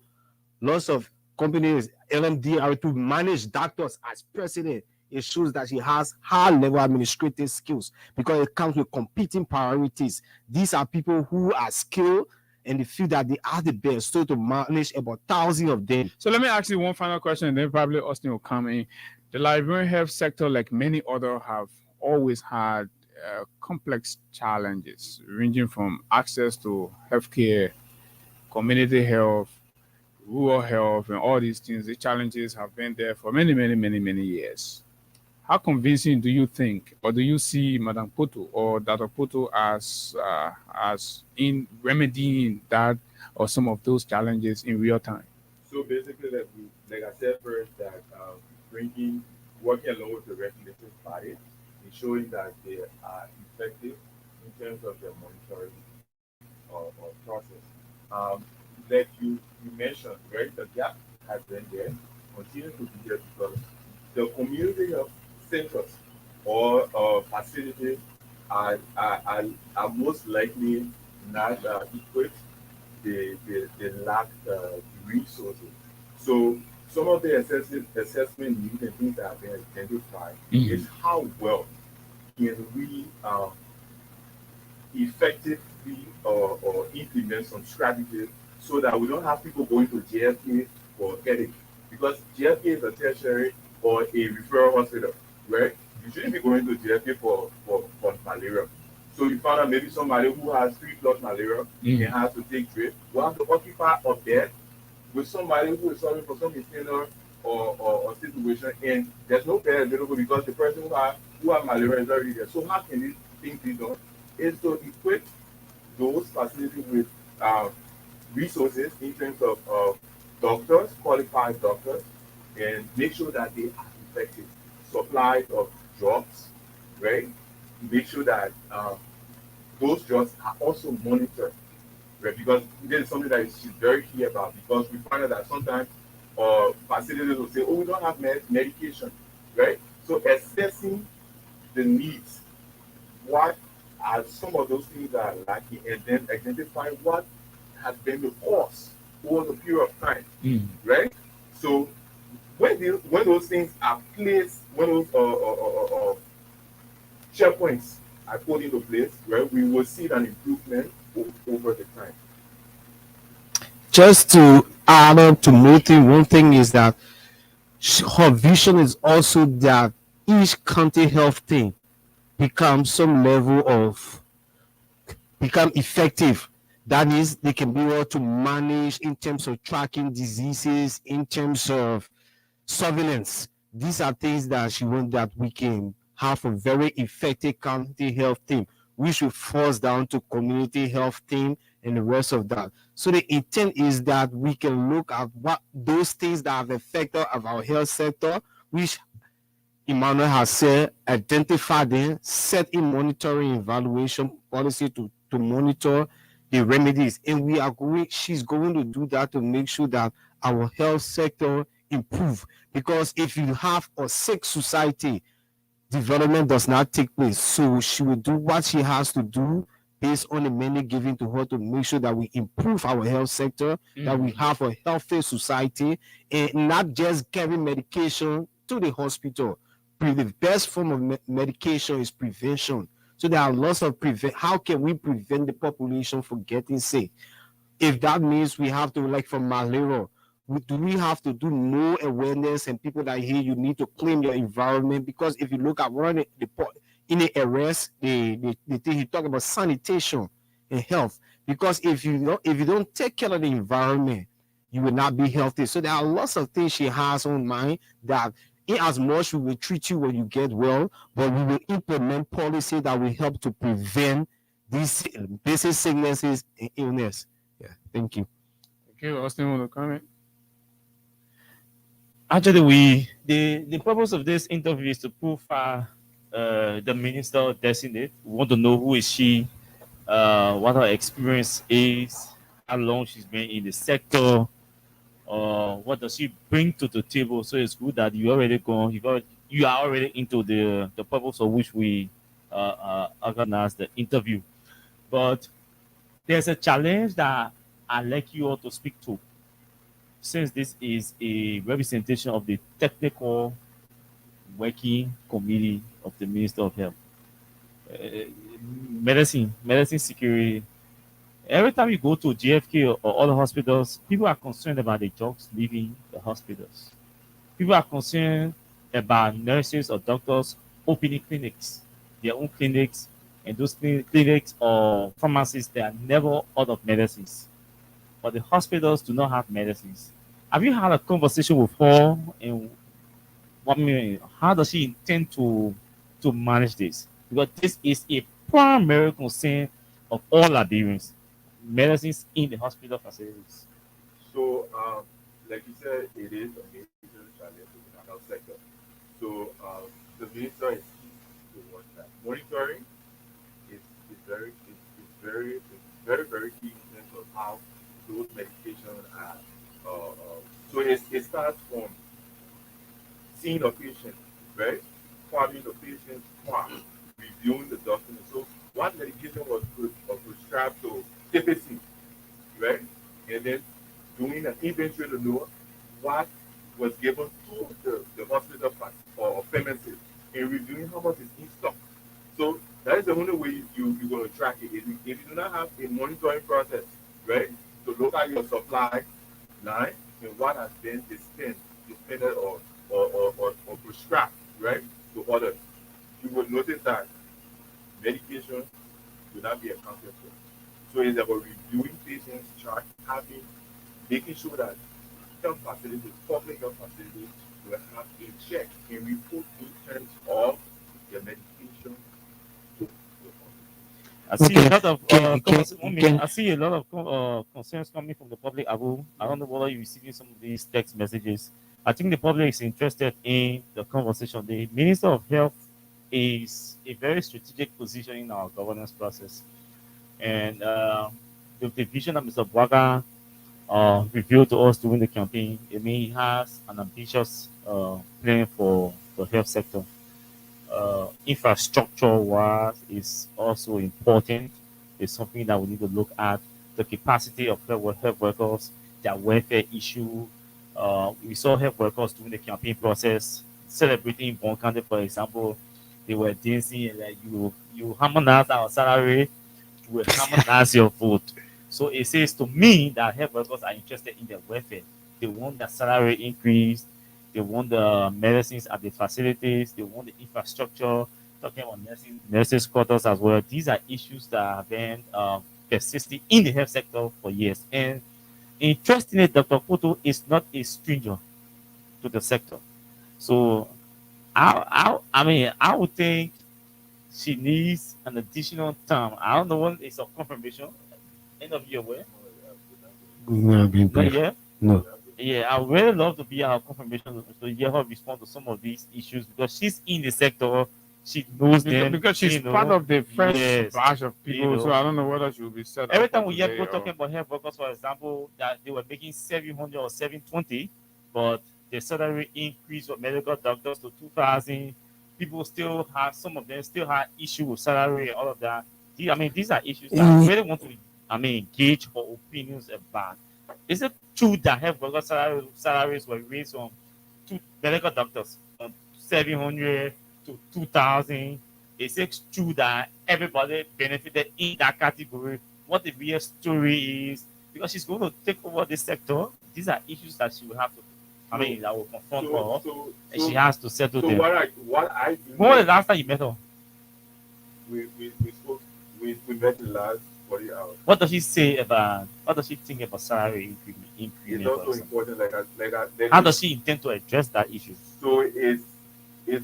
[SPEAKER 18] lots of companies, LMD, to manage doctors as president. It shows that she has high-level administrative skills because it comes with competing priorities. These are people who are skilled and they feel that they are the best, so to manage about 1,000 of them.
[SPEAKER 12] So let me ask you one final question, and then probably Austin will come in. The Liberian health sector, like many others, have always had complex challenges, ranging from access to healthcare, community health, rural health, and all these things. The challenges have been there for many, many, many, many years. How convincing do you think, or do you see Madam Poto or Dr. Poto as in remedying that or some of those challenges in real time?
[SPEAKER 17] So basically, like I said first, that working along with the regulatory body is showing that they are effective in terms of their monitoring of process. Like you mentioned, right, the gap has been there, continues to be there because the community of centers or facilities are most likely not equipped. They lack the resources. So some of the assessment needs and things that have been identified is how well can we effectively or implement some strategies so that we don't have people going to JFK for headache, because JFK is a tertiary or a referral hospital, right? You shouldn't be going to JFK for malaria. So you found out maybe somebody who has 3+ malaria and has to take drip will have to occupy a bed with somebody who is suffering from some internal or situation, and there's no bed available because the person who has malaria is already there. So how can these things be done? Is to equip those facilities with resources in terms of doctors, qualified doctors, and make sure that they are effective. Supply of drugs, right? Make sure that those drugs are also monitored, right? Because this is something that is very clear about, because we find out that sometimes facilities will say, oh, we don't have medication, right? So assessing the needs, what are some of those things that are lacking, and then identify what has been the cause over the period of time, right? So when those things are placed, when those checkpoints are put into place, right, we will see an improvement over the time.
[SPEAKER 18] Just to add on to Moti, one thing is that her vision is also that each county health thing becomes some level of become effective. That is, they can be able to manage in terms of tracking diseases, in terms of surveillance. These are things that she wants that we can have a very effective county health team, which will force down to community health team and the rest of that. So the intent is that we can look at what those things that have affected of our health sector, which Emmanuel has said, identify them, set in monitoring evaluation policy to monitor the remedies. And she's going to do that to make sure that our health sector improve. Because if you have a sick society, development does not take place. So she will do what she has to do based on the money given to her to make sure that we improve our health sector, that we have a healthy society, and not just carry medication to the hospital. The best form of medication is prevention. So there are lots of how can we prevent the population from getting sick? If that means we have to, like for malaria, do we have to do more awareness and people that hear you need to clean your environment? Because if you look at one of in the arrest, the thing he talk about sanitation and health. Because if you don't take care of the environment, you will not be healthy. So there are lots of things she has on mind that in as much we will treat you when you get well, but we will implement policy that will help to prevent these basic sicknesses and illness. Yeah, thank you.
[SPEAKER 12] Okay, Austin, want to comment?
[SPEAKER 11] Actually, the purpose of this interview is to profile the minister designate. We want to know who is she, what her experience is, how long she's been in the sector, what does she bring to the table. So it's good that you are already into the purpose of which we organize the interview. But there's a challenge that I'd like you all to speak to, since this is a representation of the technical working committee of the Minister of Health. Medicine security. Every time you go to GFK or other hospitals, people are concerned about the drugs leaving the hospitals. People are concerned about nurses or doctors opening clinics, their own clinics, and those clinics or pharmacies, they are never out of medicines. But the hospitals do not have medicines. Have you had a conversation with her? And how does she intend to manage this? Because this is a primary concern of all Liberians. Medicines in the hospital facilities.
[SPEAKER 17] So, like you said, it is a major challenge in the health sector. So, the minister is key towards that. Monitoring is very key in terms of how those medications are. So it starts from seeing a patient, right? Calling the patient, reviewing the document. So what medication was prescribed to TPC, right? And then doing an inventory to know what was given to the hospital or pharmacy, and reviewing how much is in stock. So that is the only way you're going to track it. If you do not have a monitoring process, right, to look at your supply line and what has been dispensed or prescribed, right, to others, you will notice that medication will not be accounted for. So it's about reviewing patients, making sure that health facilities, public health facilities, will have a check and report in terms of the medication.
[SPEAKER 11] I see a lot of I see a lot of concerns coming from the public. I don't know whether you're receiving some of these text messages. I think the public is interested in the conversation. The Minister of Health is a very strategic position in our governance process. And the vision that Mr. Bwaga revealed to us during the campaign, he has an ambitious plan for the health sector. Infrastructure-wise is also important. It's something that we need to look at. The capacity of health workers, their welfare issue. We saw health workers during the campaign process celebrating Bonkande, for example. They were dancing and like you harmonize our salary, you will harmonize your vote. So it says to me that health workers are interested in their welfare. They want their salary increase. They want the medicines at the facilities. They want the infrastructure. talking about nurses' quarters as well. These are issues that have been persisting in the health sector for years. And interestingly, Dr. Poto is not a stranger to the sector. So I would think she needs an additional term. I don't know what is of confirmation. End of year where?
[SPEAKER 18] No,
[SPEAKER 11] Not yet?
[SPEAKER 18] No.
[SPEAKER 11] Yeah, I would really love to be our confirmation to hear her respond to some of these issues because she's in the sector. She knows them.
[SPEAKER 12] Because she's
[SPEAKER 11] you know.
[SPEAKER 12] part of the first
[SPEAKER 11] Yes,
[SPEAKER 12] batch of people,
[SPEAKER 11] you know.
[SPEAKER 12] so I don't know whether she will be set up
[SPEAKER 11] Every time
[SPEAKER 12] for
[SPEAKER 11] we hear
[SPEAKER 12] today
[SPEAKER 11] people talking about health workers, for example, that they were making 700 or 720, but the salary increase of medical doctors to 2,000. People still have, some of them still have issue with salary and all of that. These are issues that I really want to, gauge her opinions about. Is it true that health worker salaries were raised from medical doctors from 700 to 2,000? Is it true that everybody benefited in that category? What the real story is? Because she's going to take over this sector. These are issues that she will have to, that will confront her, and she has to settle them.
[SPEAKER 17] What I do.
[SPEAKER 11] When was the last time you met her?
[SPEAKER 17] We spoke. We met in the last 40 hours.
[SPEAKER 11] What does she say about? What does she think about salary increment?
[SPEAKER 17] It's also important.
[SPEAKER 11] How does she intend to address that issue?
[SPEAKER 17] So it's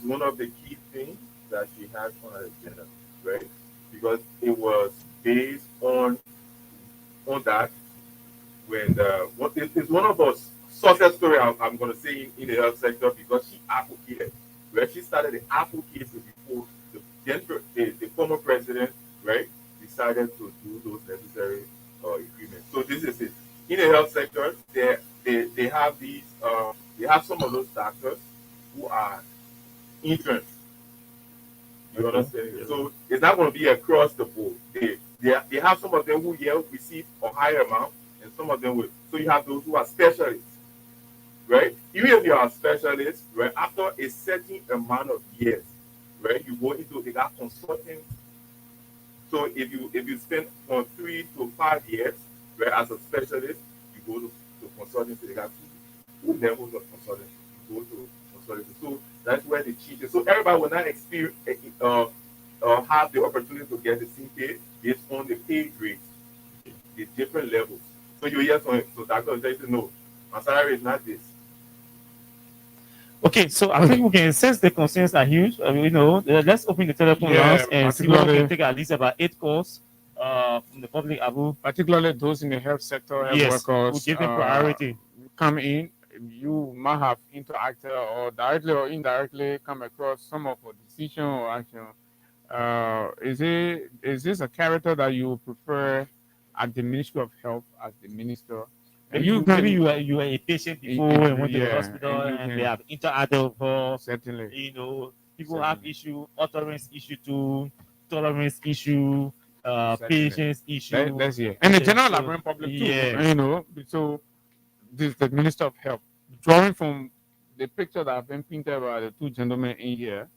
[SPEAKER 17] one of the key things that she has on her agenda, right? Because it was based on that when it's one of those success story I'm going to say in the health sector because she advocated, where she started the advocacy before the former president, right, decided to do those necessary agreements. So this is it. In the health sector, they have these they have some of those doctors who are interns. You understand? Yeah. So it's not going to be across the board. They have some of them who receive a higher amount, and some of them will. So you have those who are specialists, right? Even if you are a specialist, right, after a certain amount of years, right, you go into they got consulting. So if you spend from 3 to 5 years, right, as a specialist, you go to consulting. So they got two levels of consulting. You go to consulting. So that's where the changes. So everybody will not experience have the opportunity to get the same pay based on the pay grades, the different levels. So you hear so doctors say, no, my salary is not this.
[SPEAKER 11] Okay, so I think we can sense the concerns are huge. Let's open the telephone lines and see what we can take at least about 8 calls from the public.
[SPEAKER 12] Particularly those in the health sector, health workers,
[SPEAKER 11] we'll give them priority.
[SPEAKER 12] Come in. You might have interacted or directly or indirectly come across some of a decision or action. Is this a character that you prefer at the Ministry of Health as the minister?
[SPEAKER 11] Maybe you were a patient before and went to the hospital and they have interacted with her.
[SPEAKER 12] Certainly.
[SPEAKER 11] People have issue, utterance issue too, tolerance issue, patience issue.
[SPEAKER 12] That's it. And the general librarian public too. So this is the Minister of Health. Drawing from the picture that have been painted by the two gentlemen in here,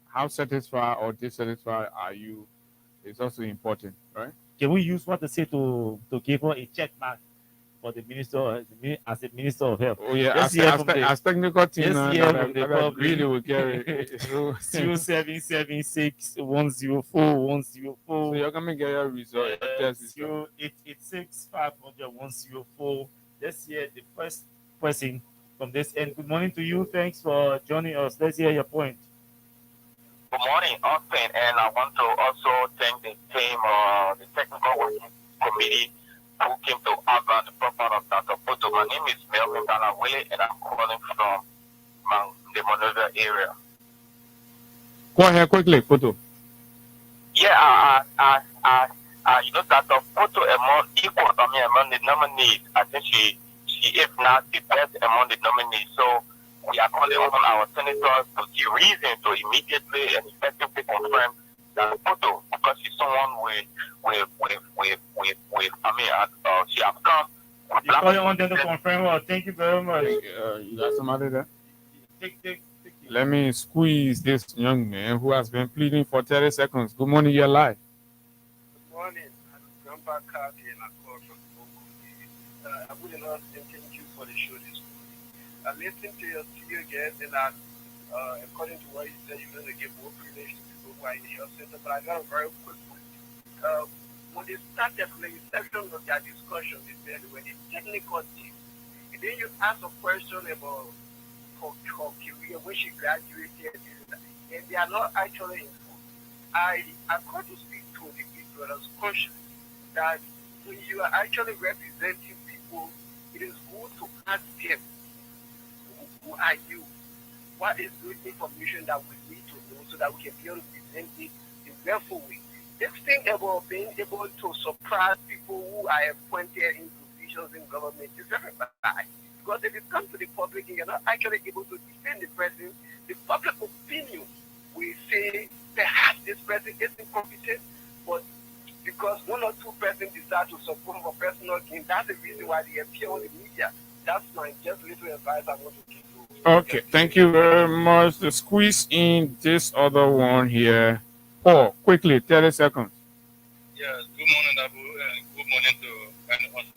[SPEAKER 12] how satisfied or dissatisfied are you is also important, right?
[SPEAKER 11] Can we use what to say to give her a check mark for the minister as the Minister of Health?
[SPEAKER 12] Oh yeah, as technical team, that really will carry
[SPEAKER 11] 0776 104 104.
[SPEAKER 12] So you're gonna get your result.
[SPEAKER 11] 0886 500 104. Let's hear the first person from this end. Good morning to you. Thanks for joining us. Let's hear your point.
[SPEAKER 13] Good morning, Austin, and I want to also thank the team, the technical working committee who came to outline the profile of Dr. Poto. My name is Melvin Danawele, and I'm calling from the Monrovia area.
[SPEAKER 12] Go ahead quickly, Poto.
[SPEAKER 13] Yeah, Dr. Poto among the nominees. I think she is not the best among the nominees. So we are calling on our senators to see reason to immediately and effectively confirm that Poto, because she's someone she has come.
[SPEAKER 11] You call on them to confirm. Well, thank you very much.
[SPEAKER 12] You got somebody there? Let me squeeze this young man who has been pleading for 30 seconds. Good morning, you're live.
[SPEAKER 19] Good morning. I'm Grandpa Cardi and I call from Boko. I would not thank you for the show this morning. I listened to you again and according to what you said, you're going to give more privilege to people who are in the health center, but I got a very quick one. When they started the section of their discussion, they said when the technical team, and then you ask a question about her career, when she graduated, and they are not actually informed. I got to speak to the big brothers conscious that when you are actually representing people, it is good to ask them, who are you? What is good information that we need to know so that we can be able to present it in a helpful way? This thing about being able to surprise people who are appointed in positions in government is very bad. Because if it comes to the public and you're not actually able to defend the president, the public opinion will say perhaps this president is incompetent, but because one or two persons decide to support for personal gain, that's the reason why they appear on the media. That's my just little advice I want to give you.
[SPEAKER 12] Okay, thank you very much. To squeeze in this other one here. Paul, quickly, 30 seconds.
[SPEAKER 20] Yes, good morning, Abu, and good morning to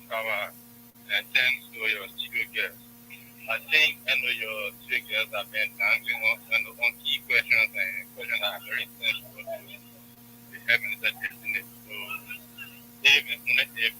[SPEAKER 20] our and thanks to your studio guests. I think your studio guests have been answering on key questions and questions that are very essential to the health minister destiny. So, if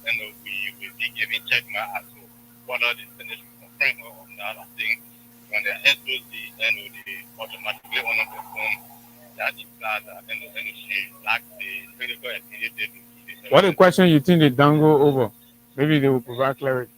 [SPEAKER 20] we will be giving check mark as to what are the finished conferring on that, I think when they head to the they automatically want to perform that implies that she lacks the critical ability to.
[SPEAKER 12] What a question you think they dangle over? Maybe they will provide clarity.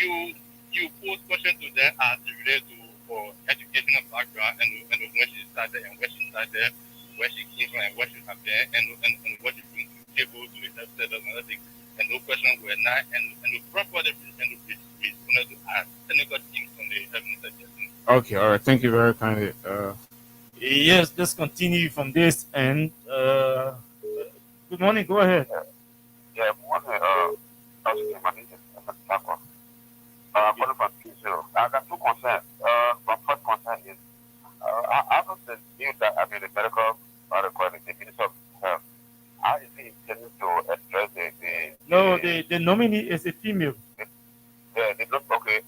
[SPEAKER 20] You pose questions to them as related to for educational background and when she started and where she started, where she came from and where she has been and what she brings to the table to the health center and other things. And no questions were not and the proper responded to ask technical teams from the health minister.
[SPEAKER 12] Okay, all right. Thank you very kindly.
[SPEAKER 11] Yes, let's continue from this end. Good morning. Go ahead.
[SPEAKER 21] Yeah, I got two concerns. My first concern is I don't think that the medical the Minister of Health. How is he intending to address
[SPEAKER 11] No, the nominee is a female.
[SPEAKER 21] Okay,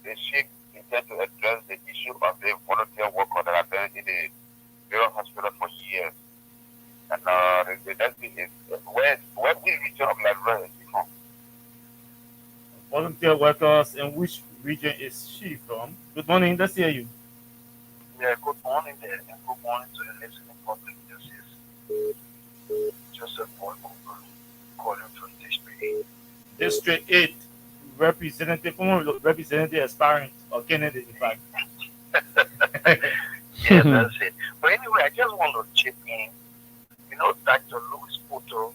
[SPEAKER 21] is she intend to address the issue of the volunteer worker that have been in the Bureau Hospital for years? And the next thing is where the region of Liberia is she from?
[SPEAKER 11] Volunteer workers, and which region is she from? Good morning, let's hear you.
[SPEAKER 21] Yeah, good morning there, and good morning to the listening public. This is Joseph Boyko calling from District 8.
[SPEAKER 11] District 8, former representative aspirant or candidate, in fact.
[SPEAKER 21] Yeah, that's it. But anyway, I just want to chip in. Dr. Louis Poto,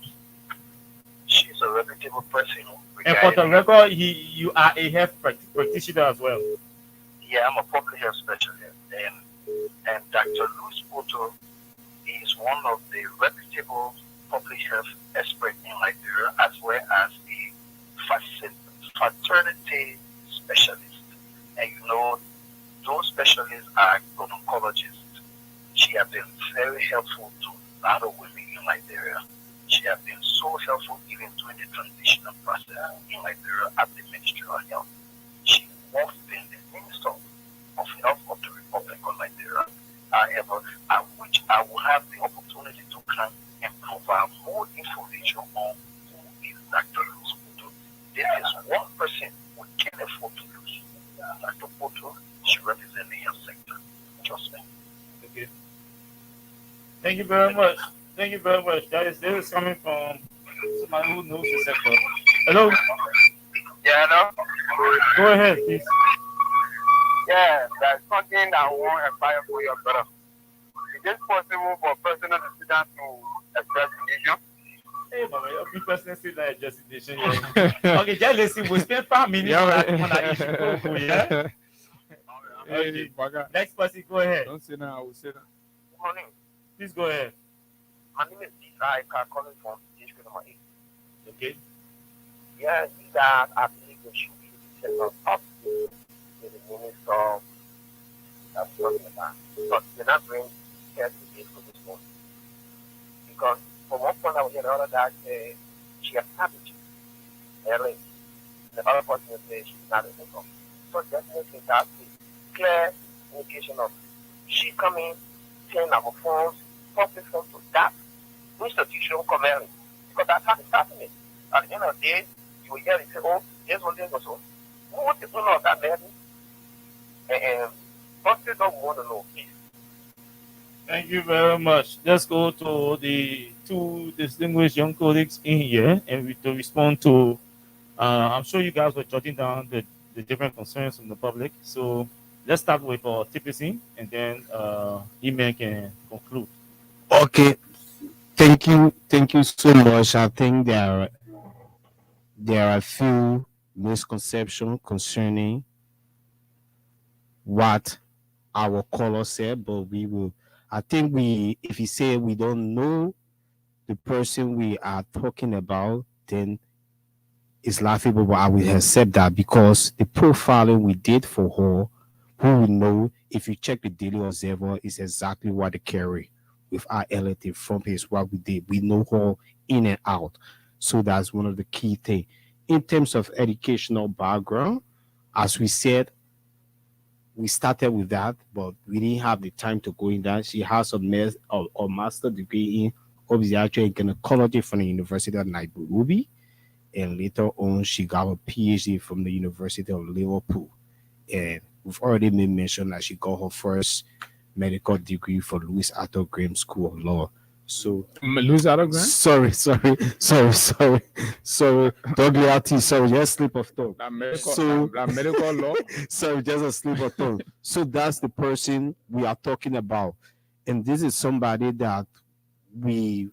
[SPEAKER 21] she's a reputable person.
[SPEAKER 11] And for the record, you are a health practitioner as well.
[SPEAKER 21] Yeah, I'm a public health specialist. And Dr. Louis Poto is one of the reputable public health experts in Liberia, as well as a fraternity specialist. And those specialists are oncologists. She has been very helpful to a lot of women in Liberia. She has been so helpful even during the transitional process in Liberia at the Ministry of Health. She was then the Minister of Health of the Republic of Liberia. However, which I will have the opportunity to come and provide more information on who is Dr. Louis Poto. This is one person we can afford to lose. Dr. Poto, she represents the health sector. Trust me.
[SPEAKER 11] Okay. Thank you very much. Thank you very much. This is coming from somebody who knows the sector. Hello?
[SPEAKER 21] Yeah, hello?
[SPEAKER 11] Go ahead, please.
[SPEAKER 21] Yeah, there's something I want to fire for your brother. Is it possible for president to express religion?
[SPEAKER 11] Hey, mama, your president still not addressing the issue. Okay, just listen. We'll spend 5 minutes on that issue. Yeah? Okay. Next person, go ahead.
[SPEAKER 12] Don't say that. I will say that.
[SPEAKER 21] Good morning.
[SPEAKER 11] Please go ahead.
[SPEAKER 21] My name is Isaac calling from District number 8.
[SPEAKER 11] Okay.
[SPEAKER 21] Yeah, that I believe we should take up to the minister that's talking about. But they're not doing care to this for this one. Because from one point I was hearing the other that she has cabbage. Early. The other person will say she's not a victim. So definitely that's a clear indication of she coming retain our funds, public funds to that institution commerce. Because that's how it's happening. At the end of the day, you will hear it say, oh, here's what this was. Who was the owner of that money? And Buster don't want to know, please.
[SPEAKER 11] Thank you very much. Let's go to the two distinguished young colleagues in here and to respond to. I'm sure you guys were jotting down the different concerns from the public. So let's start with TPC and then Iman can conclude.
[SPEAKER 18] Okay, thank you so much. I think there are a few misconceptions concerning what our caller said, but we will. I think if you say we don't know the person we are talking about, then it's laughable. But I will accept that because the profiling we did for her, who we know, if you check the Daily Observer, is exactly what they carry with our relative front page. What we did, we know her in and out. So that's one of the key things. In terms of educational background, as we said, we started with that, but we didn't have the time to go in that. She has a master degree in obstetrics and gynecology from the University of Nairobi, and later on she got a PhD from the University of Liverpool. And we've already made mention that she got her first medical degree from Louis Arthur Graham School of Law. So
[SPEAKER 12] Louis Arthur Graham?
[SPEAKER 18] Sorry, WRT, sorry, just slip of tongue.
[SPEAKER 12] That medical law.
[SPEAKER 18] Sorry, just a slip of tongue. So that's the person we are talking about, and this is somebody that we've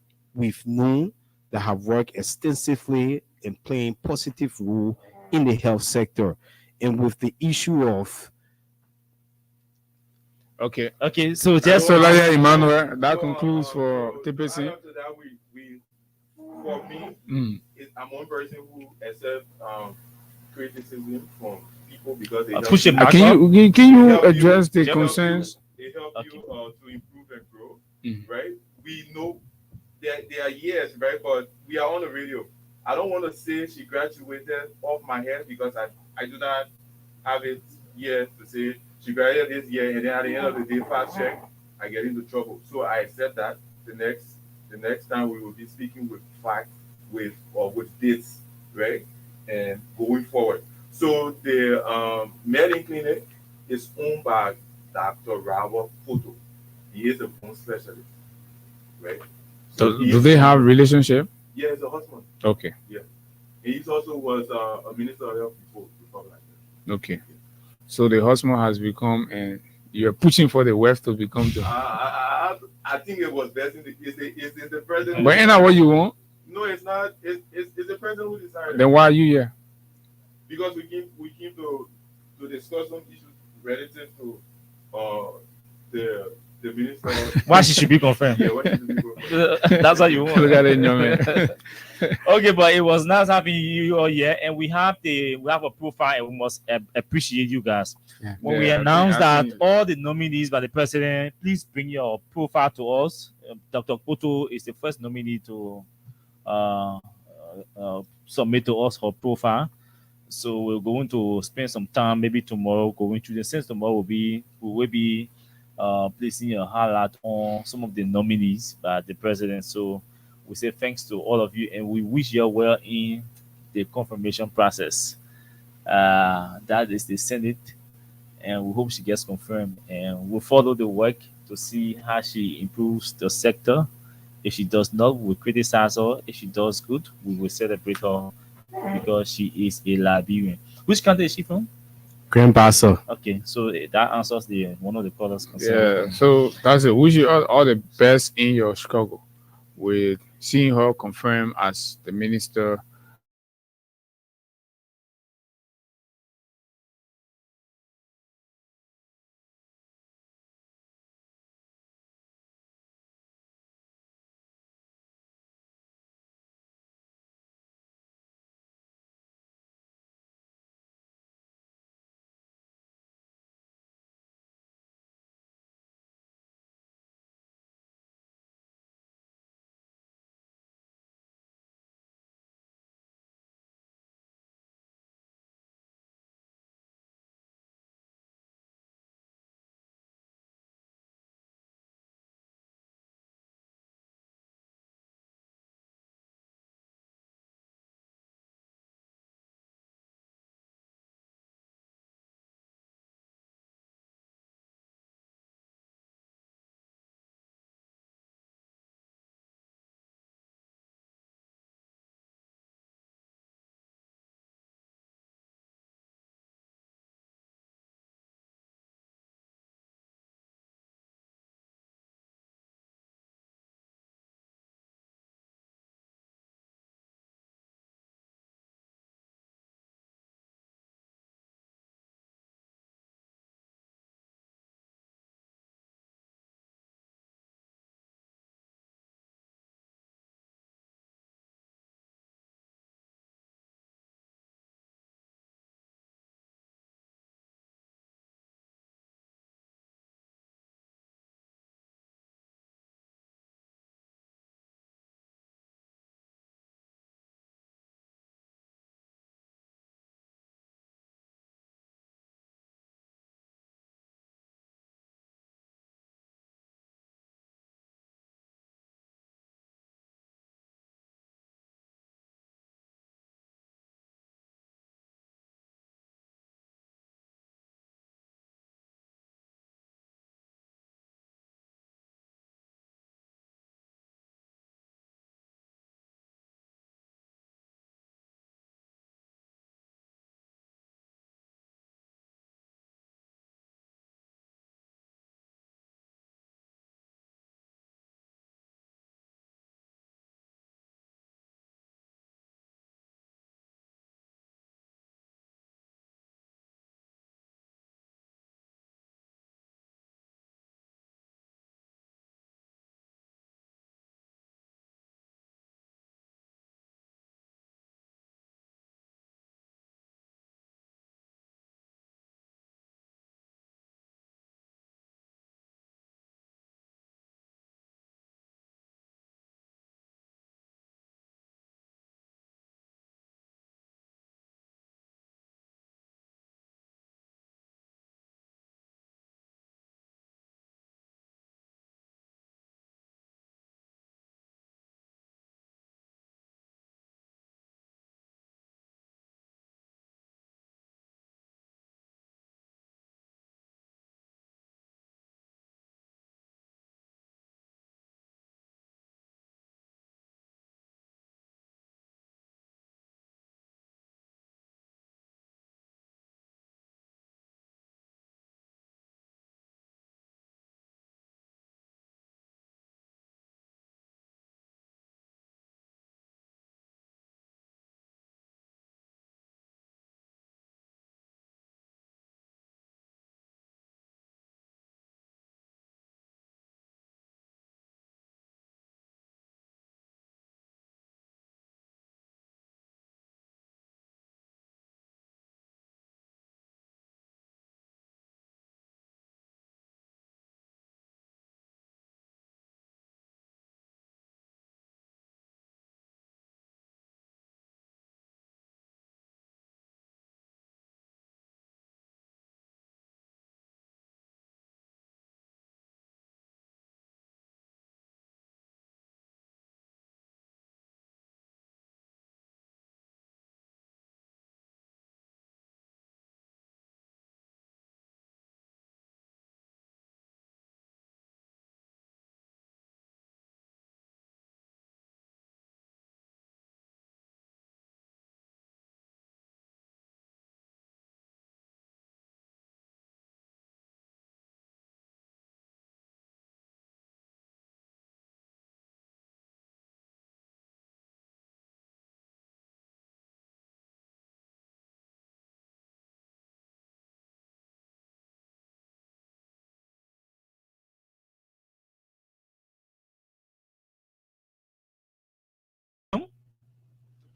[SPEAKER 18] known that have worked extensively and playing positive role in the health sector, and with the issue of.
[SPEAKER 12] Okay.
[SPEAKER 11] So just
[SPEAKER 12] Lawyer Emmanuel, that concludes for TPC.
[SPEAKER 17] After that, for me, I'm one person who accepts criticism from people because they help
[SPEAKER 12] Can you address the concerns?
[SPEAKER 17] They help you to improve and grow, right? We know there are years, right? But we are on the radio. I don't want to say she graduated off my head because I do not have it here to say she graduated this year, and then at the end of the day, fast check, I get into trouble. So I accept that the next time we will be speaking with facts, with dates, right? And going forward. So the Medin Clinic is owned by Dr. Robert Poto. He is a bone specialist, right?
[SPEAKER 12] So do they have relationship?
[SPEAKER 17] Yeah, he's a husband.
[SPEAKER 12] Okay.
[SPEAKER 17] Yeah. And he also was a minister of health before like that.
[SPEAKER 12] Okay. So the husband has become, and you're pushing for the wife to become the.
[SPEAKER 17] I think it was best. Is the president?
[SPEAKER 12] But ain't that what you want?
[SPEAKER 17] No, it's not. It's the president who decided.
[SPEAKER 12] Then why are you here?
[SPEAKER 17] Because we came to discuss some issues relative to the minister.
[SPEAKER 11] Why she should be confirmed?
[SPEAKER 17] Yeah, why she should be confirmed.
[SPEAKER 11] That's what you want.
[SPEAKER 12] Look at it, young man.
[SPEAKER 11] Okay, but it was nice having you all here, and we have a profile, and we must appreciate you guys. When we announced that all the nominees by the president, please bring your profile to us. Dr. Poto is the first nominee to submit to us her profile. So we're going to spend some time, maybe tomorrow, going through this. Since tomorrow we will be placing a highlight on some of the nominees by the president. So we say thanks to all of you, and we wish you well in the confirmation process. That is the Senate, and we hope she gets confirmed. And we'll follow the work to see how she improves the sector. If she does not, we'll criticize her. If she does good, we will celebrate her because she is a Liberian. Which country is she from?
[SPEAKER 18] Grand Bassa.
[SPEAKER 11] Okay, so that answers one of the callers.
[SPEAKER 12] Yeah, so that's it. Wish you all the best in your struggle with seeing her confirmed as the minister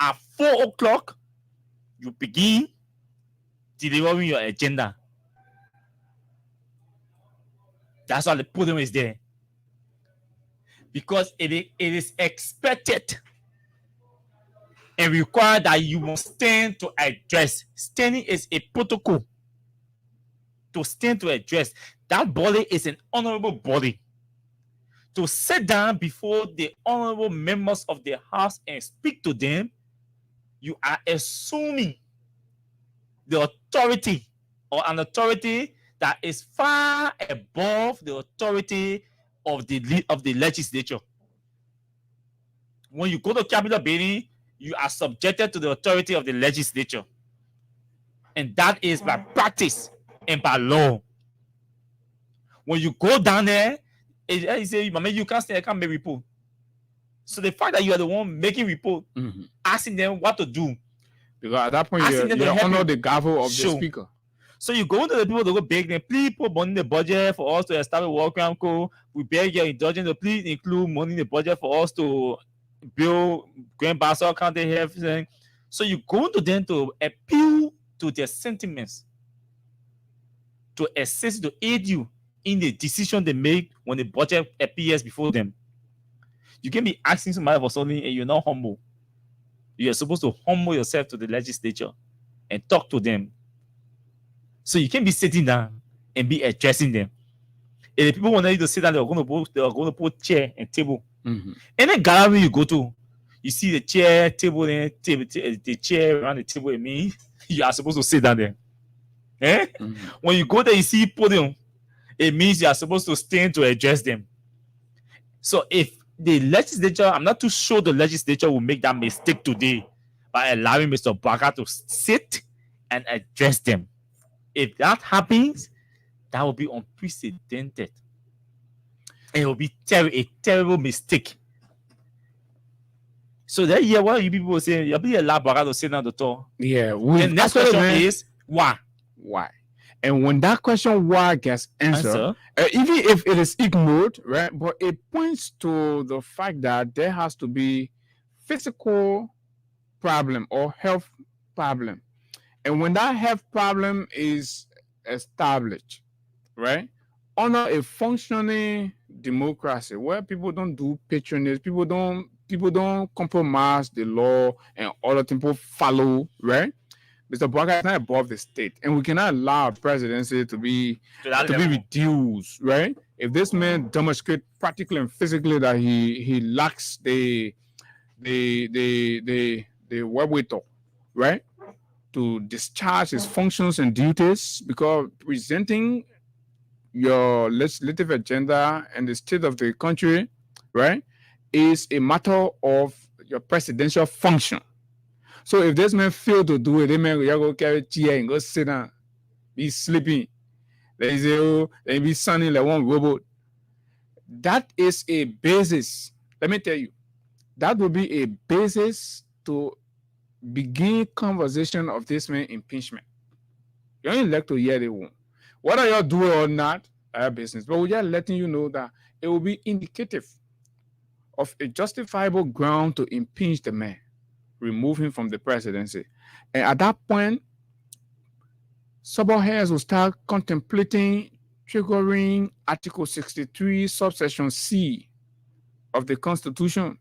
[SPEAKER 11] At 4 o'clock, you begin delivering your agenda. That's why the podium is there. Because it is expected and required that you must stand to address. Standing is a protocol. To stand to address. That body is an honorable body. To sit down before the honorable members of the house and speak to them, you are assuming the authority or an authority that is far above the authority of the legislature. When you go to Capitol building, you are subjected to the authority of the legislature. And that is by practice and by law. When you go down there, you say, Mama, you can't stay, I can't make report. So the fact that you are the one making report, asking them what to do.
[SPEAKER 12] Because at that point, you're under the gavel of the speaker.
[SPEAKER 11] So you go to the people to go beg them, please put money in the budget for us to establish World Crime Code. We beg your indulgence to please include money in the budget for us to build Grand Bassa County Health. So you go to them to appeal to their sentiments, to assist, to aid you in the decision they make when the budget appears before them. You can be asking somebody for something and you're not humble. You are supposed to humble yourself to the legislature and talk to them. So you can't be sitting down and be addressing them. And the people want you to sit down, they are going to put chair and table. Any gallery you go to, you see the chair, table, and the chair around the table. It means you are supposed to sit down there. When you go there, you see podium. It means you are supposed to stand to address them. So if the legislature, I'm not too sure the legislature will make that mistake today by allowing Mr. Baka to sit and address them. If that happens, that will be unprecedented. And it will be a terrible mistake. So that year, what are you people saying? You'll be allowed Baka to sit down the door.
[SPEAKER 12] Yeah.
[SPEAKER 11] The next question is why?
[SPEAKER 12] Why? And when that question why gets answered, even if it is ignored, right? But it points to the fact that there has to be physical problem or health problem. And when that health problem is established, right? Under a functioning democracy where people don't do patronage, people don't compromise the law and other people follow, right? Mr. Baka is not above the state, and we cannot allow a presidency to be reduced, right? If this man demonstrates practically and physically that he lacks the wherewithal, right, to discharge his functions and duties, because presenting your legislative agenda and the state of the country, right, is a matter of your presidential function. So if this man fail to do it, they may go carry chair and go sit down, be sleeping. They say, oh, they be sunning like one robot. That is a basis. Let me tell you, that will be a basis to begin conversation of this man impeachment. You ain't like to hear the one. Whether y'all do it or not, our business. But we are letting you know that it will be indicative of a justifiable ground to impeach the man, remove him from the presidency. And at that point, subheads will start contemplating triggering Article 63, subsection C of the Constitution.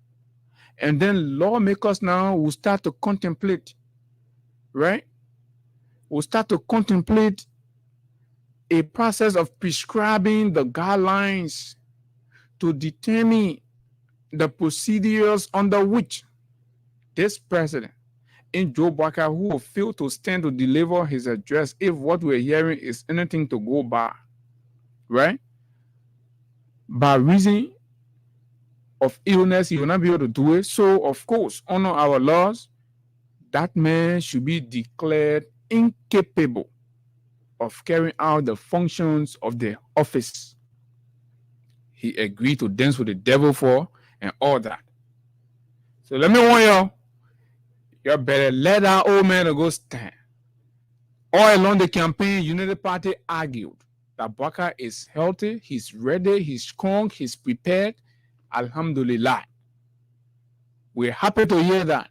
[SPEAKER 12] And then lawmakers now will start to contemplate, right? Will start to contemplate a process of prescribing the guidelines to determine the procedures under which this president in Joe Baka, who will fail to stand to deliver his address if what we're hearing is anything to go by, right? By reason of illness, he will not be able to do it. So, of course, under our laws, that man should be declared incapable of carrying out the functions of the office he agreed to dance with the devil for and all that. So let me warn y'all, you better let that old man go stand. All along the campaign, Unity Party argued that Baka is healthy, he's ready, he's strong, he's prepared. Alhamdulillah. We're happy to hear that.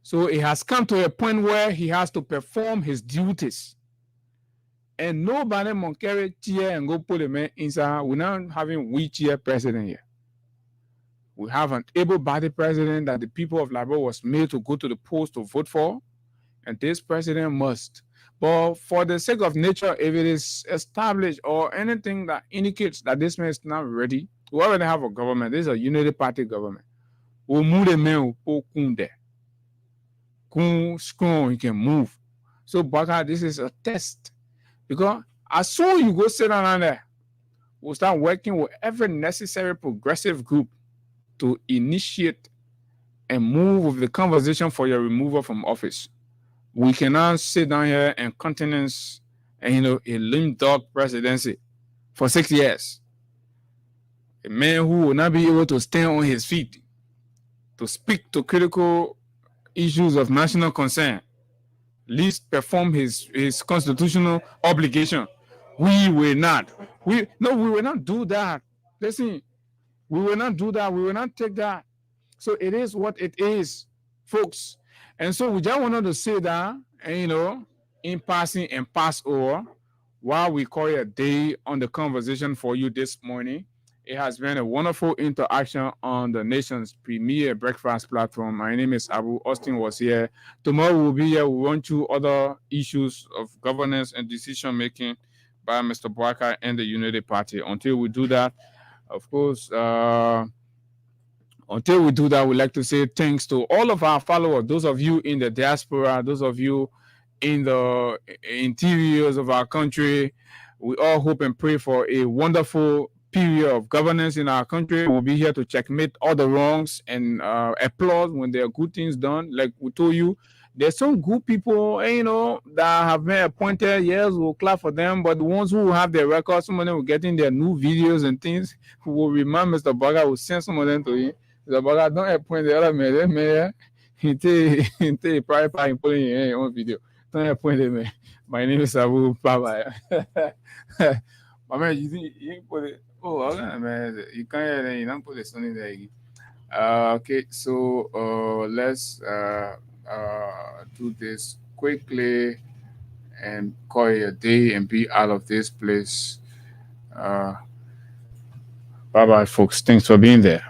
[SPEAKER 12] So it has come to a point where he has to perform his duties. And nobody can carry chair and go put the man inside. We're not having wheelchair president here. We have an able-bodied president that the people of Liberia was made to go to the polls to vote for. And this president must. But for the sake of nature, if it is established or anything that indicates that this man is not ready, we already have a government. This is a unity party government. We'll move the man there. Strong, he can move. So, Baka, this is a test. Because as soon as you go sit down there, we'll start working with every necessary progressive group to initiate and move with the conversation for your removal from office. We cannot sit down here and countenance and a lame dog presidency for 6 years. A man who will not be able to stand on his feet to speak to critical issues of national concern, least perform his constitutional obligation. We will not. We will not do that. Listen, we will not do that. We will not take that. So it is what it is, folks. And so we just wanted to say that, and, in passing and pass over, while we call it a day on the conversation for you this morning. It has been a wonderful interaction on the nation's premier breakfast platform. My name is Abu. Austin was here. Tomorrow we'll be here. We'll run through other issues of governance and decision-making by Mr. Boakai and the Unity Party. Until we do that, of course, we'd like to say thanks to all of our followers, those of you in the diaspora, those of you in the interiors of our country. We all hope and pray for a wonderful period of governance in our country. We'll be here to checkmate all the wrongs and applaud when there are good things done. Like we told you, there's some good people, that have been appointed. Yes, we'll clap for them. But the ones who have their records, some of them will get in their new videos and things. Who will remind Mr. Baga, will send some of them to him. Mr. Baga, don't appoint the other man. He take private part in putting in your own video. Don't appoint them, man. My name is Abu. Bye-bye. My man, you didn't put it. Oh, okay, man. You can't, you don't put the sun in there again. Okay, so let's do this quickly and call it a day and be out of this place. Bye-bye, folks. Thanks for being there.